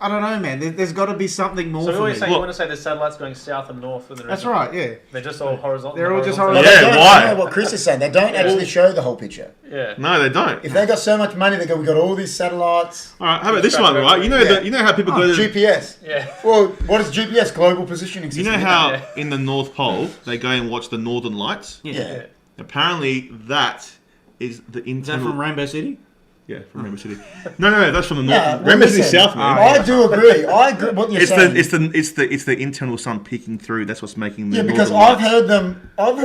I don't know, man. There's got to be something more. So you want to say the satellites going south and north? That's right. Yeah. They're just all horizontal. They're all just horizontal. Why? I know what Chris is saying. They don't actually show the whole picture. Yeah. No, they don't. If they got so much money, we got all these satellites. All right. How about this one, right? You know how people go to GPS. Yeah. Well, what is GPS? Global Positioning System. You know how in the North Pole they go and watch the Northern Lights? Yeah. Apparently that is the internal. Is that from Rainbow City? Yeah, from Rainbow City. No, that's from the North. Rainbow City South, man. I do agree. I agree. What you're saying. It's the internal sun peeking through. That's what's making the because Northern I've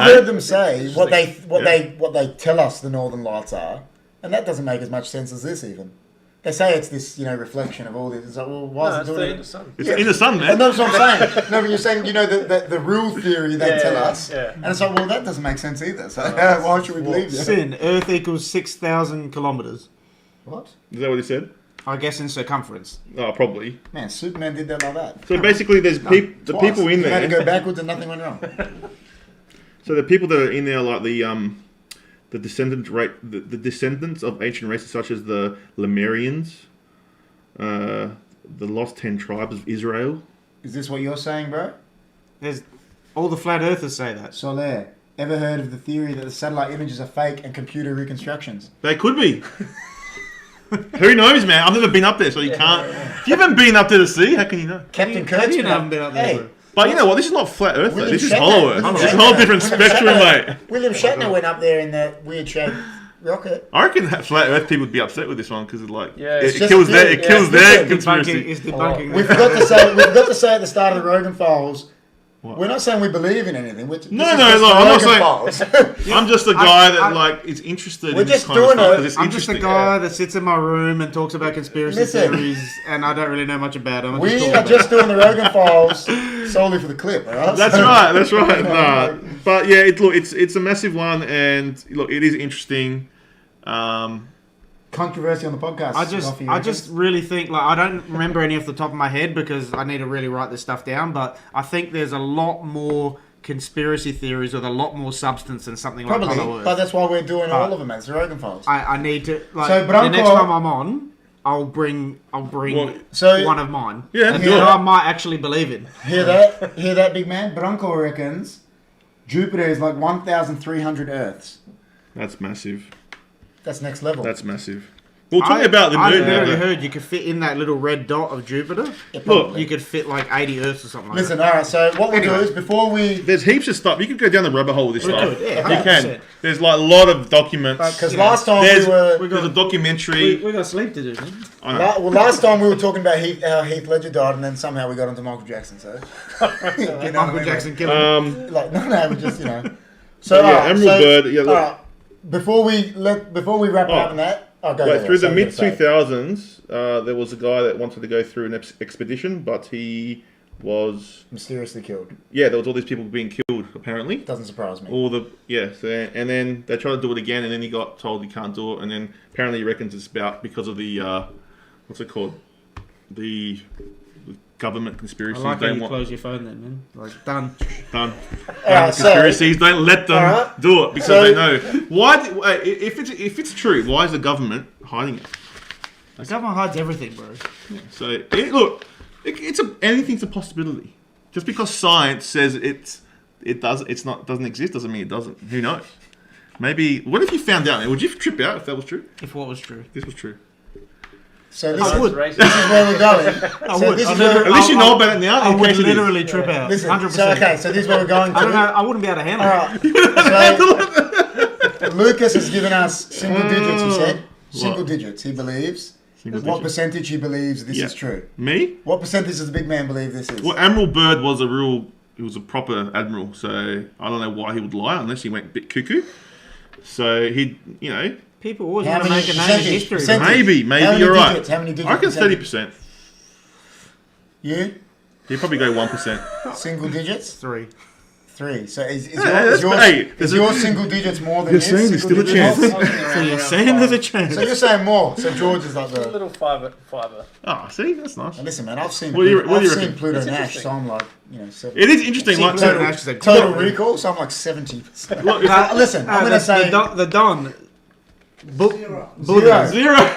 heard them say It's what they tell us the Northern Lights are, and that doesn't make as much sense as this even. They say it's this, reflection of all this. It's like, well, why is it doing it? The sun. It's in the sun, man. And that's what I'm saying. No, but you're saying, the rule theory they tell us. Yeah. And it's like, well, that doesn't make sense either. So why should we believe that? Sin, Earth equals 6,000 kilometers. What? Is that what he said? I guess in circumference. Oh, probably. Man, Superman did that like that. So basically, there's the people in He had to go there. backwards and nothing went wrong. So the people that are in there, like the descendants of ancient races such as the Lemurians, the lost 10 tribes of Israel. Is this what you're saying, bro? There's all the flat earthers say that. Soler, ever heard of the theory that the satellite images are fake and computer reconstructions? They could be. Who knows, man? I've never been up there, so you can't. If you haven't been up there to see, how can you know? Captain Kirk's haven't been up there. Hey, But you know what? This is not flat Earth. William This is Shatner- hollow Earth. William It's a whole Shatner- different William spectrum, Shatner- mate. William Shatner went up there in that weird shaped rocket. I reckon that flat Earth people would be upset with this one because it's it just kills a their theory. kills Yeah, their Debunking conspiracy. is debunking. We forgot to say at the start of the ROGEN Files, We're not saying we believe in anything. This No, is no, just no, the I'm not Rogan saying- Files. I'm just a guy that is interested We're in this just kind of doing stuff it. 'cause it's I'm just a interesting. guy that sits in my room and talks about conspiracy Listen. theories, and I don't really know much about them. We are just doing the Rogan Files solely for the clip, all right? That's right. That's right. Nah. But yeah, it's a massive one, and look, it is interesting. Controversy on the podcast. I just really think, like, I don't remember any off the top of my head because I need to really write this stuff down, but I think there's a lot more conspiracy theories with a lot more substance than something like Probably, Hollow Earth. but that's why we're doing all of them as the Rogan Files. I need to, like, So, but the I'm next called- time I'm on, I'll bring So- one of mine. Yeah, and do that it. I might actually believe in. Hear that, big man? Bronco reckons Jupiter is like 1,300 Earths. That's massive. That's next level. That's massive. We're talking about the I moon now. literally though. heard you could fit in that little red dot of Jupiter. Yeah, Look, probably. You could fit like 80 Earths or something like Listen, that. all right. So what we'll do Anyway. is before we, There's heaps of stuff. You could go down the rabbit hole with this stuff. could, yeah, you can. 100%. There's like a lot of documents. because You know, last time There's, we were, there's a documentary. We got sleep to do, man. I know. last time we were talking about how Heath Ledger died, and then somehow we got onto Michael Jackson. So you know what I Michael mean? Jackson killed him. Like no, we just So yeah, alright, Emerald Bird, yeah, look. alright, before we wrap it up on that, Through the mid two 2000s, there was a guy that wanted to go through an expedition, but he was mysteriously killed. there was all these people being killed apparently. Doesn't surprise me. And then they tried to do it again, and then he got told he can't do it, and then apparently he reckons it's about because of the what's it called, the government I conspiracies. like how Don't you want close your phone then, man. Like, done. done. Alright, so Conspiracies. Don't let them Alright. do it because So- they know why. If it's true, why is the government hiding it? The government hides everything, bro. So anything's a possibility. Just because science says doesn't exist doesn't mean it doesn't. Who knows? Maybe. What if you found out? Would you trip out if that was true? If what was true. This was true. this I would. is where we're going. So would. this I is where At least you know about it now. I in would case it is. literally trip out. listen. 100%. So okay, so this is where we're going to. I don't know. I wouldn't be able to handle it. Alright. So Lucas has given us single digits. He said single What? digits. He believes. Single What digits. percentage he believes this Yeah. is true? Me? What percentage does the big man believe this is? Well, Admiral Byrd was he was a proper admiral, so I don't know why he would lie unless he went a bit cuckoo. So People always How want to many make a name in percentage? history. Percentage? maybe How many you're right. digits? How many digits? I reckon percentage? 30%. You He'd probably go 1%. single digits? 3. 3. So is that's- yours, hey, is yours single digits more than You're his? saying there's single still a digits? chance. So you're saying there's a chance. So you're saying more. So George is like A the. little fiver. Ah, see, that's nice. And listen, man, I've seen. What do you I've reckon? seen Pluto It's Nash, interesting. so I'm like, 7. It is interesting. Like, Pluto so, Nash is a Total good- recall, so I'm like 70%. look, Listen, I'm gonna say the Don. Zero. zero.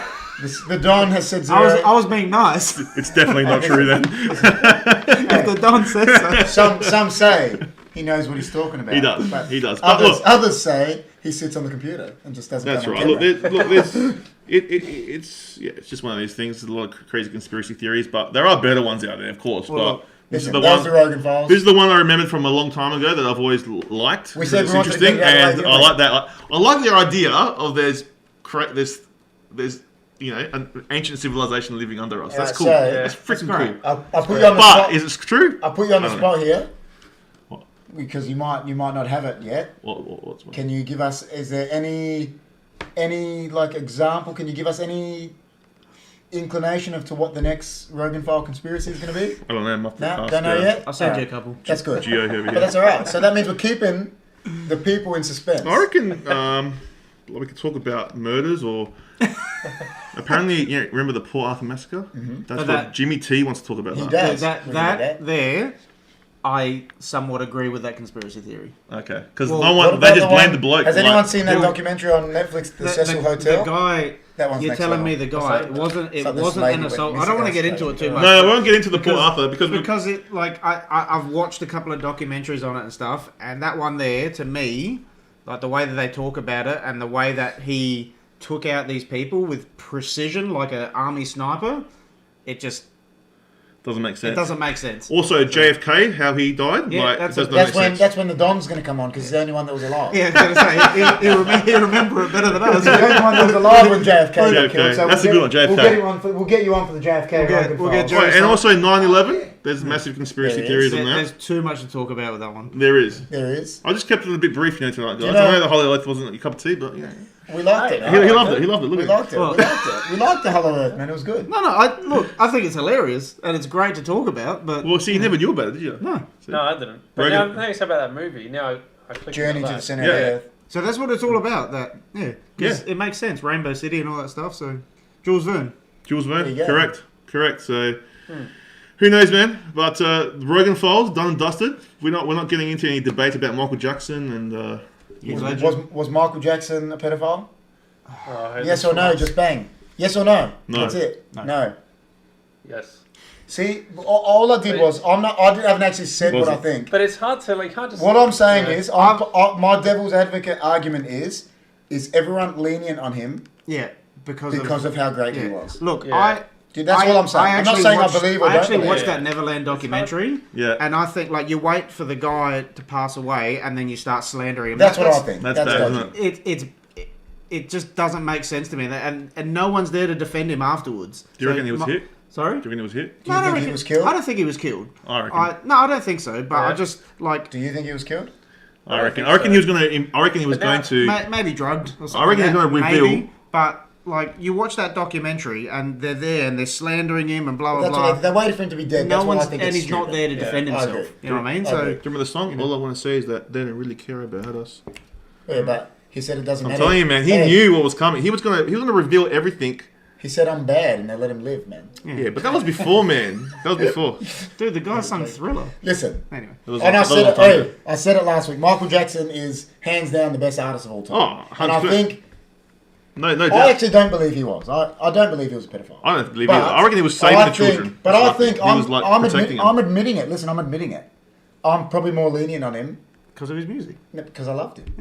The Don has said 0. I was being nice. It's definitely not true then. If the Don says so. Some say he knows what he's talking about. He does. But He does. But look, others say he sits on the computer and just doesn't. that's come on right. camera. It's just one of these things. There's a lot of crazy conspiracy theories, but there are better ones out there, of course. Well, But this is Listen, the those one. the Rogan Files. This is the one I remembered from a long time ago that I've always liked. We because said it's we wanted to interesting, get it out and of the I way, like that. I like the idea of there's an ancient civilization living under us. That's Right, cool. so- That's freaking great. cool. I'll put you on the But spot. is it true? I'll put you on the I don't spot here What? because you might not have it yet. What's one? Can you give us? Is there any like example? Can you give us any inclination of to what the next Rogan File conspiracy is going to be? I don't know. No, don't know yet. I'll send you a Alright, couple. That's good. Geo over But here. that's all right. So that means we're keeping the people in suspense. I reckon we could talk about murders or. Apparently, remember the Port Arthur massacre? That's But what Jimmy T wants to talk about. He that. does. That Remember that? there, I somewhat agree with that conspiracy theory. Okay, because Well, no What one they about just the blamed one- the bloke. Has like- anyone seen that Well, documentary on Netflix, The Cecil Hotel? The guy. That one's You're next telling level. me the guy. It wasn't. It like this wasn't lady an went assault. I missing don't want to last get into night. it too much. No, we won't get into the Because- Port Arthur because it like I've watched a couple of documentaries on it and stuff, and that one there to me, like the way that they talk about it and the way that he took out these people with precision like an army sniper, it just Doesn't make sense. It doesn't make sense. Also, JFK, how he died. Yeah, like, that's it does a- not make sense. That's when the Don's going to come on because he's the only one that was alive. Yeah, I was going to say, he'll remember it better than us. He's the only one that was alive when JFK got JFK. killed. So That's a good one, JFK. We'll get you on for the JFK. We'll get Oh, and also 9/11. There's massive conspiracy There theories is. on that. There's too much to talk about with that one. There is. There is. I just kept it a bit brief, tonight, guys. you I know- know the Holy Earth wasn't your cup of tea, but yeah. We liked it. He loved it. He loved it. Look We at him. liked it. We liked it. We liked the Hollow Earth, man. It was good. No, I think it's hilarious and it's great to talk about, but Well, see, you never knew about it, did you? no. No, I didn't. But Rogan- now you say about that movie. Now I clicked Journey on to that. the Center Yeah. of the Earth. So that's what it's all about. That 'cause it makes sense. Rainbow City and all that stuff. So Jules Verne. Jules There Verne. you go. Correct. So, who knows, man? But Rogan Files done and dusted. We're not getting into any debate about Michael Jackson and. He's legend. Was Michael Jackson a pedophile? Oh, I heard Yes this or no? once. Just bang. Yes or no? No. That's it. No. Yes. See, all I did was I haven't actually said what I think. But it's hard to, like, you can't just... What I'm saying you know, is, my devil's advocate argument is everyone lenient on him Yeah, because of how great he yeah. was? Look, Yeah. Dude, that's all I'm saying. I'm not actually saying watched- I believe or I don't actually believe. watched Yeah. that Neverland documentary. Yeah. And I think like you wait for the guy to pass away and then you start slandering him. That's what I think. That's bad, dodgy. isn't it? It just doesn't make sense to me, and no one's there to defend him afterwards. Do you reckon he was hit? Sorry. Do you reckon he was hit? Do you think he was killed? I don't think he was killed. I reckon. No, I don't think so. But I Yeah. just like Do you think he was killed? I reckon. think I reckon so. he was going to. I reckon he was But now- going to. maybe drugged or something. I reckon like he's that. gonna reveal- Maybe, but like you watch that documentary and they're there and they're slandering him and blah blah That's blah. what they waited for him to be dead. No That's why I one's think and it's he's not stupid. there to defend I himself. agree. You know what I mean? I So agree. Do you remember the song? All I want to say is that they don't really care about us. Yeah, but he said it doesn't I'm matter. telling you, man. He Hey, knew what was coming. He was gonna reveal everything. He said I'm bad, and they let him live, man. Yeah, but that was before, man. That was before. dude, the guy sung Thriller. Listen, Anyway. That was and I that was said a it. long time Hey, ago. I said it last week. Michael Jackson is hands down the best artist of all time. Oh, and I 100%. think No I doubt. actually don't believe he was. I don't believe he was a pedophile. I don't believe But either. I reckon he was saving the children. But I think he was like protecting them. I'm admitting it. Listen, I'm admitting it. I'm probably more lenient on him Because of his music. because I loved him.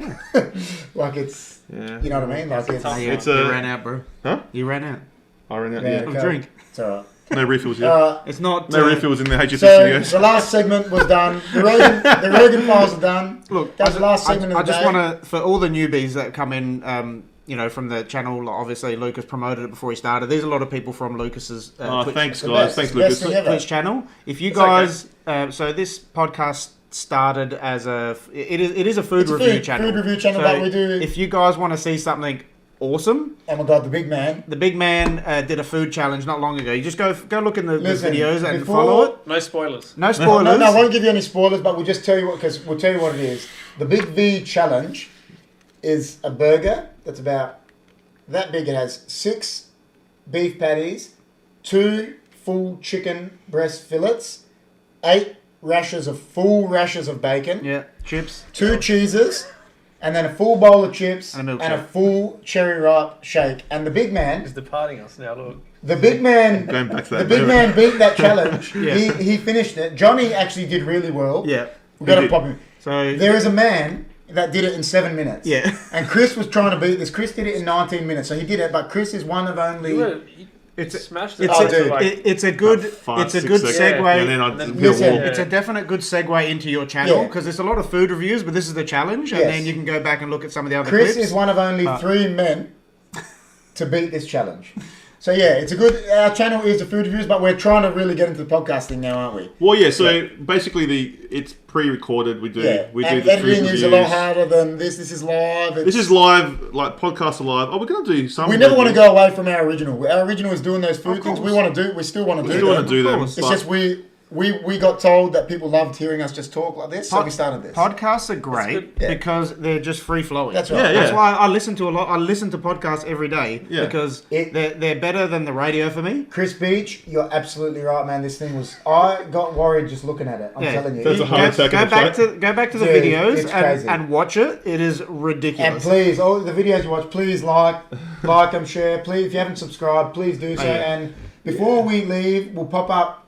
Like it's, Yeah. you know what I mean? Like it's, It's you a- ran out, bro. Huh? You ran out I ran out. Yeah. Yeah. of Okay. drink. it's all right. No refills here. It's not. No refills in the HFD So studios. the last segment was done. The Rogan Files are done. Look, That was the last segment I of the just day. want to, for all the newbies that come in, from the channel, like, obviously Lucas promoted it before he started. There's a lot of people from Lucas's Oh, Twitch, thanks, the guys. best. Thanks, The best Lucas. thing ever. Twitch channel. If you It's guys, so this podcast started as it is a food It's a review food- channel. food review channel So that we do. If you guys want to see something awesome, Oh my God, the big man. the big man did a food challenge not long ago. You just go look in the Listen, videos and before- follow it. No spoilers. No No, spoilers. I won't give you any spoilers, but we'll just tell you what, because we'll tell you what it is. The Big V challenge is a burger that's about that big. It has 6 beef patties, 2 full chicken breast fillets, 8 full rashers of bacon, Yeah, chips. 2 cheeses, and then a full bowl of chips And a and milkshake. a full cherry ripe shake. And the big man, He's departing us now. Look. the big man, Going back to that. the big moment. man beat that challenge. Yeah. He finished it. Johnny actually did really well. Yeah. We got to did. pop him. So There is a man that did it in 7 minutes. Yeah. And Chris was trying to beat this. Chris did it in 19 minutes, so he did it. But Chris is one of You only. It's smashed it. it's Oh, a, dude. it's a good Five, it's a 6 good seconds. segue. And then I Listen, built a wall. Yeah. It's a definite good segue into your channel Yeah. because there's a lot of food reviews, but this is the challenge, and Yes. then you can go back and look at some of the other Chris clips. is one of only But- 3 men to beat this challenge. So yeah, it's a good. Our channel is the food reviews, but we're trying to really get into the podcasting now, aren't we? Well, yeah. So basically, it's pre-recorded. We do Yeah. we do And the food editing reviews. is a lot harder than this. This is live. This is live, like podcasts are live. Oh, we're gonna do some. We never want to reviews. go away from our original. Our original is doing those food Of things. We course. want to do. We still want to We do still them. want to do them. course. It's but- just we got told that people loved hearing us just talk like this, so we started this. Podcasts are great good. Yeah. because they're just free flowing. That's right. Yeah, That's yeah. why I listen to a lot. I listen to podcasts every day Yeah. because It- they're better than the radio for me. Chris Beach, you're absolutely right, man. This thing was. I got worried just looking at it. I'm Yeah. telling you. That's a heart attack Go in the back fight. go back to the Dude, videos it's crazy. and watch it. It is And ridiculous. please, all the videos you watch, please like them, share. Please, if you haven't subscribed, please do so. Oh, yeah. And before we leave, we'll pop up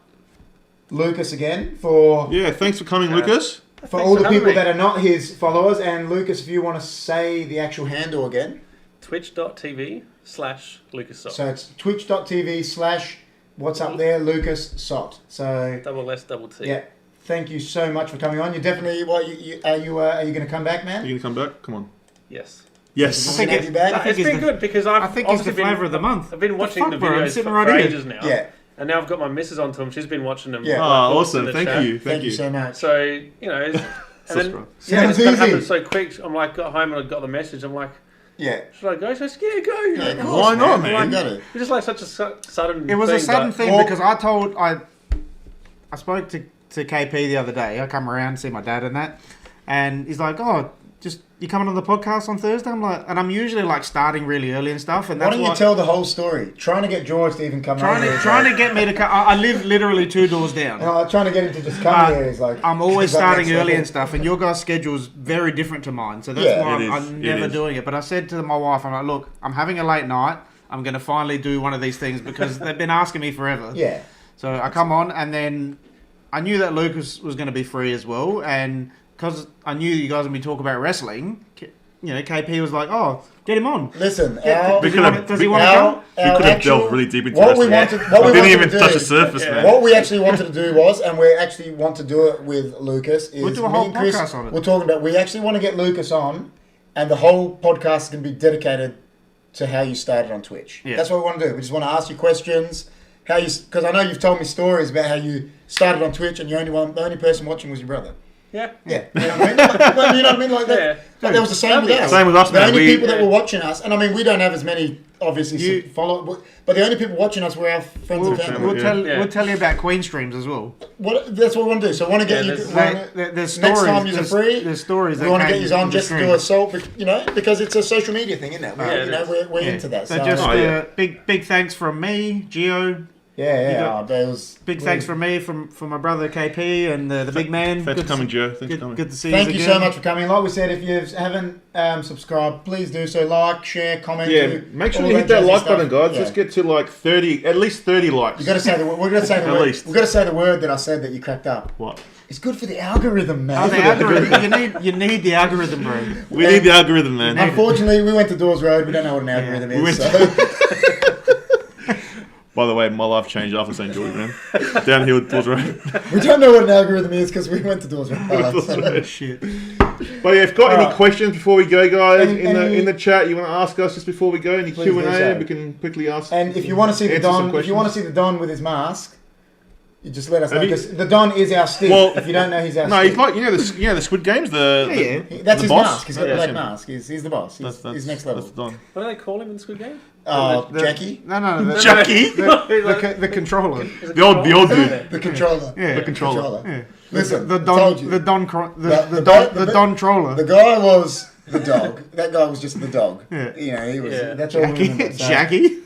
Lucas again for Yeah. Thanks for coming, Lucas. all the for having people me. that are not his followers. And Lucas, if you want to say the actual handle again, Twitch.tv/LucasSoft. so it's twitch.tv/ what's up there? Lucas Sott. So Double S, double T. yeah, thank you so much for coming on. You definitely. Are you going to come back, man? Are you gonna come back? Come on. Yes. Yes. I think have you back. It's been good because I think it's the obviously flavour of the month. I've been watching the fuck, bro? I'm videos sitting for right here. ages now. Yeah. And now I've got my missus onto them. She's been watching them. Yeah. Oh, in awesome! the Thank chat. you. Thank you so much. So, you know, and then right. Sounds it's kind of easy. happened so quick. I'm like, got home and I got the message. I'm like, Yeah. should I go? So yeah, go. Yeah, Like, of oh, course, why not, man? You got it. It's just like such a sudden. It was a sudden thing Well- because I spoke to KP the other day. I come around to see my dad and that, and he's like, "Oh, just you coming on the podcast on Thursday?" I'm like, and I'm usually like starting really early and stuff. And Why that's don't you tell the whole story? Trying to get George to even come over. trying to get me to come. I live literally 2 doors down. Trying to get him to just come here is like. I'm always is that starting next early level. and stuff, and your guys' schedule's very different to mine, so that's Yeah, why it is. I'm It never is. doing it. But I said to my wife, I'm like, look, I'm having a late night. I'm going to finally do one of these things because they've been asking me forever. Yeah. So I come on, and then I knew that Lucas was going to be free as well, and because I knew you guys would be talking about wrestling, you know, KP was like, "Oh, get him on." Listen, Does We he could wanna- have- does he we- want to come? We could have delved really deep into what we wrestling. wanted, what we I didn't wanted even to touch do, the surface, Yeah. man. What we actually wanted to do was, and we actually want to do it with Lucas, is We'll do a me whole and Chris, podcast on it. we're talking about, we actually want to get Lucas on, and the whole podcast is going to be dedicated to how you started on Twitch. Yeah. That's what we want to do. We just want to ask you questions, because I know you've told me stories about how you started on Twitch and the only person watching was your brother. Yeah. Yeah, you know what I mean? Like, you know what I mean? Like that. Yeah. Like, there was the same with us. Same with us, The man. only We- people that were watching us, and I mean, we don't have as many, obviously, You- follow, but the only people watching us were our friends We'll, and family. we'll Yeah. tell Yeah. we'll tell you about Queen streams as well. That's what we want to do. So I want to get Yeah, you. There's next stories. time you're free, There's stories. we that want to came get you on in the just to stream. do a salt, you know, because it's a social media thing, isn't it? Yeah, You know, we're Yeah. into that. So So, just Oh, yeah. big thanks from me, Gio. yeah. got- There was Big thanks from me, from my brother KP and the big man. Thanks for Good to- coming, Joe. Thanks for coming. Good to see Thank you you again. so much for coming. Like we said, if you haven't subscribed, please do so. Like, share, comment. Yeah, do make sure all you hit that jazzy like stuff. button, guys. Yeah. Let's get to like 30, at least 30 likes. You got to say the word. We're going to say the At word. least. We've got to say the word that I said that you cracked up. What? It's good for the algorithm, man. Oh, the algorithm. You need the algorithm, bro. We need the algorithm, man. Unfortunately, we went to Dawes Road. We don't know what an algorithm We is. went So. By the way, my life changed after St. George, man. Downhill Dawes Road. We don't know what an algorithm is because we went to Dawes Road. Road. Shit. But yeah, if you've got any Alright. questions before we go, guys, Any- in the chat, you want to ask us just before we go, any Please Q&A, do so. we can quickly ask. And if you want to see the Answer some Don, if you want to questions. see the Don with his mask, you just let us know Have you- because the Don is our stick. Well, if you don't know, he's our No, stick. he's like the Squid Games, Yeah. That's the his boss? mask. He's got Yeah, the black that's him. mask. He's the boss. He's next level. That's Don. What do they call him in the Squid Game? Jackie, No, the, Jackie? the controller. The old dude. the controller. Yeah. The controller. Yeah. Listen, The I told Don, you. the Don, The Don Troller. The guy was the dog. That guy was just the dog. Yeah. You know, he was. Yeah. That's all we remember. So, Jackie.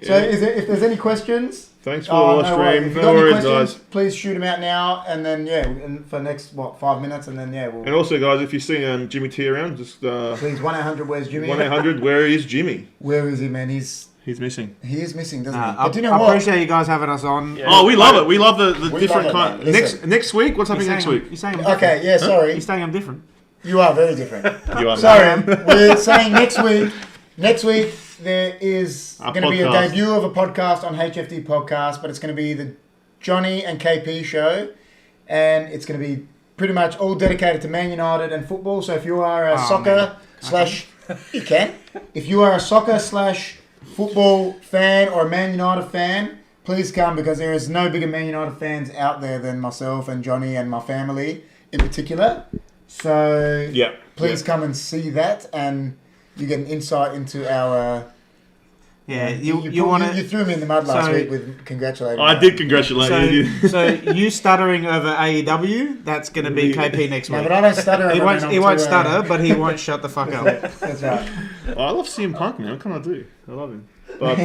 So, if there's any questions, Thanks for the no worries. stream. If you've No got any worries, questions, guys. please shoot them out now, and then and for next 5 minutes, and then we'll. And also, guys, if you see Jimmy T around, just Please, 1-800. Where's Jimmy? 1-800, where is Jimmy? Where is he, man? He's missing. He is missing, doesn't he? I But do you know what? appreciate you guys having us on. Yeah. Oh, we love it. We love the We different love it, kind. man. Next Listen. next week, what's You're happening next saying- week? You're saying I'm different. Okay, yeah, sorry. You're saying I'm different. You are very different. You are. Sorry, we're saying next week. Next week there is A going to be a podcast. debut of a podcast on HFD Podcast, but it's going to be the Johnny and KP show, and it's going to be pretty much all dedicated to Man United and football. So if you are a soccer slash, you can. If you are a soccer slash football fan or a Man United fan, please come because there is no bigger Man United fans out there than myself and Johnny and my family in particular. So Yeah. please come and see that, and you get an insight into our. Yeah, You you want to. you threw me in the mud last so- week with congratulating. I me. did congratulate you. So you stuttering over AEW, that's going to be KP next No, week. but I don't stutter. He over won't, it, he I'm won't too, stutter, but he won't shut the fuck up. That's right. I love CM Punk, man. What can I do? I love him. But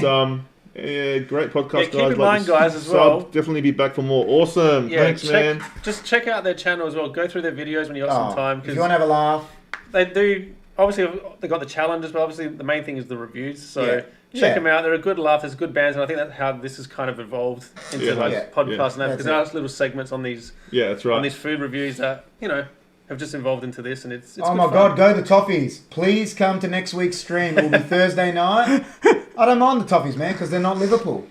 yeah, great podcast, Yeah, guys. keep in Like mind, the guys, as sub, well. Definitely be back for more. Awesome. Yeah, Thanks, man. just check out their channel as well. Go through their videos when you got some time if you because want to have a laugh, they do. Obviously, they got the challenges, but obviously the main thing is the reviews. So Yeah. check Yeah. them out. They're a good laugh. There's good bands, and I think that's how this has kind of evolved into Yeah. like Yeah. podcasts and that That's because there are little segments on these Yeah, that's right. food reviews that have just evolved into this, and it's oh good my fun. God, go the Toffees! Please come to next week's stream. It will be Thursday night. I don't mind the Toffees, man, because they're not Liverpool.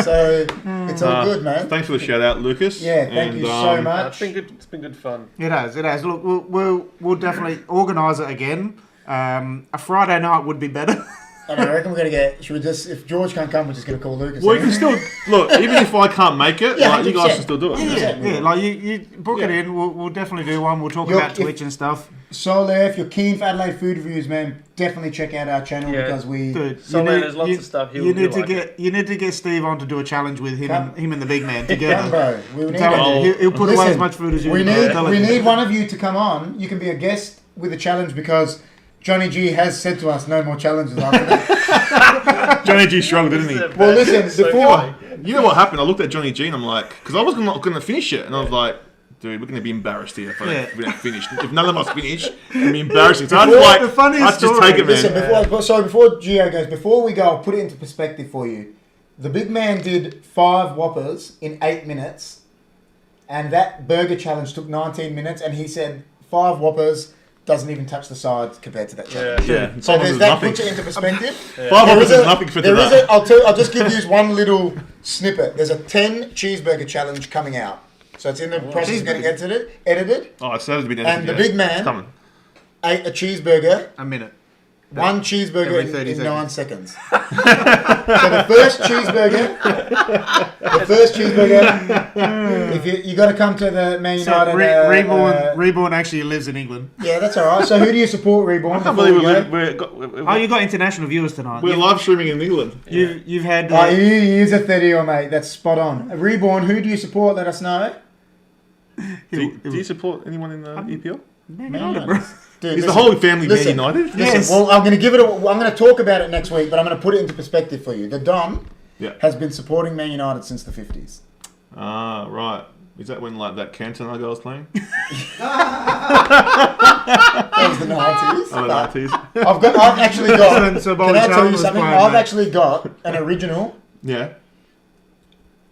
So it's all good, man. Thanks for the shout out, Lucas. Yeah, thank you so much. It's been good. It's been good fun. It has. Look, we'll definitely organise it again. A Friday night would be better. And I reckon we're gonna get. Should we just? If George can't come, we're just gonna call Lucas. Well, you can still look. Even if I can't make it, Yeah, like you guys 100%. can still do it. Yeah, like you book it in. We'll definitely do one. We'll talk You're- about Twitch and stuff. Soler, if you're keen for Adelaide food reviews, man, definitely check out our channel Yeah. because we. Dude, So, man, there's lots of stuff You he'll need to like get you need to get Steve on to do a challenge with him Come. and the big man Come, together. bro. We need. Tell him, Oh. he'll put away Listen, as much food as you. We can. need Tell him. we need one of you to come on. You can be a guest with a challenge because Johnny G has said to us no more challenges after that. Johnny G struggled, didn't he? Well, listen, So before funny. You know what happened? I looked at Johnny G and I'm like, because I was not going to finish it, and I was like, dude, we're going to be embarrassed here if we don't finish. If none of us finish, it's going to be embarrassing. So I Before- just like, the funniest I just story- take it, man. listen, before Gio goes, before we go, I'll put it into perspective for you. The big man did 5 Whoppers in 8 minutes, and that burger challenge took 19 minutes, and he said 5 Whoppers doesn't even touch the sides compared to that challenge. Yeah. Yeah, So there's that nothing. puts it into perspective. 5 There hours is is nothing for there is today. I'll just give you one little snippet. There's a 10 cheeseburger challenge coming out. So it's in the process of getting edited. Oh, it started to be And the big man- It's coming. Ate a cheeseburger, a minute. one cheeseburger Every in 30 9 seconds. So the first cheeseburger, if you got to come to the Man So United. Reborn actually lives in England. Yeah, that's all right. So who do you support, Reborn? I can't before believe we go? Oh, you got international viewers tonight. we're live streaming in England. You've had. Oh, he is a 30-year mate. That's spot on. Reborn, who do you support? Let us know. Do you support anyone in the EPL? Man, Man United, bro. Dude, Is the listen, whole family Man listen, United? Listen, Yes. well, I'm going to give it. I'm going to talk about it next week, but I'm going to put it into perspective for you. The Don Yeah. has been supporting Man United since the 50s. Ah, right. Is that when like that Cantona guy was playing? That was the 90s. Oh, but the 90s. I've actually got. So Can I tell you was something? playing, I've mate. actually got an original Yeah.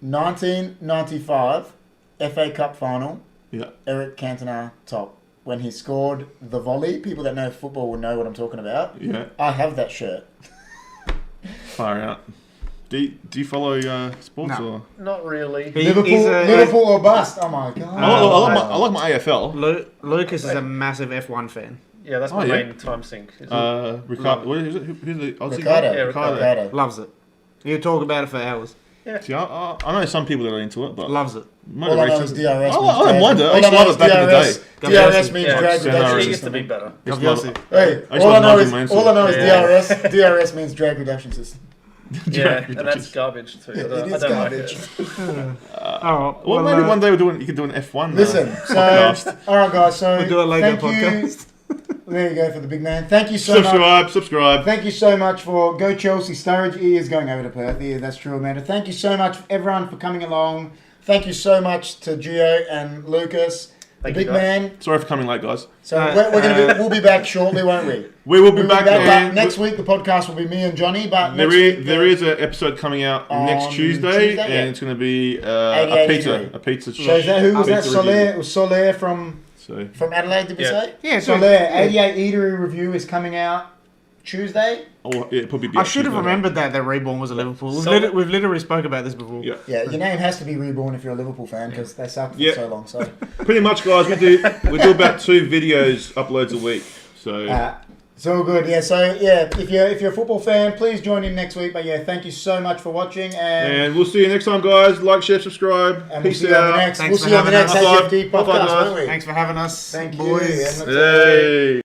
1995 FA Cup final. Yeah. Eric Cantona top when he scored the volley. People that know football will know what I'm talking about. Yeah. I have that shirt. Far out. Do you follow sports No. or? Not really. Liverpool or bust. Oh my god. I like my AFL. Lucas is a massive F1 fan. Yeah, that's Oh, my yeah. main time sink. Ricardo. What is it? Who's the Aussie Ricardo. guy? Yeah, Ricardo. Loves it. He'll talk about it for hours. See, I know some people that are into it, but Loves it. motor All I know is racing- DRS. I means don't mind it. I all used to know love is it back in the day. DRS means Yeah, drag Senna reduction it is- used to system. be better. It's Gaviosi. not- Hey, I used all to I know love is Mansell. all I know is Yeah. DRS means drag reduction system. Yeah, and that's garbage too. It I is don't garbage. like it. Oh, Well, maybe one day you could do an F1. Listen, so podcast. all right, guys. So We'll do a Lego thank podcast. you. There you go for the big man. Thank you so much. Subscribe. Thank you so much for Go Chelsea. Sturridge is going over to Perth. Yeah, that's true, Amanda. Thank you so much, everyone, for coming along. Thank you so much to Gio and Lucas, Thank the you, big guys. man. Sorry for coming late, guys. So we'll be back shortly, won't we? We will be We'll back. but and next week the podcast will be me and Johnny. But There next is, week, there is an episode coming out On next Tuesday, Tuesday, and yeah. it's going to be 88 a pizza. So is that, who was that? pizza review. Soler. It was Soler from So, Adelaide. Did we Yeah. say? Yeah, so- Soler. 88 Eatery review is coming out Tuesday. it'll probably be. I should have remembered that Reborn was a Liverpool. We've literally spoke about this before. Yeah. Yeah, your name has to be Reborn if you're a Liverpool fan because they sucked for Yeah. so long. So. Pretty much, guys. We do about 2 videos uploads a week. So It's all good, yeah. So yeah, if you're a football fan, please join in next week. But yeah, thank you so much for watching, and we'll see you next time, guys. Like, share, subscribe. and we'll Peace see you on the out. next. Thanks We'll for see you on the having next us. HFD Bye-bye, podcast, guys. won't we? Thanks for having us, Thank you. boys. And Hey.